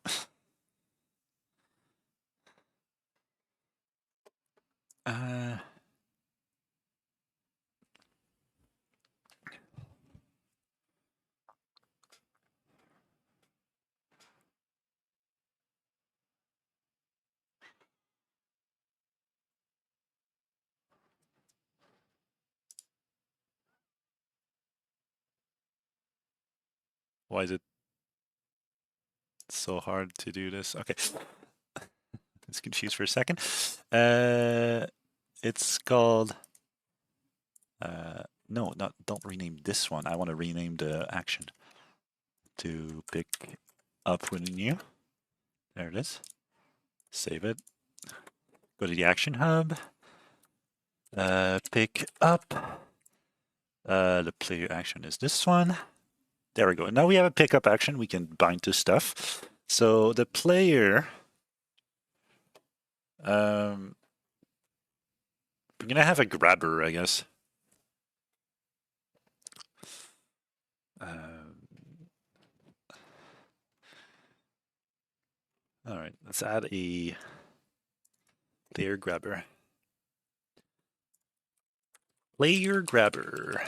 Why is it so hard to do this? Okay. It's confused for a second. It's called... no, don't rename this one. I want to rename the action to pick up with new. There it is. Save it. Go to the action hub. Pick up. The player action is this one. There we go. And now we have a pickup action we can bind to stuff. So the player... we're gonna have a grabber, I guess. All right, let's add a player grabber. Player grabber.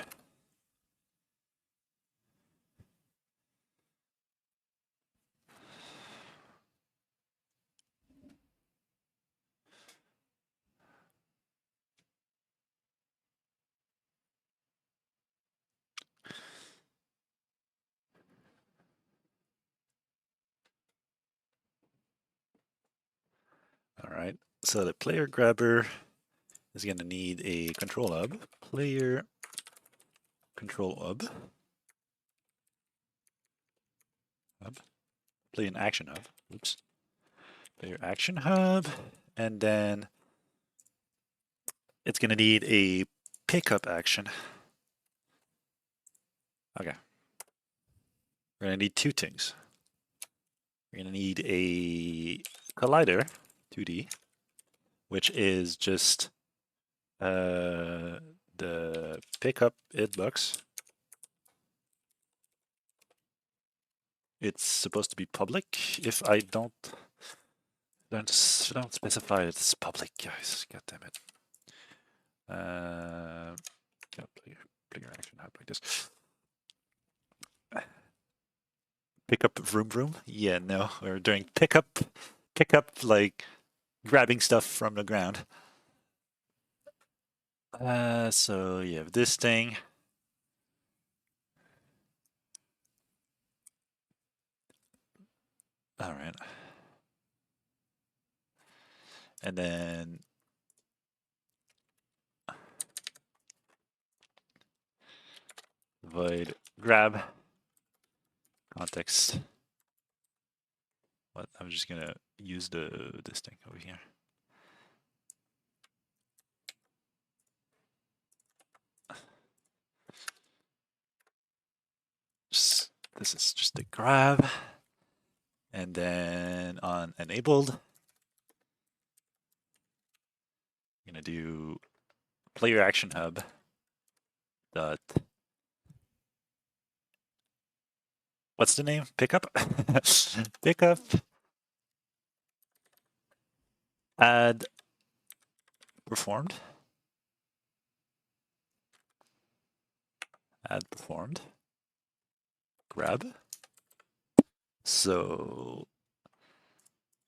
All right, so the player grabber is going to need a control hub. Player control hub. Play an action hub. Oops. Player action hub. And then it's going to need a pickup action. Okay. We're going to need 2 things. We're going to need a collider, 2D, which is just the pickup hitbox. It's supposed to be public. If I don't specify it's public, guys. God damn it. Player action hub like this. Pick up vroom vroom? Yeah, no. We're doing pick up like grabbing stuff from the ground. So you have this thing. All right. And then void grab context What? I'm just gonna use this thing over here. This is just a grab. And then on enabled, I'm gonna do player action hub dot. What's the name? Pickup? Pickup. Add performed. Add performed. Grab. So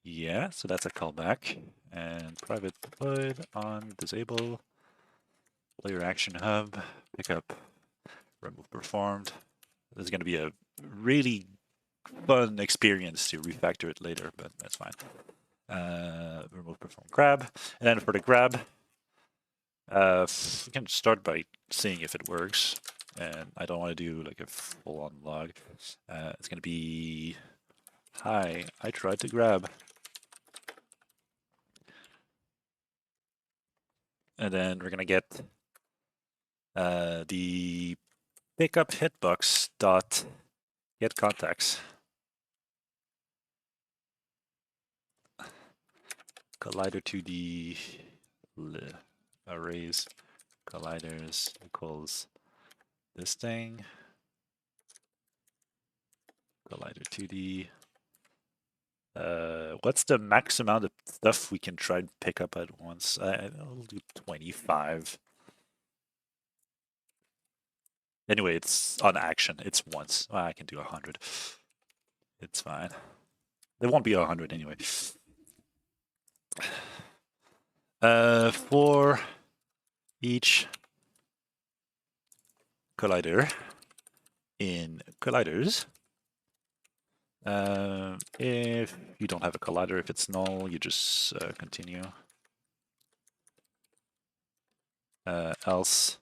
yeah, so that's a callback. And private deployed on disable player action hub, pickup, remove performed. This is going to be a really fun experience to refactor it later, but that's fine. Remove perform grab. And then for the grab, we can start by seeing if it works. And I don't want to do like a full-on log. It's going to be, hi, I tried to grab. And then we're going to get the pickup hitbox dot get contacts. Collider 2D arrays colliders equals this thing. Collider 2D. What's the max amount of stuff we can try and pick up at once? I'll do 25. Anyway, it's on action. It's once. Well, I can do 100. It's fine. There won't be 100 anyway. For each collider in colliders, if you don't have a collider, if it's null, you just continue. Else,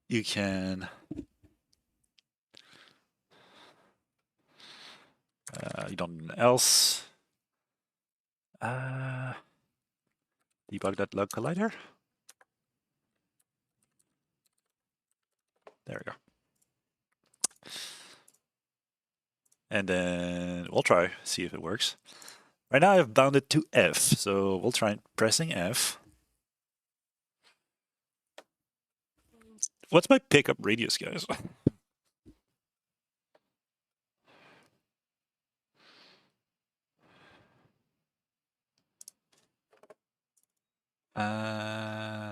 you can you don't else debug.log collider. There we go. And then we'll try, see if it works. Right now I've bound it to F, so we'll try pressing F. What's my pickup radius, guys?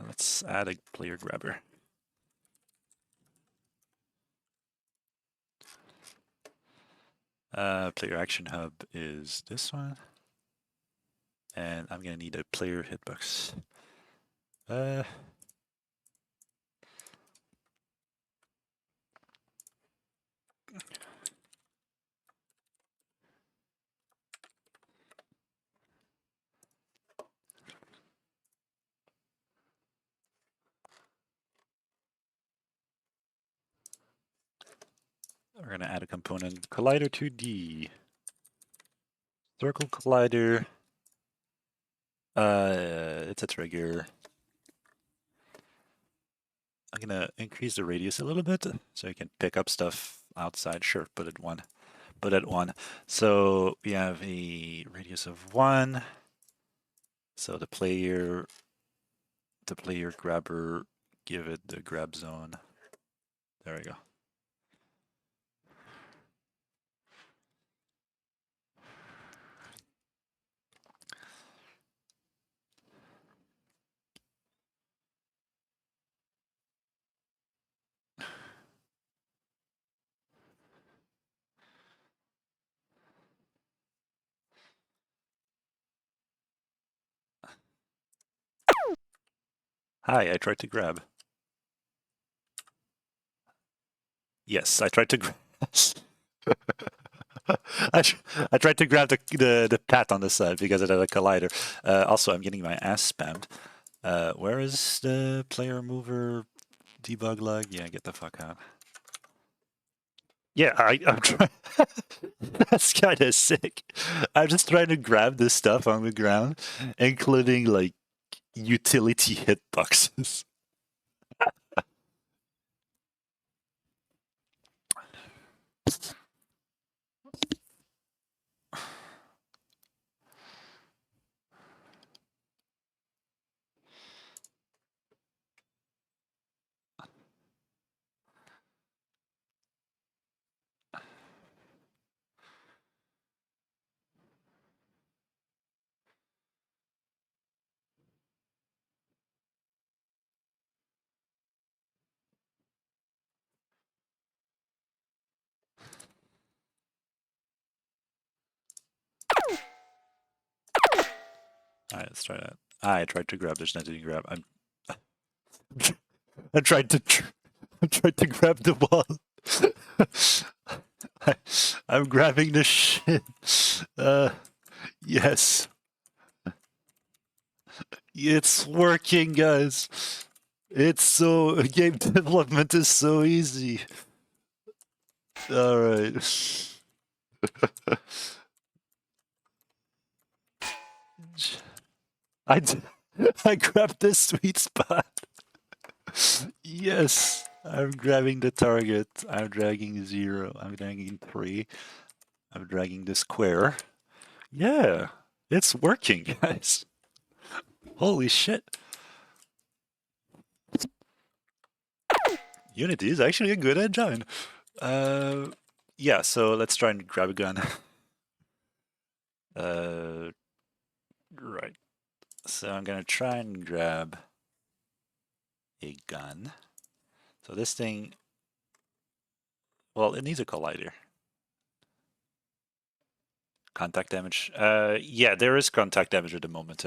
Let's add a player grabber. Player action hub is this one. And I'm gonna need a player hitbox. We're gonna add a component collider 2D. Circle collider. It's a trigger. I'm gonna increase the radius a little bit so you can pick up stuff outside. Sure, put it one. Put it one. So we have a radius of 1. So the player grabber, give it the grab zone. There we go. Hi, I tried to grab. Yes, I tried to grab. I tried to grab the pat on the side because it had a collider. Also, I'm getting my ass spammed. Where is the player mover debug log? Yeah, get the fuck out. Yeah, I'm trying. That's kind of sick. I'm just trying to grab this stuff on the ground, including like utility hitboxes. All right, let's try that. I tried to grab this, and I didn't grab. I tried to. I tried to grab the ball. I'm grabbing the shit. Yes, it's working, guys. It's so game development is so easy. All right. I I grabbed the sweet spot. Yes, I'm grabbing the target. I'm dragging 0. I'm dragging 3. I'm dragging the square. Yeah, it's working, guys. Holy shit. Unity is actually a good engine. Uh, yeah, so let's try and grab a gun. Right. So I'm gonna try and grab a gun. So this thing, well, it needs a collider. Contact damage. Yeah, there is contact damage at the moment.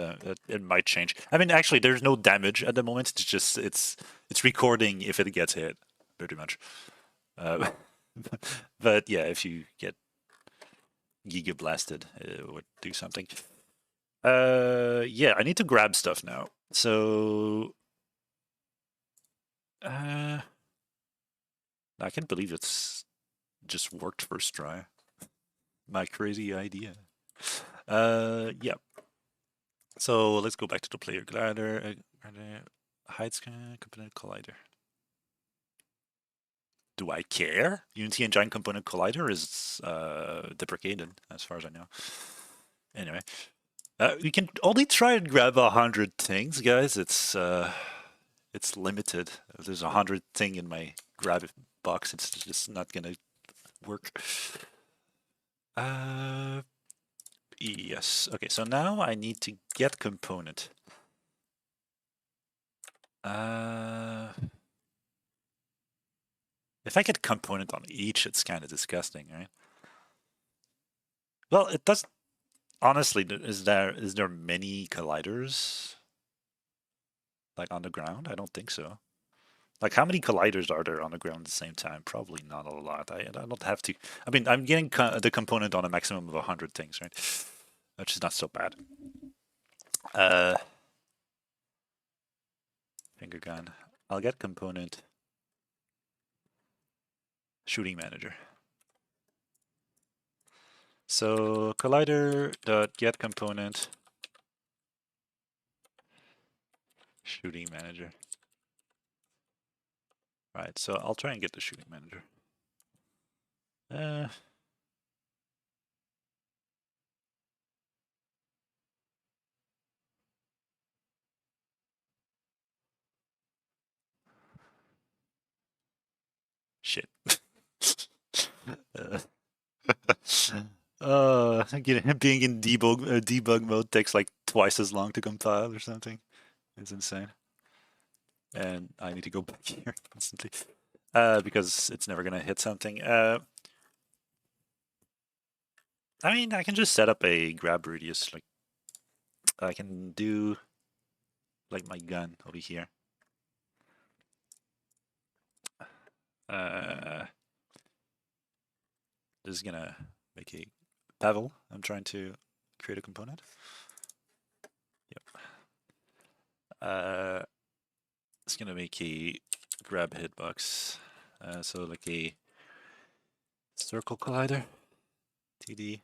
It might change. I mean, actually, there's no damage at the moment. It's just it's recording if it gets hit, pretty much. Uh, but yeah, if you get giga blasted, it would do something. Yeah, I need to grab stuff now. So, I can't believe it's just worked first try. My crazy idea. Yeah. So let's go back to the player glider. Hides component collider. Do I care? Unity Engine component collider is deprecated, as far as I know. Anyway, we can only try and grab 100 things, guys. It's limited. If there's 100 thing in my grab box, it's just not gonna work. Yes. Okay, so now I need to get component. If I get component on each, it's kind of disgusting, right? Well, it does. Honestly, is there many colliders like on the ground? I don't think so. Like, how many colliders are there on the ground at the same time? Probably not a lot. I don't have to. I mean, I'm getting the component on a maximum of 100 things, right? Which is not so bad. Finger gun. I'll get component. Shooting manager. So collider dot get component. Shooting manager. Right. So I'll try and get the shooting manager. Shit. Being in debug mode takes like twice as long to compile or something. It's insane. And I need to go back here constantly because it's never gonna hit something. I mean, I can just set up a grab radius. Like I can do like my gun over here. This is gonna make a bevel. I'm trying to create a component. Yep. It's gonna make a grab hitbox. So like a Circle collider. TD.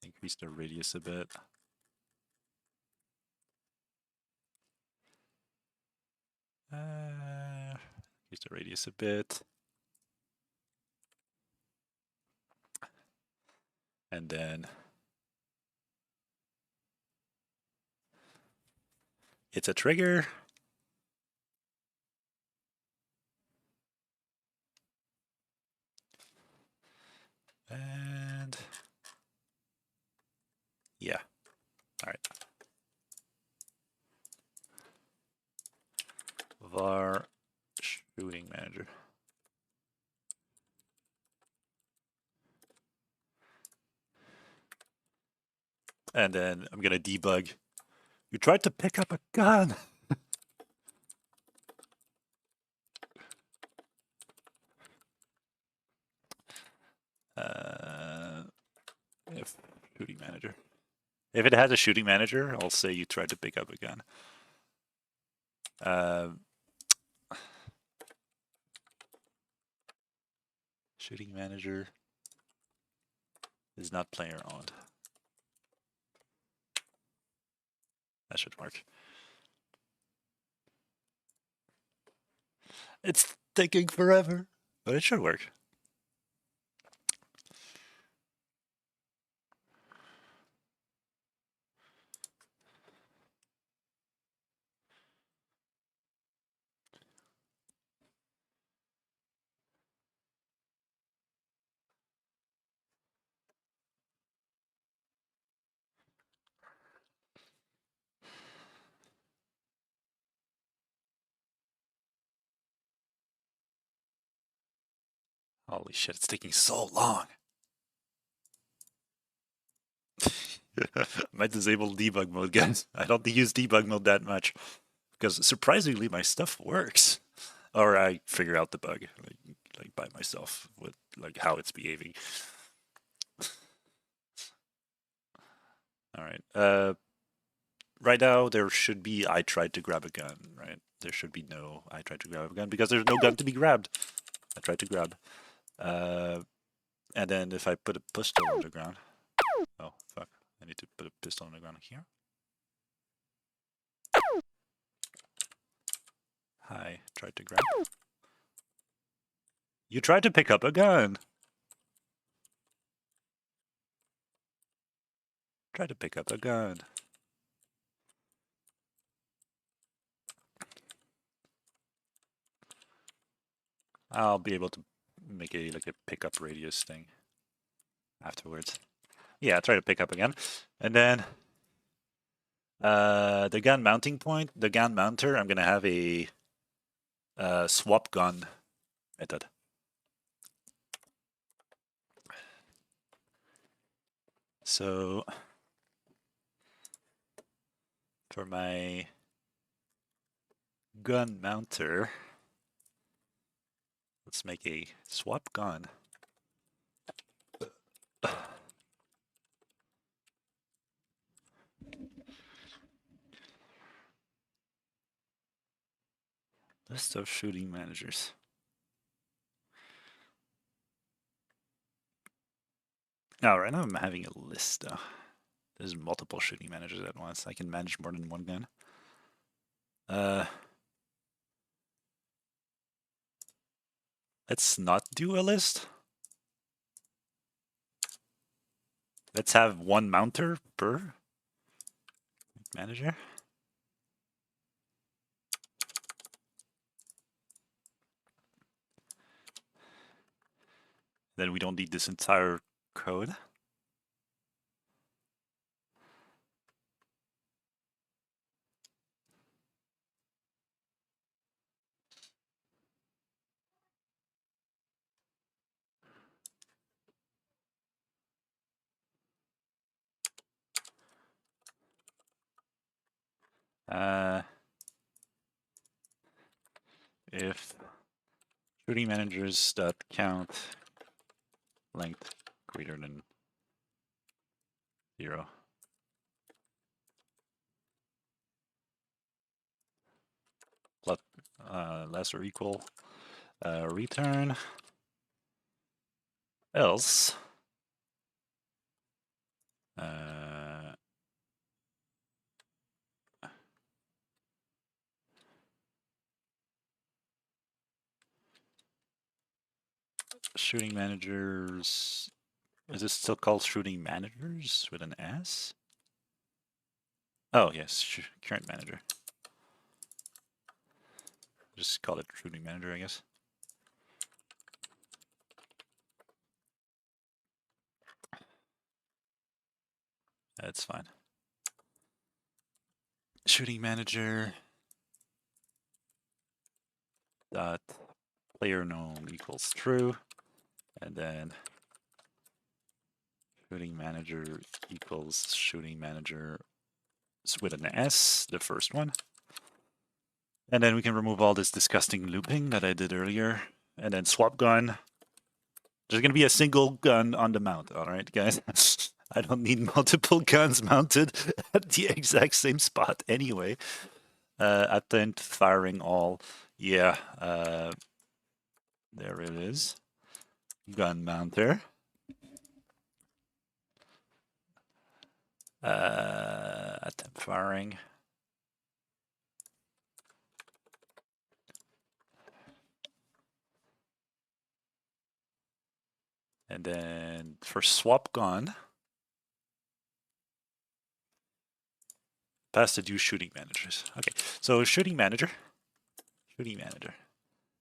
Increase the radius a bit. Increase the radius a bit. And then it's a trigger. And yeah, all right. var shooting manager. And then I'm gonna debug. You tried to pick up a gun. If shooting manager. If it has a shooting manager, I'll say you tried to pick up a gun. Shooting manager is not player owned. That should work. It's taking forever, but it should work. Holy shit, it's taking so long. I might disable debug mode, guys. I don't use debug mode that much because surprisingly my stuff works. Or I figure out the bug like by myself with like how it's behaving. All right. Right now there should be I tried to grab a gun, right? There should be no I tried to grab a gun because there's no gun to be grabbed. I tried to grab. And then if I put a pistol on the ground. Oh, fuck. I need to put a pistol on the ground here. Hi, tried to grab. You tried to pick up a gun. Tried to pick up a gun. I'll be able to make a like a pickup radius thing afterwards. Yeah, try to pick up again. And then the gun mounting point, the gun mounter, I'm gonna have a swap gun method. So for my gun mounter, let's make a swap gun. List of shooting managers. Now, right now I'm having a list though. There's multiple shooting managers at once. I can manage more than one gun. Let's not do a list. Let's have one mounter per manager. Then we don't need this entire code. If shooting managers dot count length greater than 0. less or equal return else shooting managers. Is this still called shooting managers with an S? Oh yes, current manager. Just call it shooting manager, I guess. That's fine. Shooting manager dot player known equals true, and then shooting manager equals shooting manager with an S, the first one. And then we can remove all this disgusting looping that I did earlier, and then swap gun. There's gonna be a single gun on the mount, all right, guys? I don't need multiple guns mounted at the exact same spot anyway. Attempt firing all. Yeah, there it is. Gun mounter. Attempt firing. And then for swap gun, pass the new shooting managers. Okay, so shooting manager.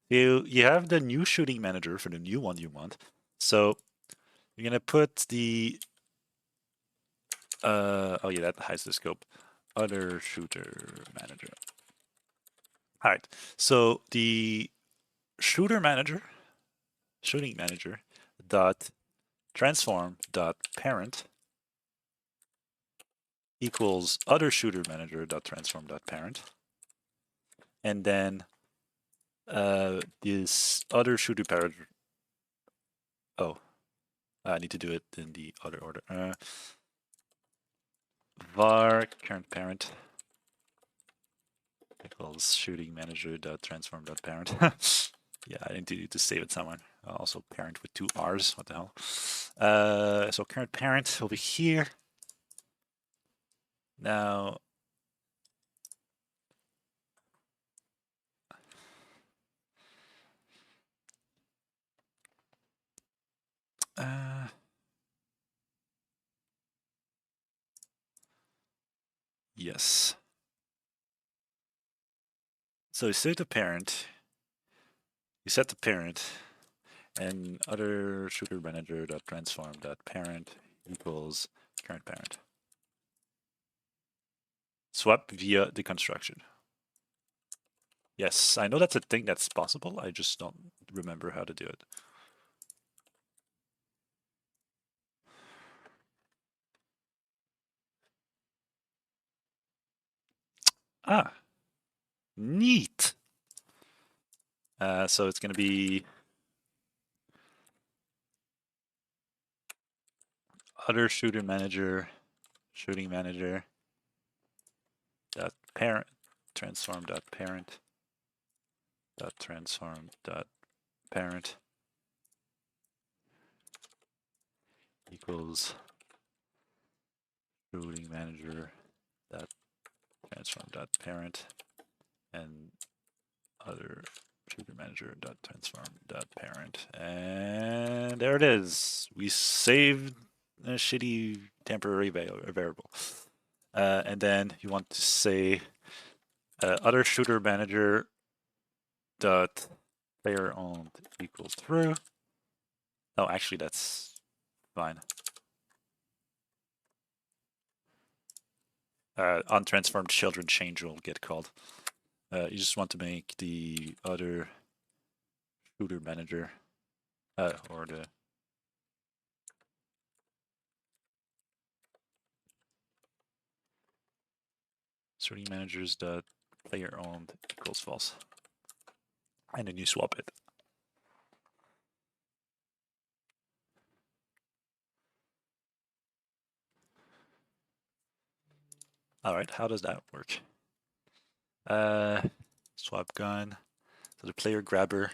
You have the new shooting manager for the new one you want. So you're gonna put the oh yeah, that hides the scope. Other shooter manager. All right. So the shooting manager dot transform dot parent equals other shooter manager dot transform dot parent, and then this other shooter parent. Oh, I need to do it in the other order. Var current parent equals shooting manager dot transform dot parent. Yeah, I need to save it somewhere. Also parent with 2 R's. What the hell? So current parent over here. Now yes. So you set the parent. You set the parent, and other shooter manager dot transform dot parent equals current parent. Swap via deconstruction. Yes, I know that's a thing that's possible. I just don't remember how to do it. Ah, neat. So it's going to be other shooting manager dot parent transform dot parent dot transform dot parent equals shooting manager dot transform dot parent and other shooter manager dot transform dot parent, and there it is. We saved a shitty temporary variable, and then you want to say other shooter manager dot player owned equals true. Oh, actually, that's fine. Untransformed children change will get called. You just want to make the other shooter manager or the shooting managers dot player owned equals false, and then you swap it. All right, how does that work? Swap gun. So the player grabber.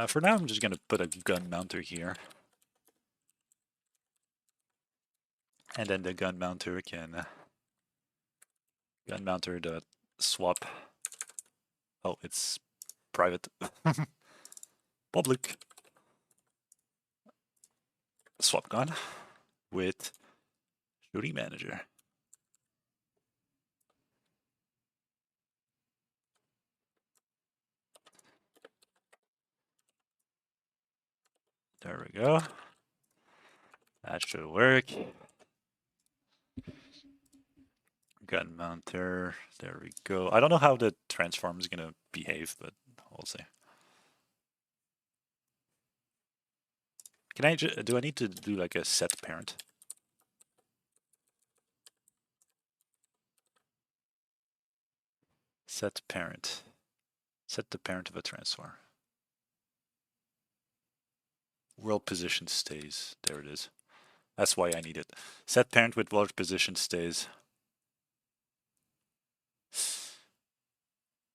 For now, I'm just gonna put a gun mounter here. And then the gun mounter can gun mounter dot swap. Oh, it's private. Public swap gun with shooting manager. There we go. That should work. Gun mounter. There we go. I don't know how the transform is gonna behave, but we'll see. Can I do I need to do like a set parent? Set parent. Set the parent of a transform. World position stays. There it is. That's why I need it. Set parent with world position stays.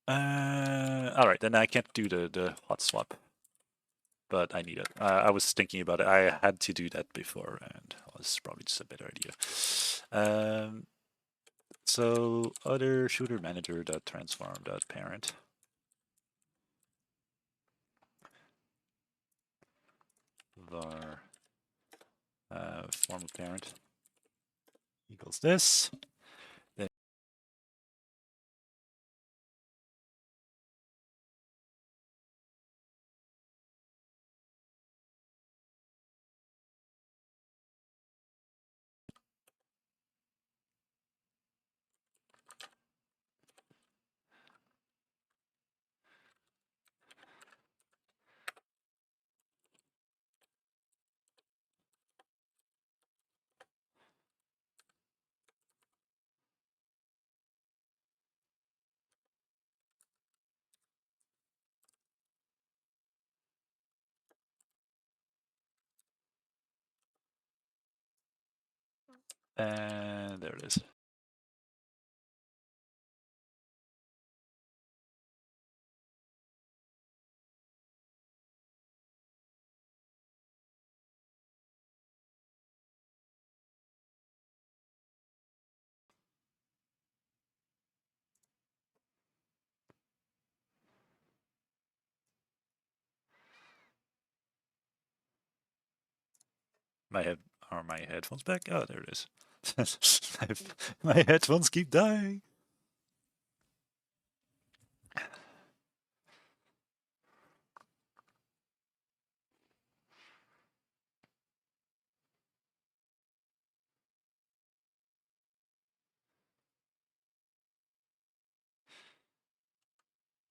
Alright, then I can't do the hot swap. But I need it. I was thinking about it. I had to do that before, and it was probably just a better idea. So other shooter manager dot transform dot parent. Var form of parent equals this. Then and there it is. Are my headphones back? Oh, there it is. My headphones keep dying.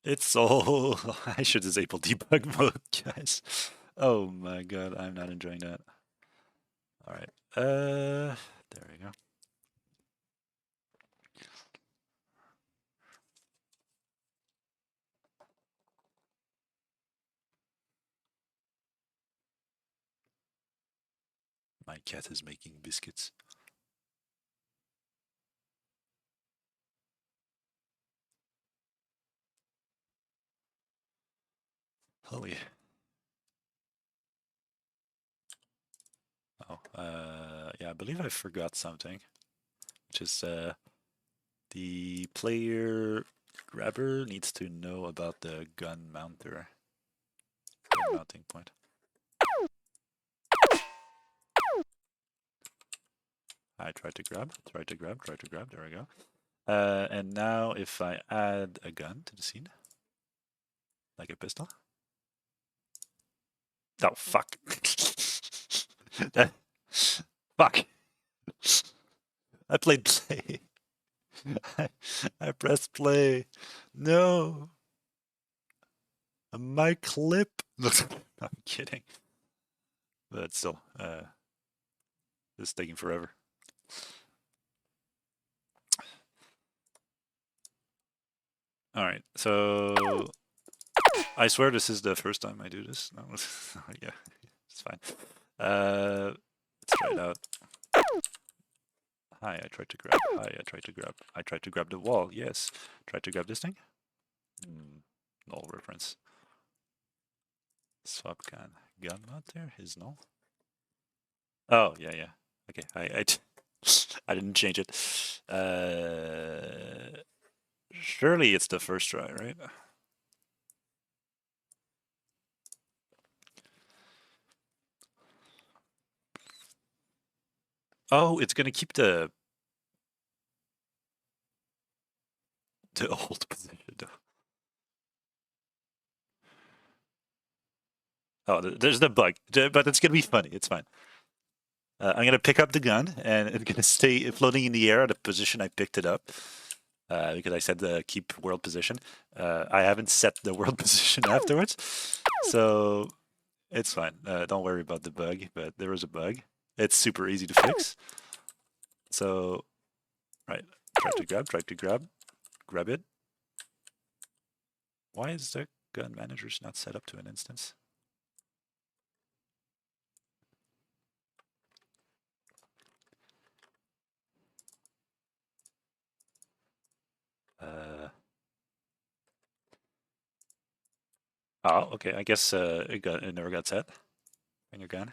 It's all. I should disable debug mode, guys. Oh my god, I'm not enjoying that. All right. There we go. My cat is making biscuits. Holy. Oh, yeah, I believe I forgot something, which is the player grabber needs to know about the gun mounter, gun mounting point. I tried to grab, there we go. And now if I add a gun to the scene, like a pistol. Oh, fuck. Fuck. I played play. I pressed play. No. My clip. I'm kidding. But still, it's taking forever. Alright, so I swear this is the first time I do this. No, yeah, it's fine. Let's try it out. Hi, I tried to grab. Hi, I tried to grab. I tried to grab the wall. Yes. Tried to grab this thing. Null reference. Swap gun. Gun mod there is null. Oh yeah, yeah. Okay, I didn't change it. Surely it's the first try, right? Oh, it's gonna keep the old position. Oh, there's the bug, but it's gonna be funny. It's fine. I'm gonna pick up the gun, and it's gonna stay floating in the air at the position I picked it up. Because I said keep world position. I haven't set the world position afterwards, so it's fine. Don't worry about the bug, but there was a bug. It's super easy to fix. So, right, try to grab it. Why is the gun managers not set up to an instance? Oh, okay. I guess it never got set. Bring your gun.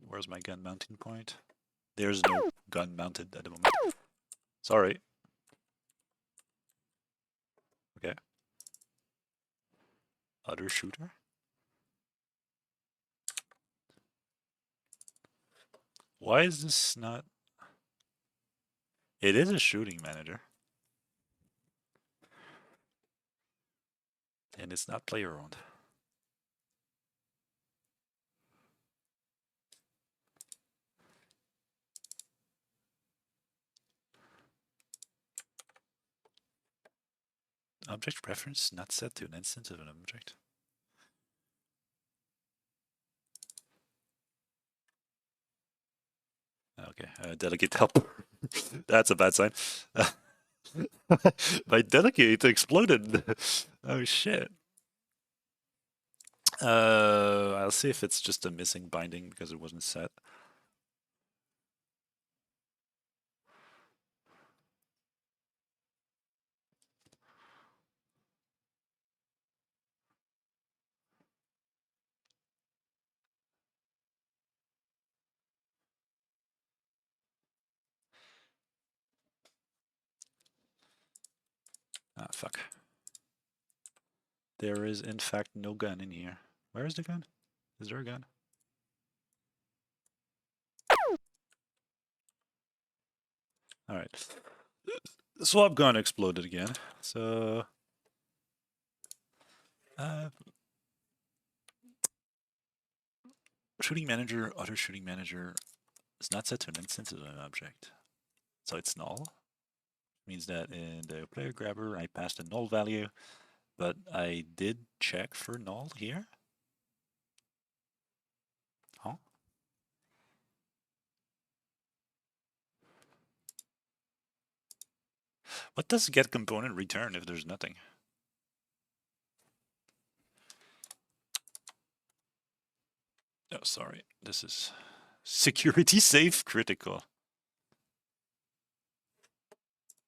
Where's my gun mounting point? There's no gun mounted at the moment. Sorry. Okay. Other shooter? Why is this not... It is a shooting manager. And it's not player owned. Object reference not set to an instance of an object. Okay, delegate help. That's a bad sign. My delegate exploded. Oh shit. I'll see if it's just a missing binding because it wasn't set. Ah, fuck. There is, in fact, no gun in here. Where is the gun? Is there a gun? Alright. The swap gun exploded again. So... shooting manager, auto shooting manager is not set to an instance of an object. So it's null. Means that in the player grabber, I passed a null value, but I did check for null here. Huh? What does get component return if there's nothing? Oh, sorry. This is security safe critical.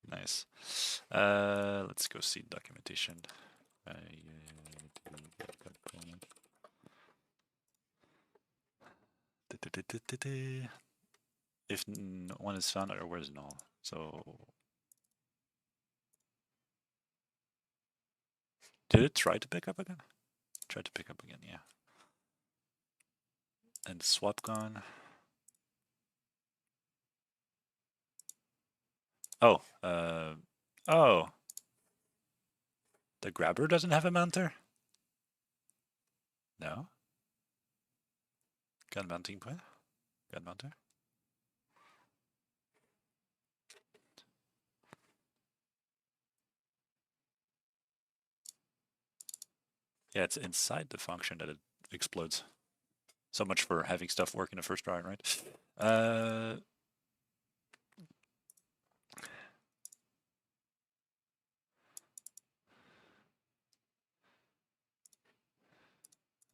Nice. Let's go see documentation. If one is found, or where's null? So did it try to pick up again? Tried to pick up again, yeah. And swap gun. Oh, oh. The grabber doesn't have a mounter? No. Gun mounting point? Gun mounter? Yeah, it's inside the function that it explodes. So much for having stuff work in the first try, right?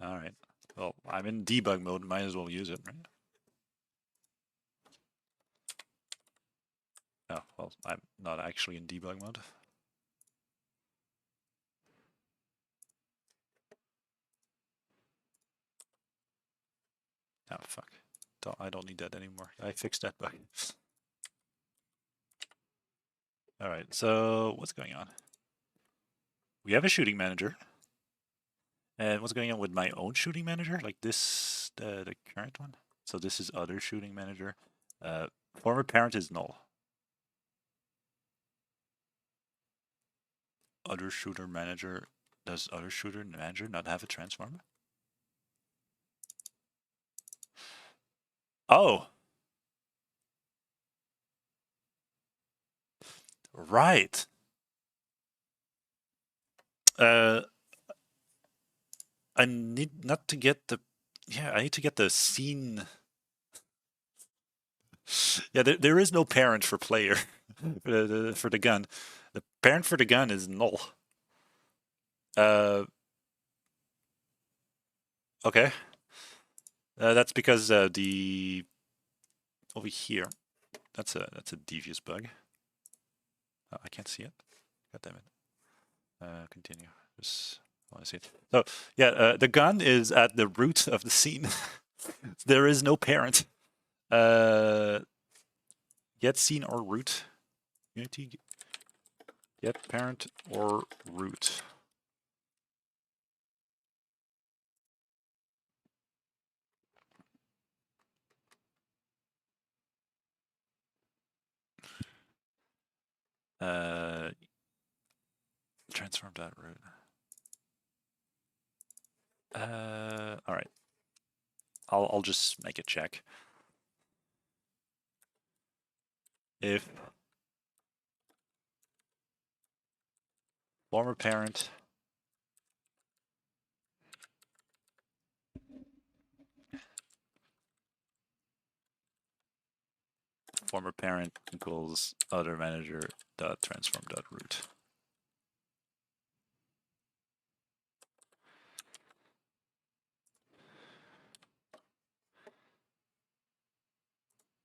All right. Well, I'm in debug mode. Might as well use it, right? Oh, well, I'm not actually in debug mode. Oh, fuck. I don't need that anymore. I fixed that bug. Alright, so what's going on? We have a shooting manager. And what's going on with my own shooting manager? Like this, the current one? So this is other shooting manager. Former parent is null. Other shooter manager. Does other shooter manager not have a transform? Oh! Right! I need not to get the... Yeah, I need to get the scene... Yeah, there is no parent for player for the gun. The parent for the gun is null. Okay. That's because the over here. That's a devious bug. Oh, I can't see it. God damn it. Continue. Just want to see it. So yeah, the gun is at the root of the scene. There is no parent. Get scene or root. Unity. Get parent or root. Transform that root. All right. I'll just make a check. If former parent equals other manager dot transform dot root.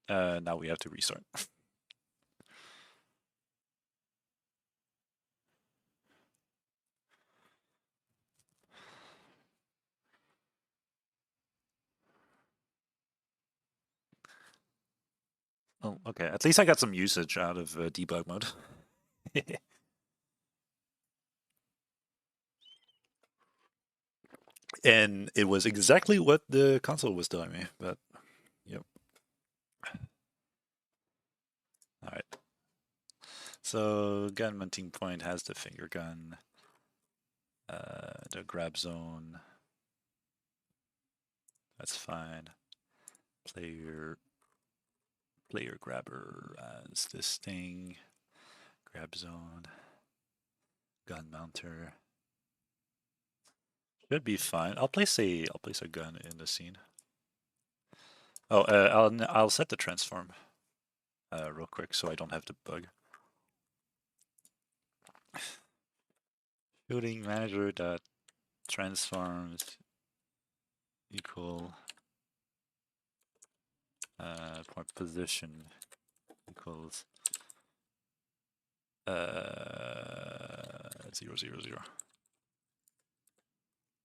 Now we have to restart. Oh, okay. At least I got some usage out of debug mode. And it was exactly what the console was telling me, but yep. All right. So gun mounting point has the finger gun, the grab zone. That's fine. Player grabber as this thing. Grab zone. Gun mounter. Should be fine. I'll place a gun in the scene. Oh, I'll set the transform real quick so I don't have to bug. Shooting manager dot transforms equal point position equals 0, 0, 0.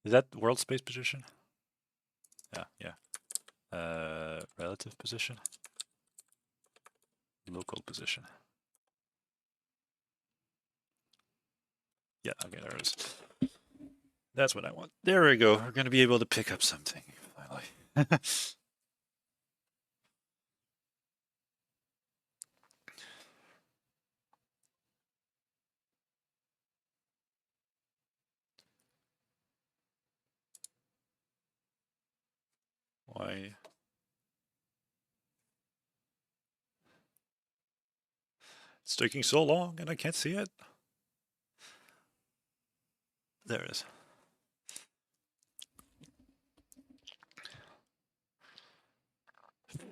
Is that world space position? Yeah. Relative position. Local position. Yeah, okay, there it is. That's what I want. There we go. We're going to be able to pick up something, finally. Why? It's taking so long and I can't see it. There it is.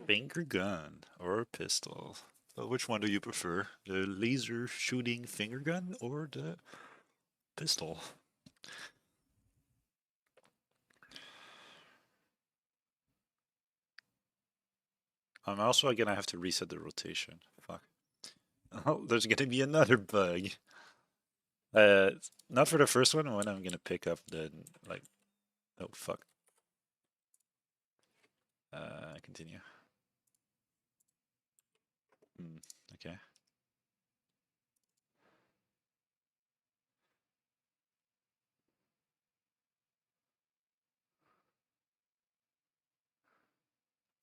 Finger gun or pistol. So which one do you prefer? The laser shooting finger gun or the pistol? I'm also gonna have to reset the rotation. Fuck. Oh, there's gonna be another bug. Uh, not for the first one. When I'm gonna pick up the like. Oh fuck. Continue. Okay.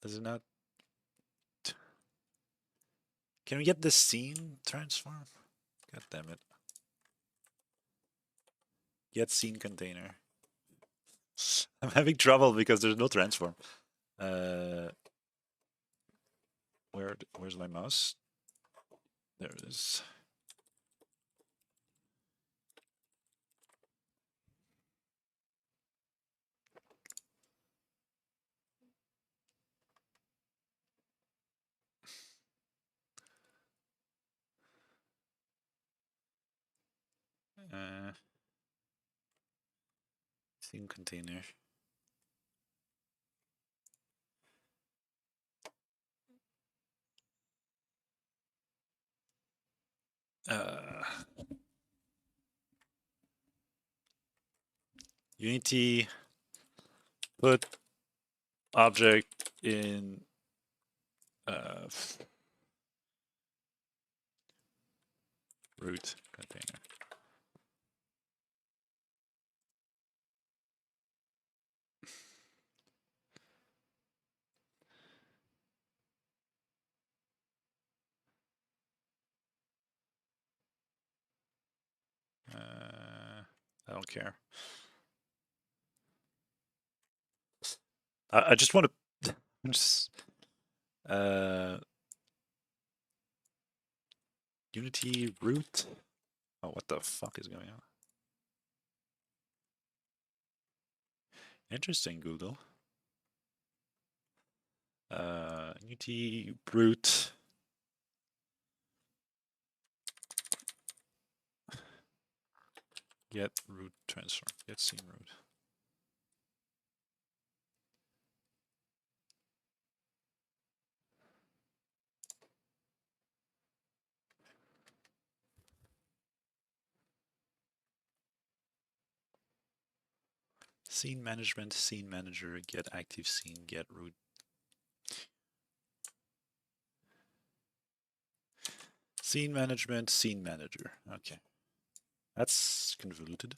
Does it not? Can we get the scene transform? God damn it. Get scene container. I'm having trouble because there's no transform. Where's my mouse? There it is. Scene container. Unity put object in root container. I don't care. I just want to just Unity root. Oh, what the fuck is going on? Interesting, Google. Unity root. Get root transform. Get scene root. Scene management, scene manager, get active scene, get root. Scene management, scene manager. Okay. That's convoluted.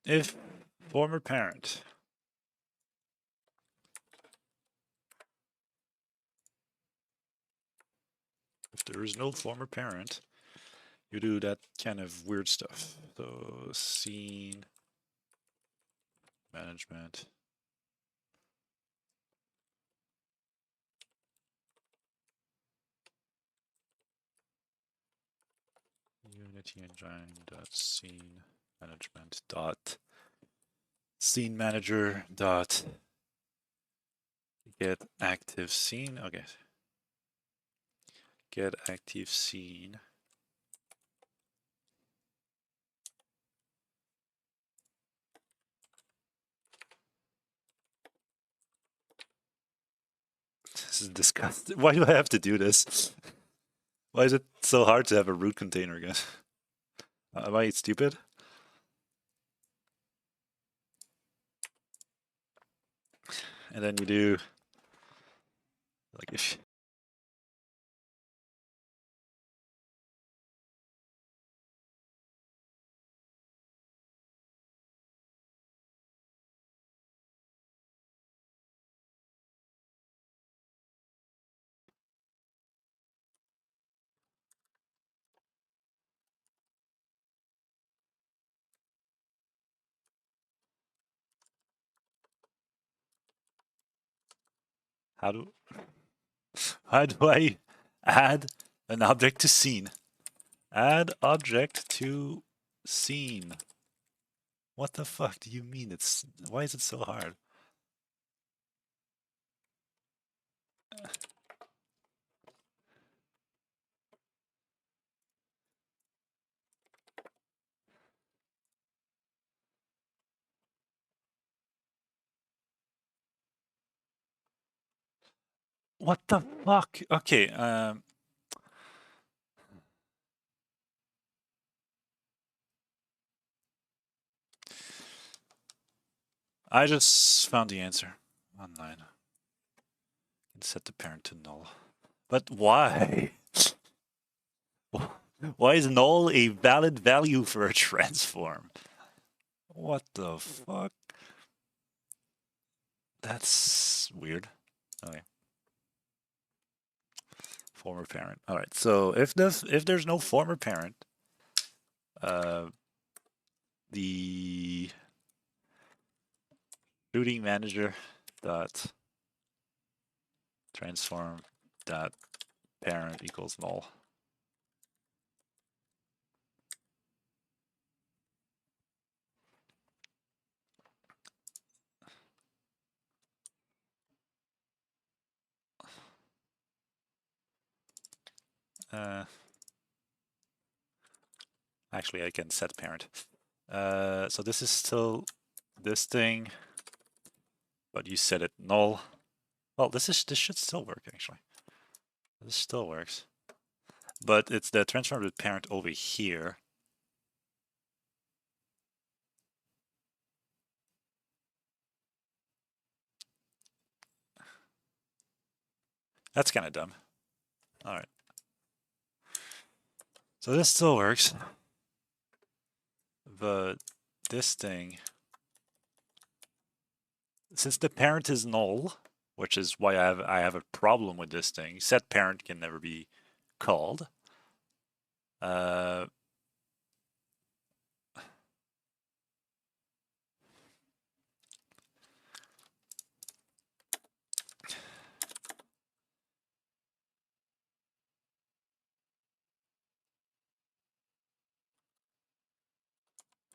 If former parent. If there is no former parent, you do that kind of weird stuff. So scene management. Unity engine dot scene management dot scene manager dot get active scene. Okay. Get active scene. This is disgusting. Why do I have to do this? Why is it so hard to have a root container again? Am I stupid? And then you do like if how do I add an object to scene? Add object to scene. What the fuck do you mean? It's why is it so hard? What the fuck? Okay, I just found the answer online. Set the parent to null. But why? Why is null a valid value for a transform? What the fuck? That's weird. Okay. Former parent. All right. So if there's no former parent, the shooting manager dot transform dot parent equals null. Actually, I can set parent. So this is still this thing, but you set it null. Well, this should still work actually. This still works, but it's the transform with parent over here. That's kind of dumb. All right. So this still works, but this thing, since the parent is null, which is why I have a problem with this thing. Set parent can never be called.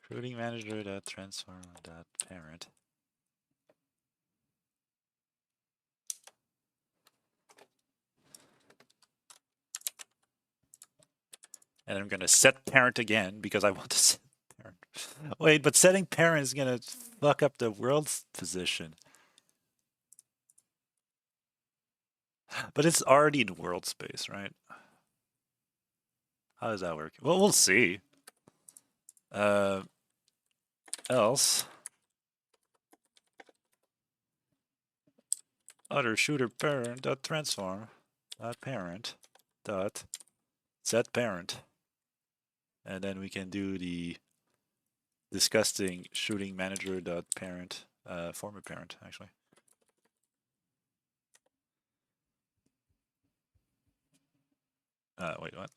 Recruiting manager dot transform dot parent. And I'm going to set parent again because I want to set parent. Wait, but setting parent is going to fuck up the world's position. But it's already in world space, right? How does that work? Well, we'll see. Else other shooter parent dot transform dot parent dot set parent, and then we can do the disgusting shooting manager dot parent former parent actually. Wait, what?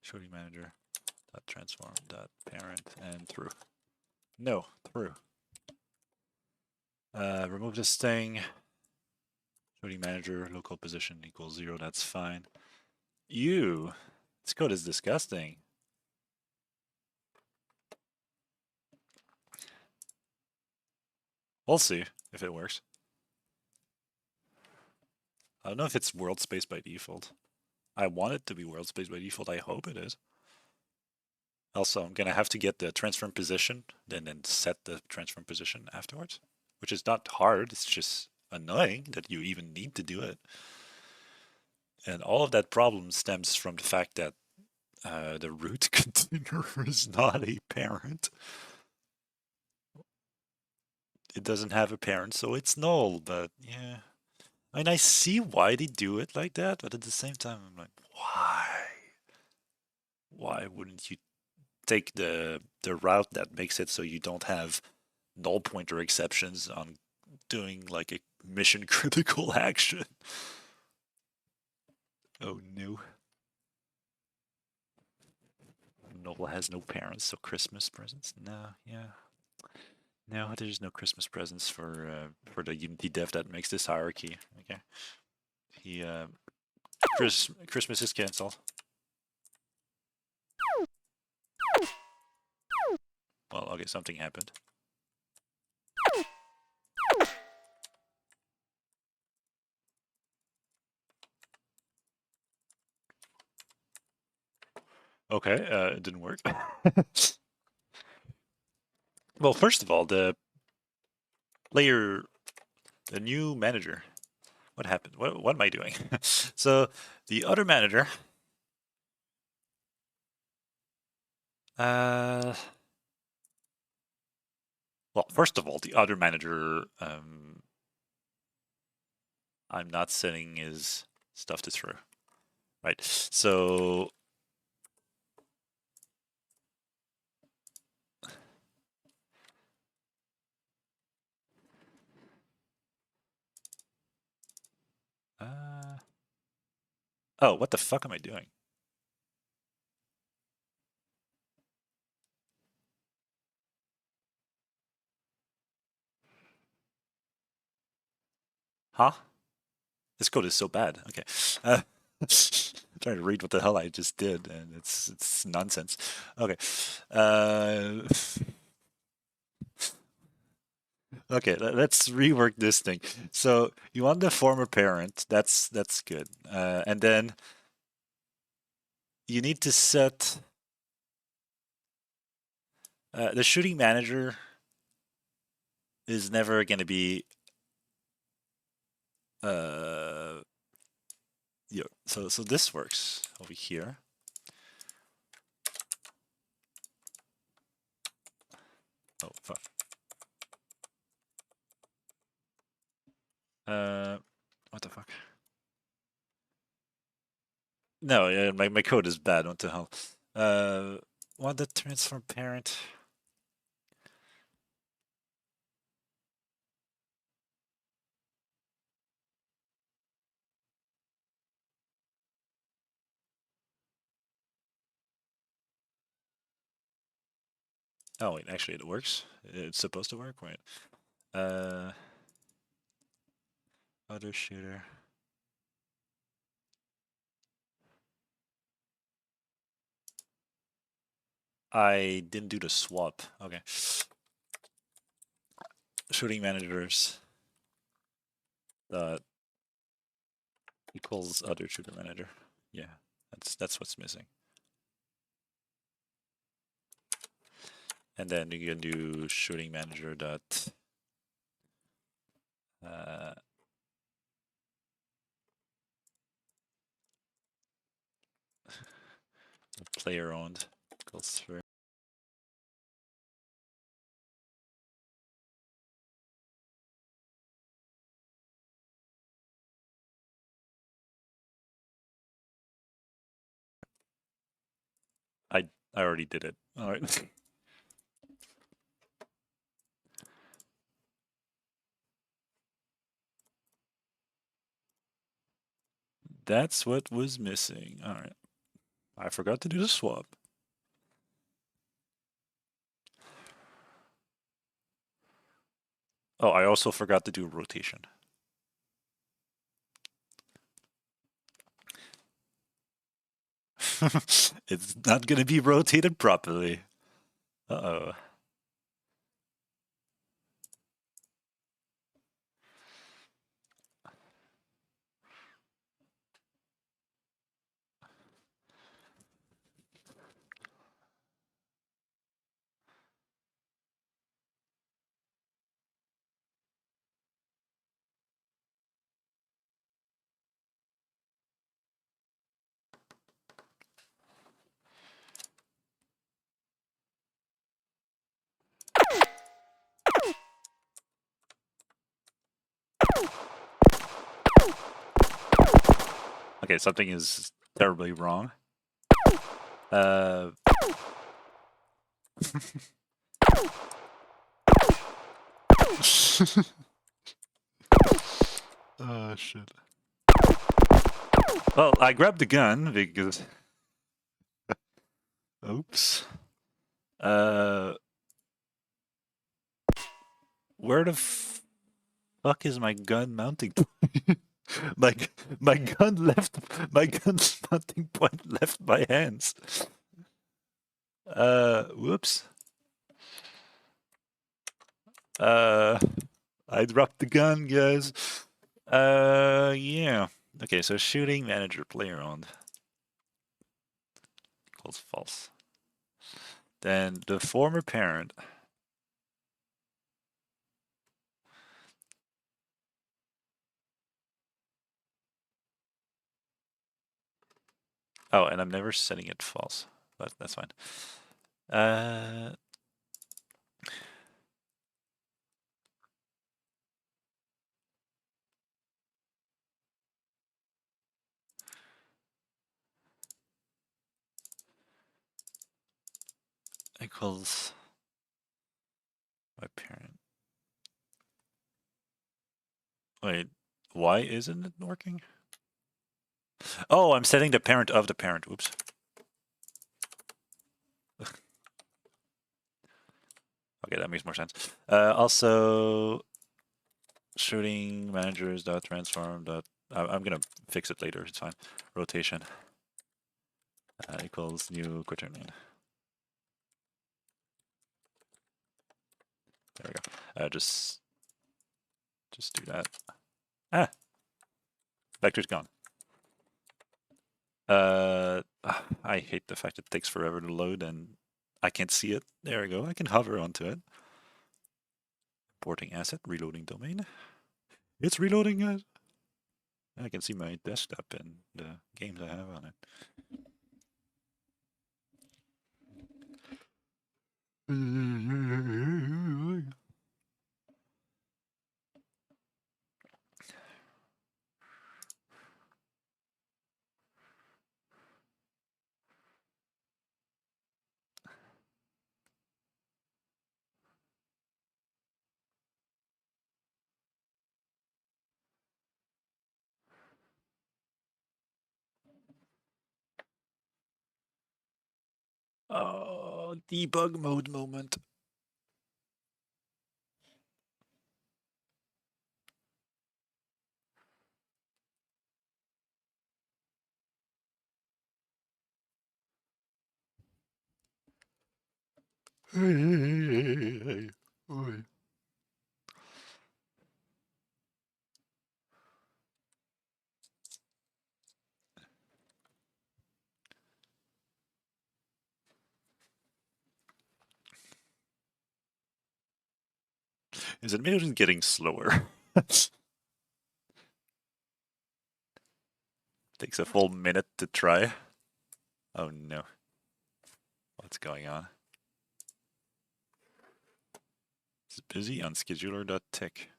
Shooting manager dot transform dot parent and through. No, through. Remove this thing. Shooting manager local position equals 0. That's fine. Ew, this code is disgusting. We'll see if it works. I don't know if it's world space by default. I want it to be world space by default. I hope it is. Also, I'm going to have to get the transform position and then set the transform position afterwards, which is not hard. It's just annoying that you even need to do it. And all of that problem stems from the fact that the root container is not a parent. It doesn't have a parent, so it's null, but yeah. I mean, I see why they do it like that, but at the same time, I'm like, why? Why wouldn't you take the route that makes it so you don't have null pointer exceptions on doing like a mission critical action? Oh no. Null has no parents, so Christmas presents? No, yeah. No, there's no Christmas presents for the Unity dev that makes this hierarchy. Okay. He Christmas is cancelled. Well, okay, something happened. Okay, it didn't work. Well, first of all, the player, the new manager. What happened? What am I doing? So the other manager. Well, first of all, the other manager. I'm not sending his stuff to through. Right. So oh, what the fuck am I doing? Huh? This code is so bad. Okay. Trying to read what the hell I just did, and it's nonsense. Okay. Uh, okay. Let's rework this thing. So you want the former parent. That's good. And then you need to set the shooting manager is never going to be uh yeah. So this works over here. Oh fuck. What the fuck? No, yeah, my code is bad. What the hell? Want the transform parent? Oh wait, actually it works. It's supposed to work. Wait. Uh, other shooter. I didn't do the swap. Okay. Shooting managers. Equals other shooter manager. Yeah, that's what's missing. And then you can do shooting manager dot uh, player owned equals through. I already did it. All right. That's what was missing. All right. I forgot to do the swap. Oh, I also forgot to do rotation. It's not going to be rotated properly. Uh-oh. Okay, something is terribly wrong. Uh... Oh, shit. Well, I grabbed the gun because... Oops. Uh... Where the fuck is my gun mounting point? my my gun left my gun's mounting point left my hands. Whoops. Uh, I dropped the gun, guys. Yeah. Okay, so shooting manager player owned equals false. Then the former parent. Oh, and I'm never setting it false. That's fine. Equals my parent. Wait, why isn't it working? Oh, I'm setting the parent of the parent. Oops. Okay, that makes more sense. Also, shooting managers dot transform dot. I'm gonna fix it later. It's fine. Rotation equals new quaternion. There we go. Just do that. Ah, vector's gone. I hate the fact it takes forever to load and I can't see it. There we go. I can hover onto it. Importing asset, reloading domain. It's reloading it. I can see my desktop and the games I have on it. Oh, debug mode moment. Is it maybe getting slower? Takes a full minute to try. Oh no. What's going on? It's busy on scheduler.tick.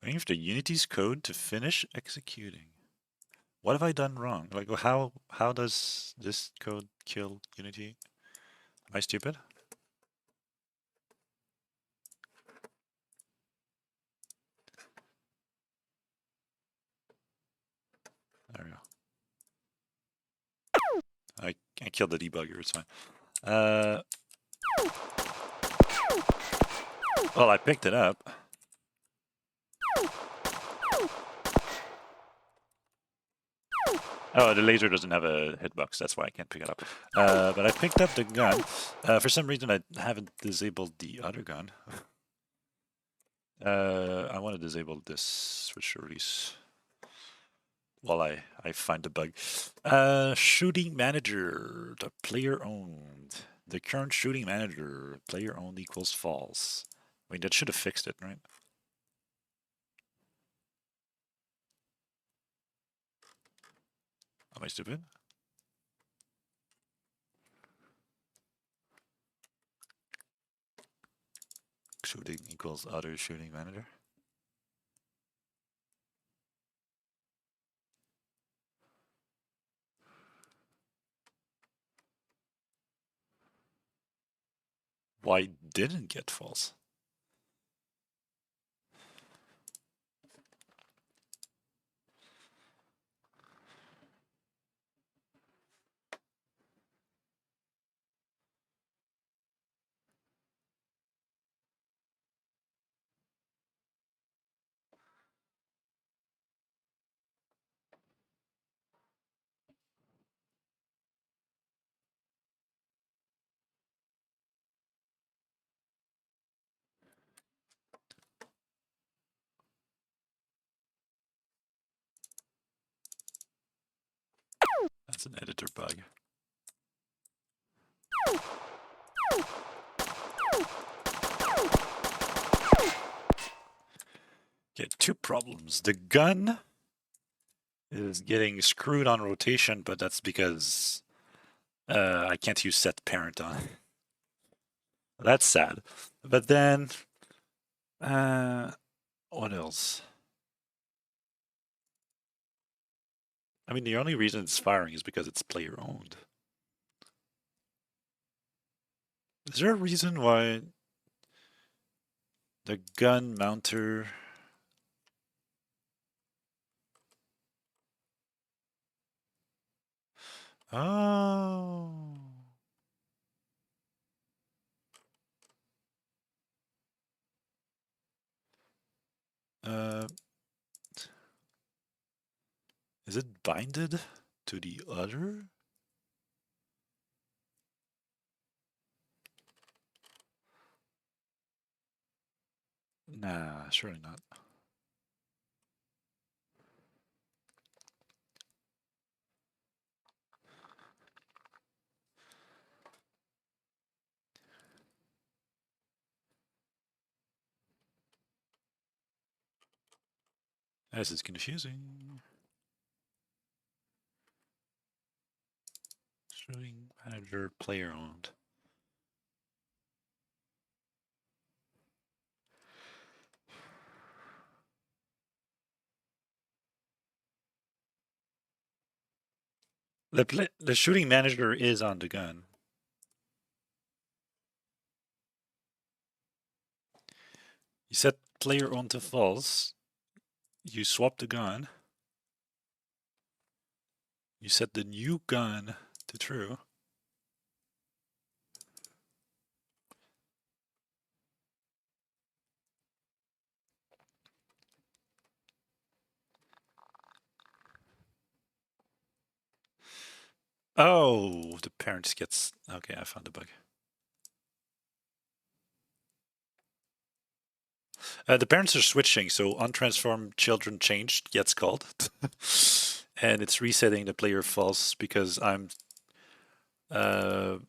Waiting for the Unity's code to finish executing. What have I done wrong? Like, how does this code kill Unity? Am I stupid? There we go. I killed the debugger, it's fine. Well, I picked it up. Oh, the laser doesn't have a hitbox, that's why I can't pick it up. But I picked up the gun. For some reason, I haven't disabled the other gun. I want to disable this switch release while I find the bug. Shooting manager, the player owned. The current shooting manager, player owned equals false. I mean, that should have fixed it, right? Am I stupid? Shooting equals other shooting manager. Why didn't get false? That's an editor bug. two problems. The gun is getting screwed on rotation, but that's because I can't use set parent on it. That's sad. But then, what else? I mean, the only reason it's firing is because it's player owned. Is there a reason why the gun mounter? Oh. Uh, is it binded to the other? Nah, surely not. This is confusing. Shooting manager player owned. The shooting manager is on the gun. You set player on to false. You swap the gun. You set the new gun to true. Oh, the parents gets... Okay, I found the bug. The parents are switching, so untransformed children changed gets called. And it's resetting the player false because I'm adding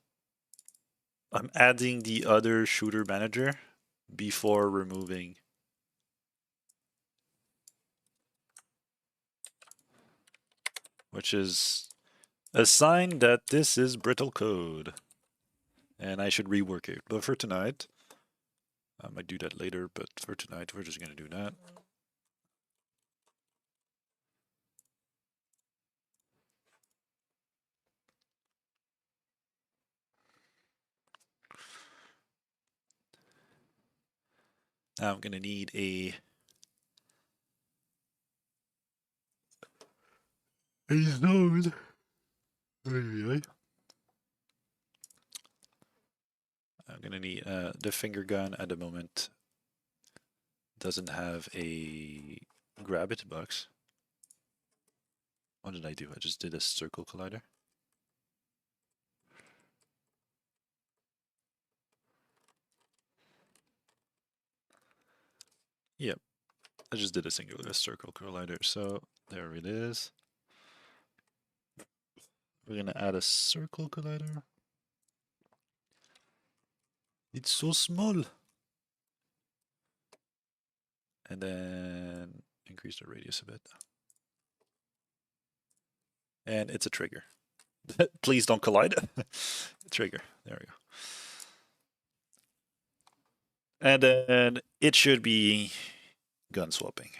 the other shooter manager before removing. Which is a sign that this is brittle code. And I should rework it. But for tonight, I might do that later, but for tonight, we're just going to do that. Now I'm going to need a zone. I'm going to need the finger gun at the moment doesn't have a grab it box. What did I do? I just did a circle collider. Yep. I just did a singular circle collider, so there it is. We're gonna add a circle collider. It's so small. And then increase the radius a bit. And it's a trigger. Please don't collide. Trigger. There we go. And then it should be gun swapping.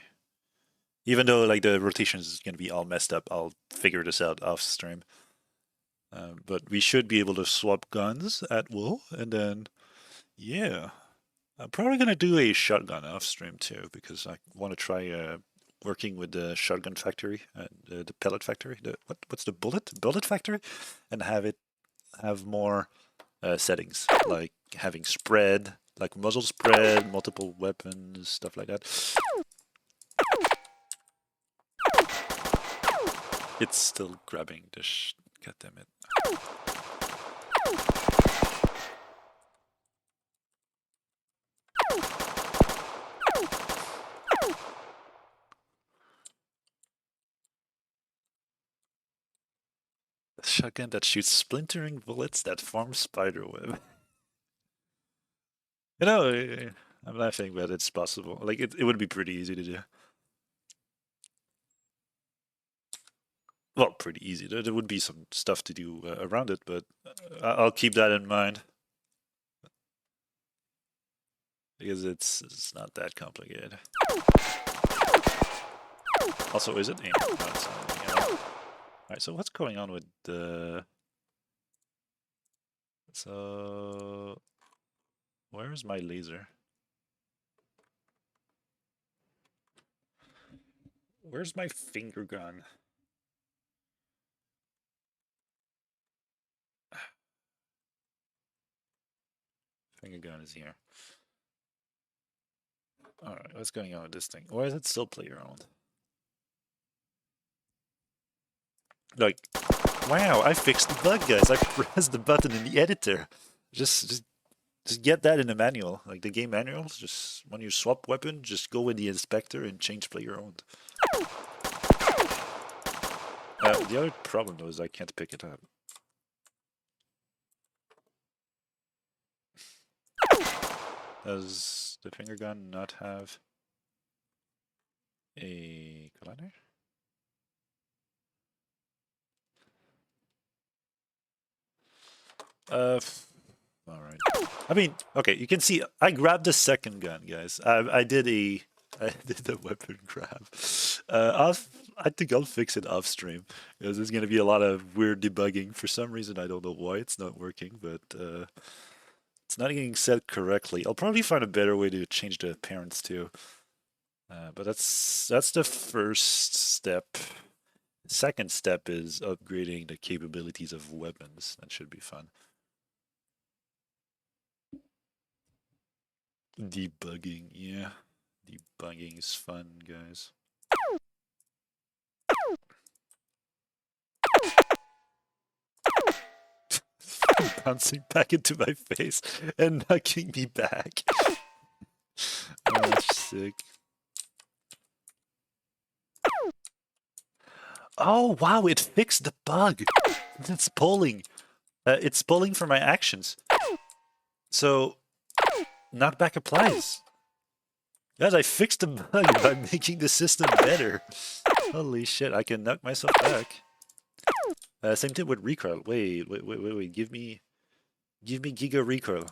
Even though like the rotation is going to be all messed up, I'll figure this out off stream. But we should be able to swap guns at will, and then yeah, I'm probably gonna do a shotgun off stream too because I want to try working with the shotgun factory, the pellet factory. What's the bullet factory, and have more settings like having spread, like muzzle spread, multiple weapons, stuff like that. It's still grabbing the God damn it. A shotgun that shoots splintering bullets that form spiderweb. You know, I'm laughing, but it's possible. Like, it would be pretty easy to do. well, pretty easy. There would be some stuff to do around it, but I'll keep that in mind because it's not that complicated. Also, is it aiming? No, it's not aiming at all. Alright, so what's going on with the... So... Where's my laser? Where's my finger gun? Finger gun is here. Alright, what's going on with this thing? Why is it still player owned? Like, wow, I fixed the bug, guys. I pressed the button in the editor. Just get that in the manual, like the game manuals. Just when you swap weapon, just go in the inspector and change player owned. The other problem though is I can't pick it up. Does the finger gun not have a collider? All right. I mean, okay, you can see I grabbed the second gun, guys. I did a weapon grab. I think I'll fix it off stream because there's gonna be a lot of weird debugging. For some reason, I don't know why it's not working, but it's not getting set correctly. I'll probably find a better way to change the appearance too. But that's the first step. The second step is upgrading the capabilities of weapons. That should be fun. Debugging, yeah. Debugging is fun, guys. Bouncing back into my face and knocking me back. Oh, sick. Oh, wow, it fixed the bug. It's polling. It's polling for my actions. So, knockback applies. Guys, I fixed the bug by making the system better. Holy shit, I can knock myself back. Same thing with recoil. Wait. Give me Giga recoil.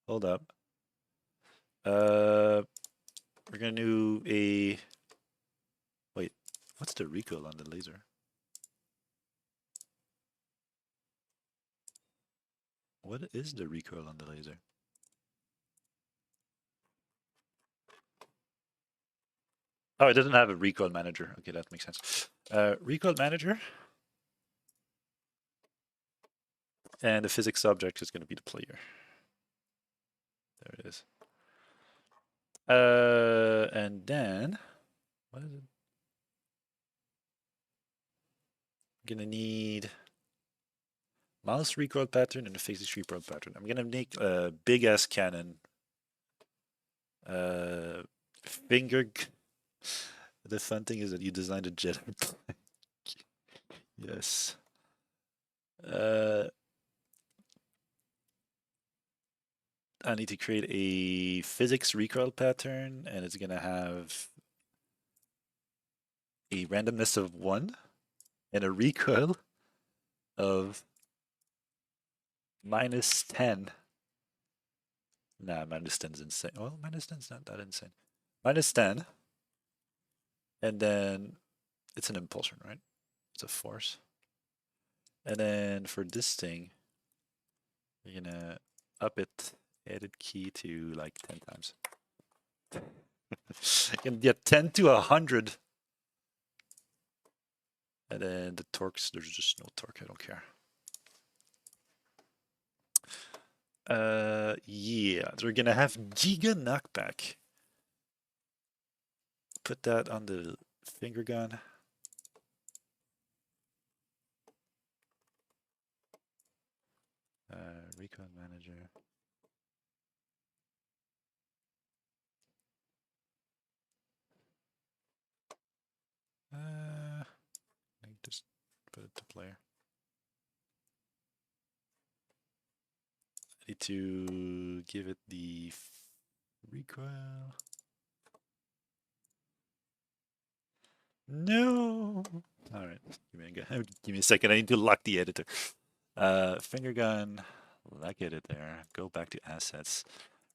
Hold up. We're gonna do a... Wait, what's the recoil on the laser? What is the recoil on the laser? Oh, it doesn't have a recoil manager. Okay, that makes sense. Recoil manager. And the physics object is going to be the player. There it is. And then, what is it? I'm going to need mouse recoil pattern and a physics recoil pattern. I'm going to make a big ass cannon. Finger. The fun thing is that you designed a jet. Yes. I need to create a physics recoil pattern, and it's gonna have a randomness of 1 and a recoil of -10. Nah, -10 is insane. Well, -10 is not that insane. -10, and then it's an impulsion, right? It's a force. And then for this thing, you're gonna up it, edit key to like 10 times. You can get 10 to 100. And then the torques, there's just no torque, I don't care. Yeah, they're gonna have Giga knockback. Put that on the finger gun. Recoil manager. I just put it to player. I need to give it the recoil. No. All right, give me a second. I need to lock the editor. Finger gun, lock editor. Go back to assets.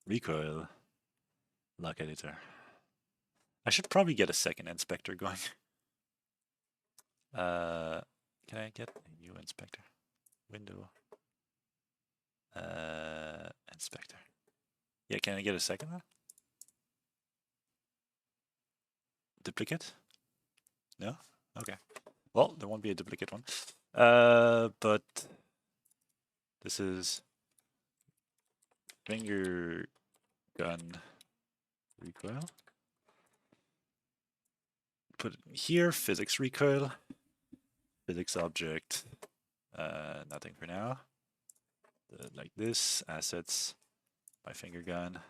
Recoil, lock editor. I should probably get a second inspector going. Can I get a new inspector? Window. Inspector. Yeah, can I get a second one? Duplicate? No? Okay. Well, there won't be a duplicate one. But this is finger gun recoil. Put it here, physics recoil, physics object, nothing for now. Like this, assets, my finger gun.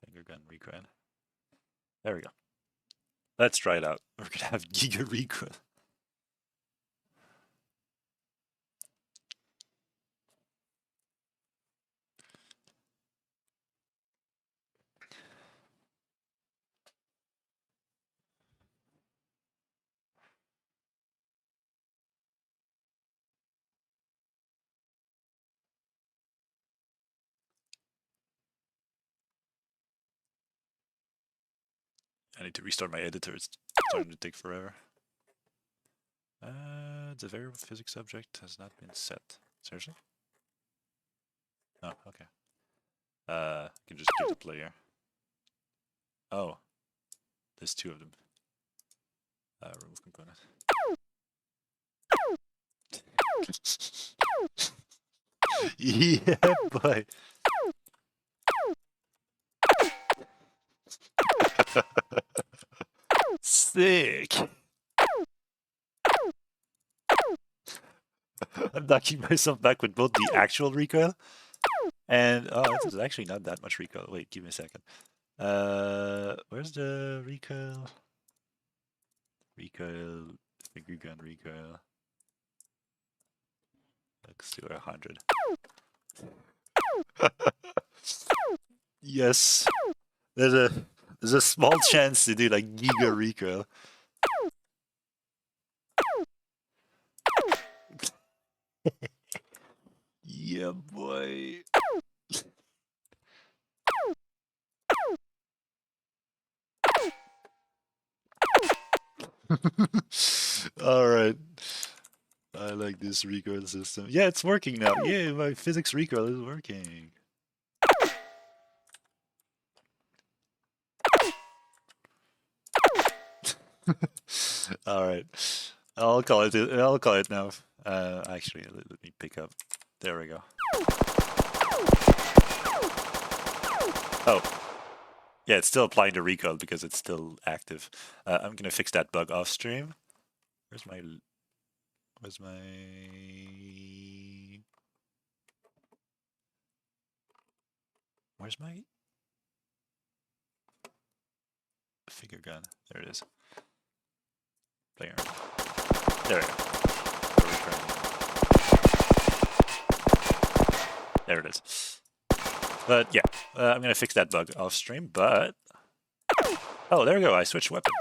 Finger gun recoil. There we go. Let's try it out. We're gonna have giga recoil. I need to restart my editor. It's starting to take forever. The variable physics object has not been set. Seriously? Oh, okay. I can just give the player. Oh, there's two of them. Remove component. Yeah, boy. Sick. I'm knocking myself back with both the actual recoil and this is actually not that much recoil. Wait, give me a second. Where's the recoil? Recoil, finger gun recoil. Let's do 100. Yes. There's a small chance to do like giga recoil. Yeah, boy. All right. I like this recoil system. Yeah, it's working now. Yeah, my physics recoil is working. All right. I'll call it now. Actually, let me pick up. There we go. Oh. Yeah, it's still applying the recoil because it's still active. I'm gonna fix that bug off stream. Where's my finger gun? There it is. Player. There we go. There it is. But yeah, I'm gonna fix that bug off stream. But oh, there we go. I switched weapon.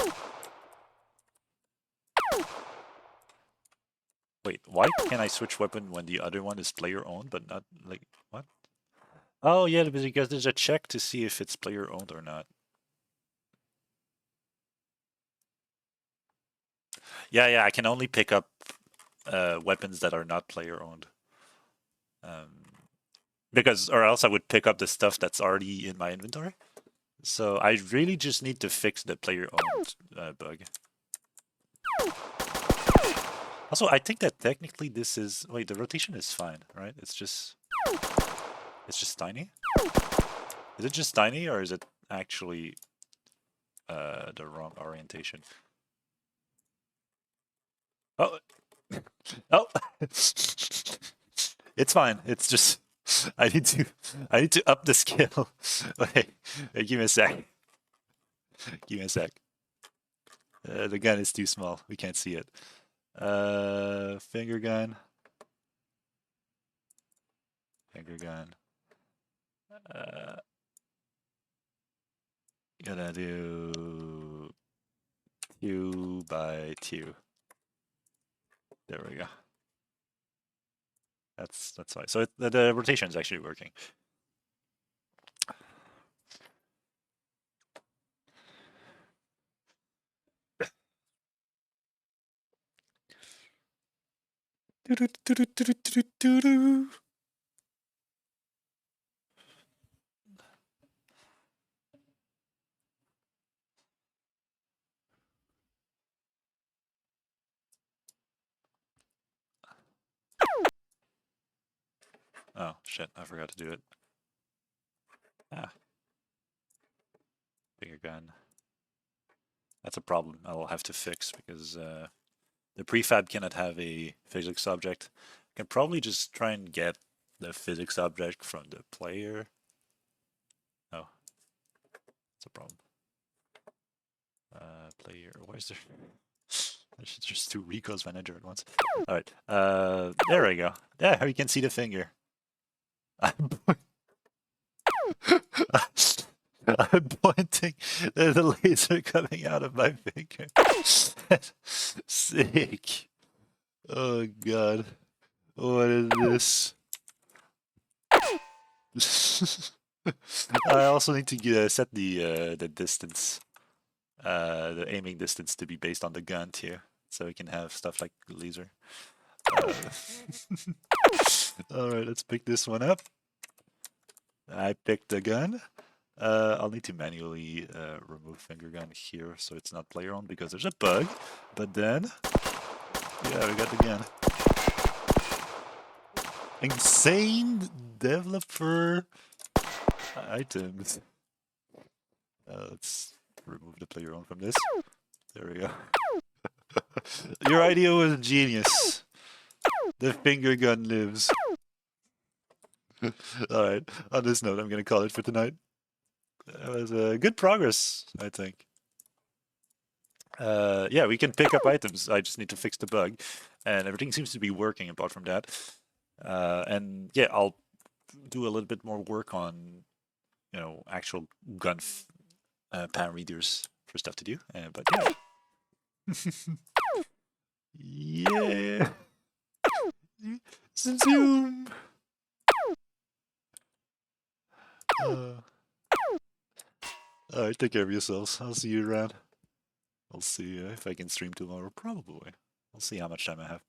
Wait, why can't I switch weapon when the other one is player owned, but not like what? Oh yeah, because there's a check to see if it's player owned or not. Yeah, I can only pick up weapons that are not player owned. Because, or else I would pick up the stuff that's already in my inventory. So I really just need to fix the player owned bug. Also, I think that technically this is wait, the rotation is fine, right? It's just tiny. Is it just tiny or is it actually the wrong orientation? Oh, oh, it's fine. It's just I need to up the scale. Wait, give me a sec. Give me a sec. The gun is too small. We can't see it. Finger gun. Finger gun. Gonna do 2 by 2. There we go. That's fine. So the rotation is actually working. Oh shit! I forgot to do it. Ah, bigger gun. That's a problem I'll have to fix because the prefab cannot have a physics object. I can probably just try and get the physics object from the player. Oh, that's a problem. Player, why is there? There's just 2 recalls manager at once. All right, there we go. Yeah, you can see the finger. I'm pointing. There's a laser coming out of my finger. Sick. Oh god. What is this? I also need to set the distance, the aiming distance to be based on the gun too, so we can have stuff like laser. All right, let's pick this one up. I picked the gun. I'll need to manually remove finger gun here so it's not player on because there's a bug. But then, yeah, we got the gun. Insane developer items. Let's remove the player on from this. There we go. Your idea was genius. The finger gun lives. Alright, on this note, I'm gonna call it for tonight. That was good progress, I think. Yeah, we can pick up items. I just need to fix the bug. And everything seems to be working apart from that. And yeah, I'll do a little bit more work on, actual gun pan readers for stuff to do. But yeah. Yeah. Zoom. Alright, take care of yourselves. I'll see you around. I'll see if I can stream tomorrow. Probably. We'll see how much time I have.